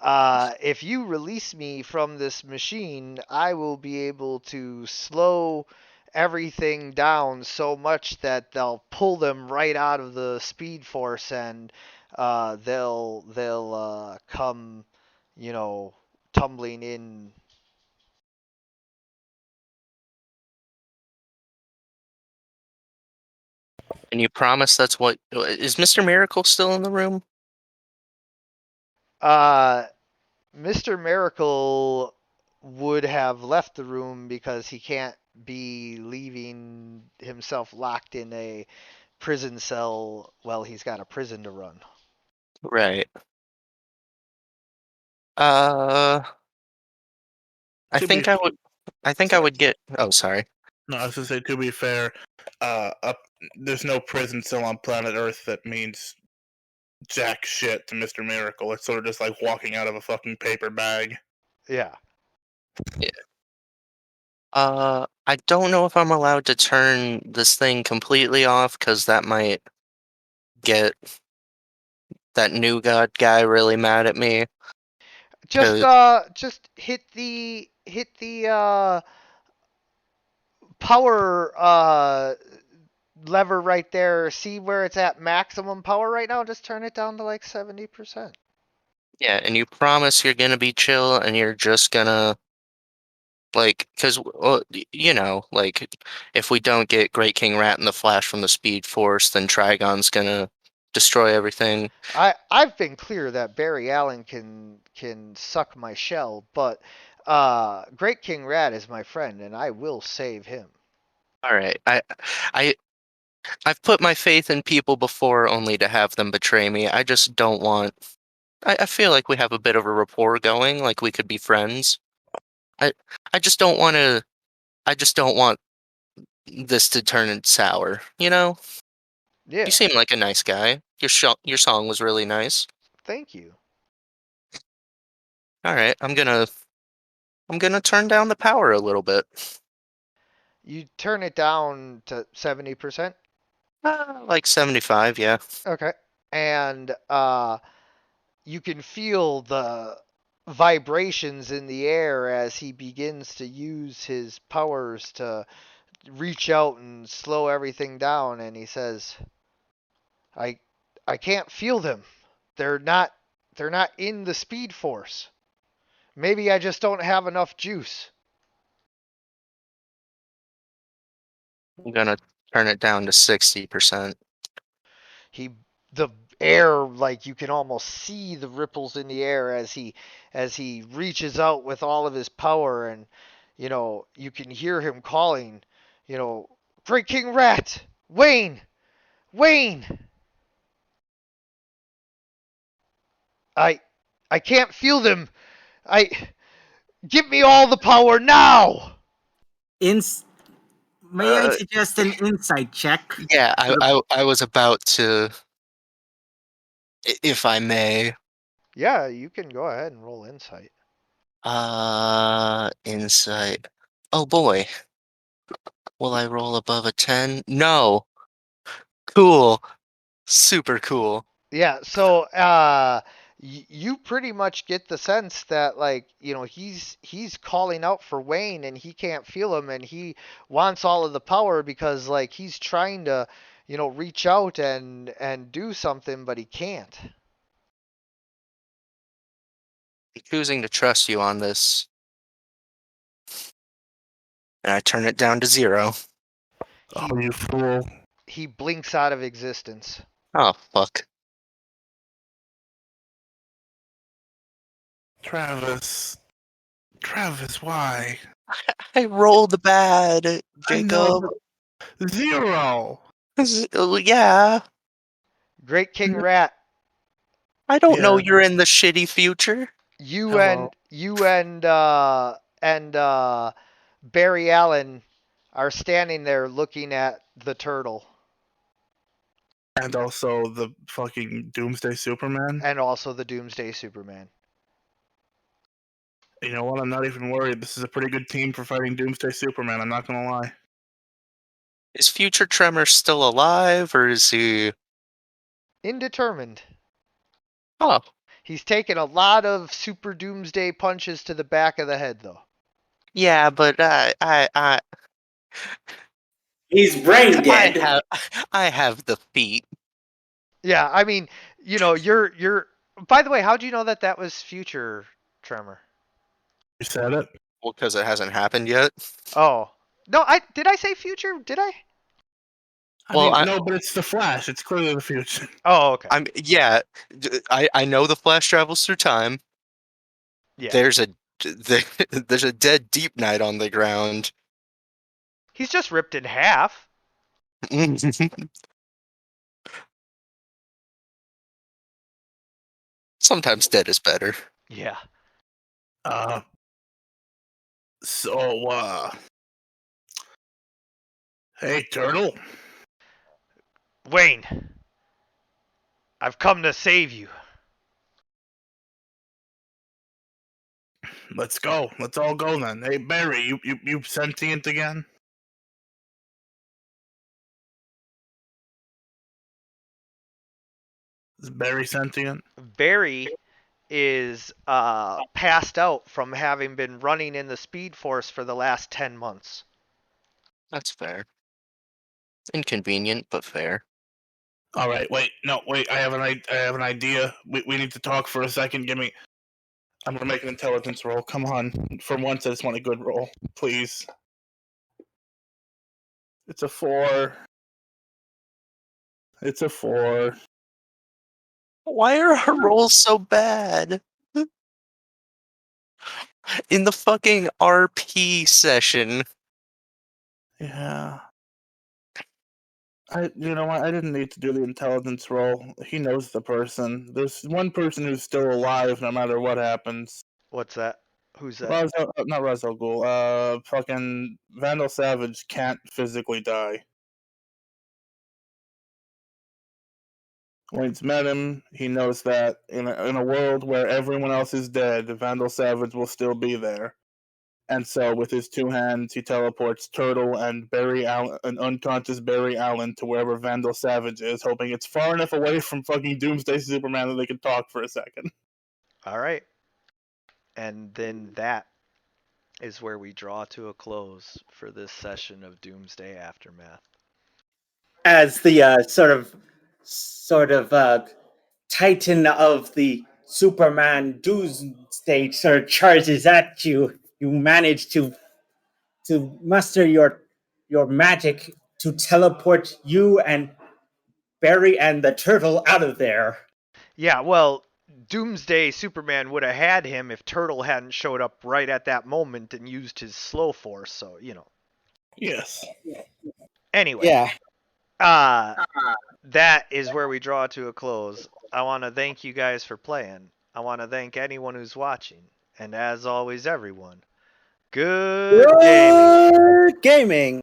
if you release me from this machine, I will be able to slow everything down so much that they'll pull them right out of the Speed Force, and they'll come, you know, tumbling in. And you promise that's what is Mr. Miracle still in the room? Uh, Mr. Miracle would have left the room because he can't be leaving himself locked in a prison cell while he's got a prison to run. Right. Uh, I To be think I would. I think I sorry. would get. Oh, sorry. No, I was gonna say, to be fair, up there's no prison cell on planet Earth that means jack shit to Mr. Miracle. It's sort of just like walking out of a fucking paper bag. Yeah. Yeah. I don't know if I'm allowed to turn this thing completely off because that might get that new god guy really mad at me. Just 'Cause just hit the power lever right there. See where it's at maximum power right now? Just turn it down to like 70%. yeah, and you promise you're gonna be chill and you're just gonna like, because like if we don't get Great King Rat and the Flash from the Speed Force, then Trigon's gonna destroy everything. I've been clear that Barry Allen can suck my shell, but Great King Rat is my friend, and I will save him. All right, I I've put my faith in people before, only to have them betray me. I just don't want. I feel like we have a bit of a rapport going, like we could be friends. I I just don't want to. I just don't want this to turn sour. You know, Yeah, you seem like a nice guy. Your song was really nice. thank you. All right, I'm gonna turn down the power a little bit. You turn it down to 70%. Like 75, yeah. Okay. And you can feel the vibrations in the air as he begins to use his powers to reach out and slow everything down, and he says, I I can't feel them. They're not in the speed force. Maybe I just don't have enough juice. I'm gonna turn it down to 60%. He the air, like you can almost see the ripples in the air as he reaches out with all of his power, and you can hear him calling, you know Great King Rat, Wayne, Wayne. I can't feel them. I Give me all the power now. May I Uh, suggest an insight check? yeah, I was about to, if I may. Yeah, you can go ahead and roll insight. Insight. Oh boy, will I roll above a 10? No. Cool. Super cool. Yeah, so you pretty much get the sense that, like, he's calling out for Wayne, and he can't feel him, and he wants all of the power because, like, he's trying to, reach out and do something, but he can't. I'm choosing to trust you on this, and I turn it down to 0. He Oh, you fool. he blinks out of existence. Oh, fuck. Travis. Travis, why? I rolled bad, I know. Jacob. 0. Yeah. Great King Rat, I don't know Yeah. you're in the shitty future. you Hello. and you and Barry Allen are standing there looking at the turtle, And also the fucking Doomsday Superman. and also the Doomsday Superman. You know what? I'm not even worried. This is a pretty good team for fighting Doomsday Superman. I'm not gonna lie. Is Future Tremor still alive, or is he... Indetermined. Oh, He's taken a lot of Super Doomsday punches to the back of the head, though. yeah, but He's brain I dead. have, I have the feet. Yeah, I mean, you're. By the way, how do you know that that was Future Tremor? You said it. Well, because it hasn't happened yet. Oh, no, I did. I say Future? Did I? Well, No, but it's the Flash. It's clearly the future. Oh, okay. Yeah, I know the Flash travels through time. Yeah. There's a there's a dead Deep Knight on the ground. He's just ripped in half. Sometimes dead is better. Yeah. Uh. So, hey, Turtle. Wayne, I've come to save you. Let's go. Let's all go then. Hey, Barry, you sentient again? Is Barry sentient? Barry is passed out from having been running in the Speed Force for the last 10 months. That's fair. Inconvenient, but fair. All right. Wait. No. Wait. I have an idea. We need to talk for a second. Give me. I'm gonna make an intelligence roll. Come on. For once, I just want a good roll, please. It's a 4. It's a 4. Why are our rolls so bad? In the fucking RP session. Yeah. You know what? I didn't need to do the intelligence roll. He knows the person. There's one person who's still alive no matter what happens. What's that? Who's that? Not Ra's al Ghul. Fucking Vandal Savage can't physically die. When he's met him, he knows that in a world where everyone else is dead, Vandal Savage will still be there. And so, with his two hands, he teleports Turtle and Barry Allen, an unconscious Barry Allen, to wherever Vandal Savage is, hoping it's far enough away from fucking Doomsday Superman that they can talk for a second. All right. And then that is where we draw to a close for this session of Doomsday Aftermath. As the titan of the Superman Doomsday sort of charges at you, you manage to muster your magic to teleport you and Barry and the turtle out of there. Yeah, well, Doomsday Superman would have had him if Turtle hadn't showed up right at that moment and used his slow force, so, you know. Yes. Anyway, Yeah. that is where we draw to a close. I want to thank you guys for playing. I want to thank anyone who's watching. And as always, everyone, good gaming. Good gaming.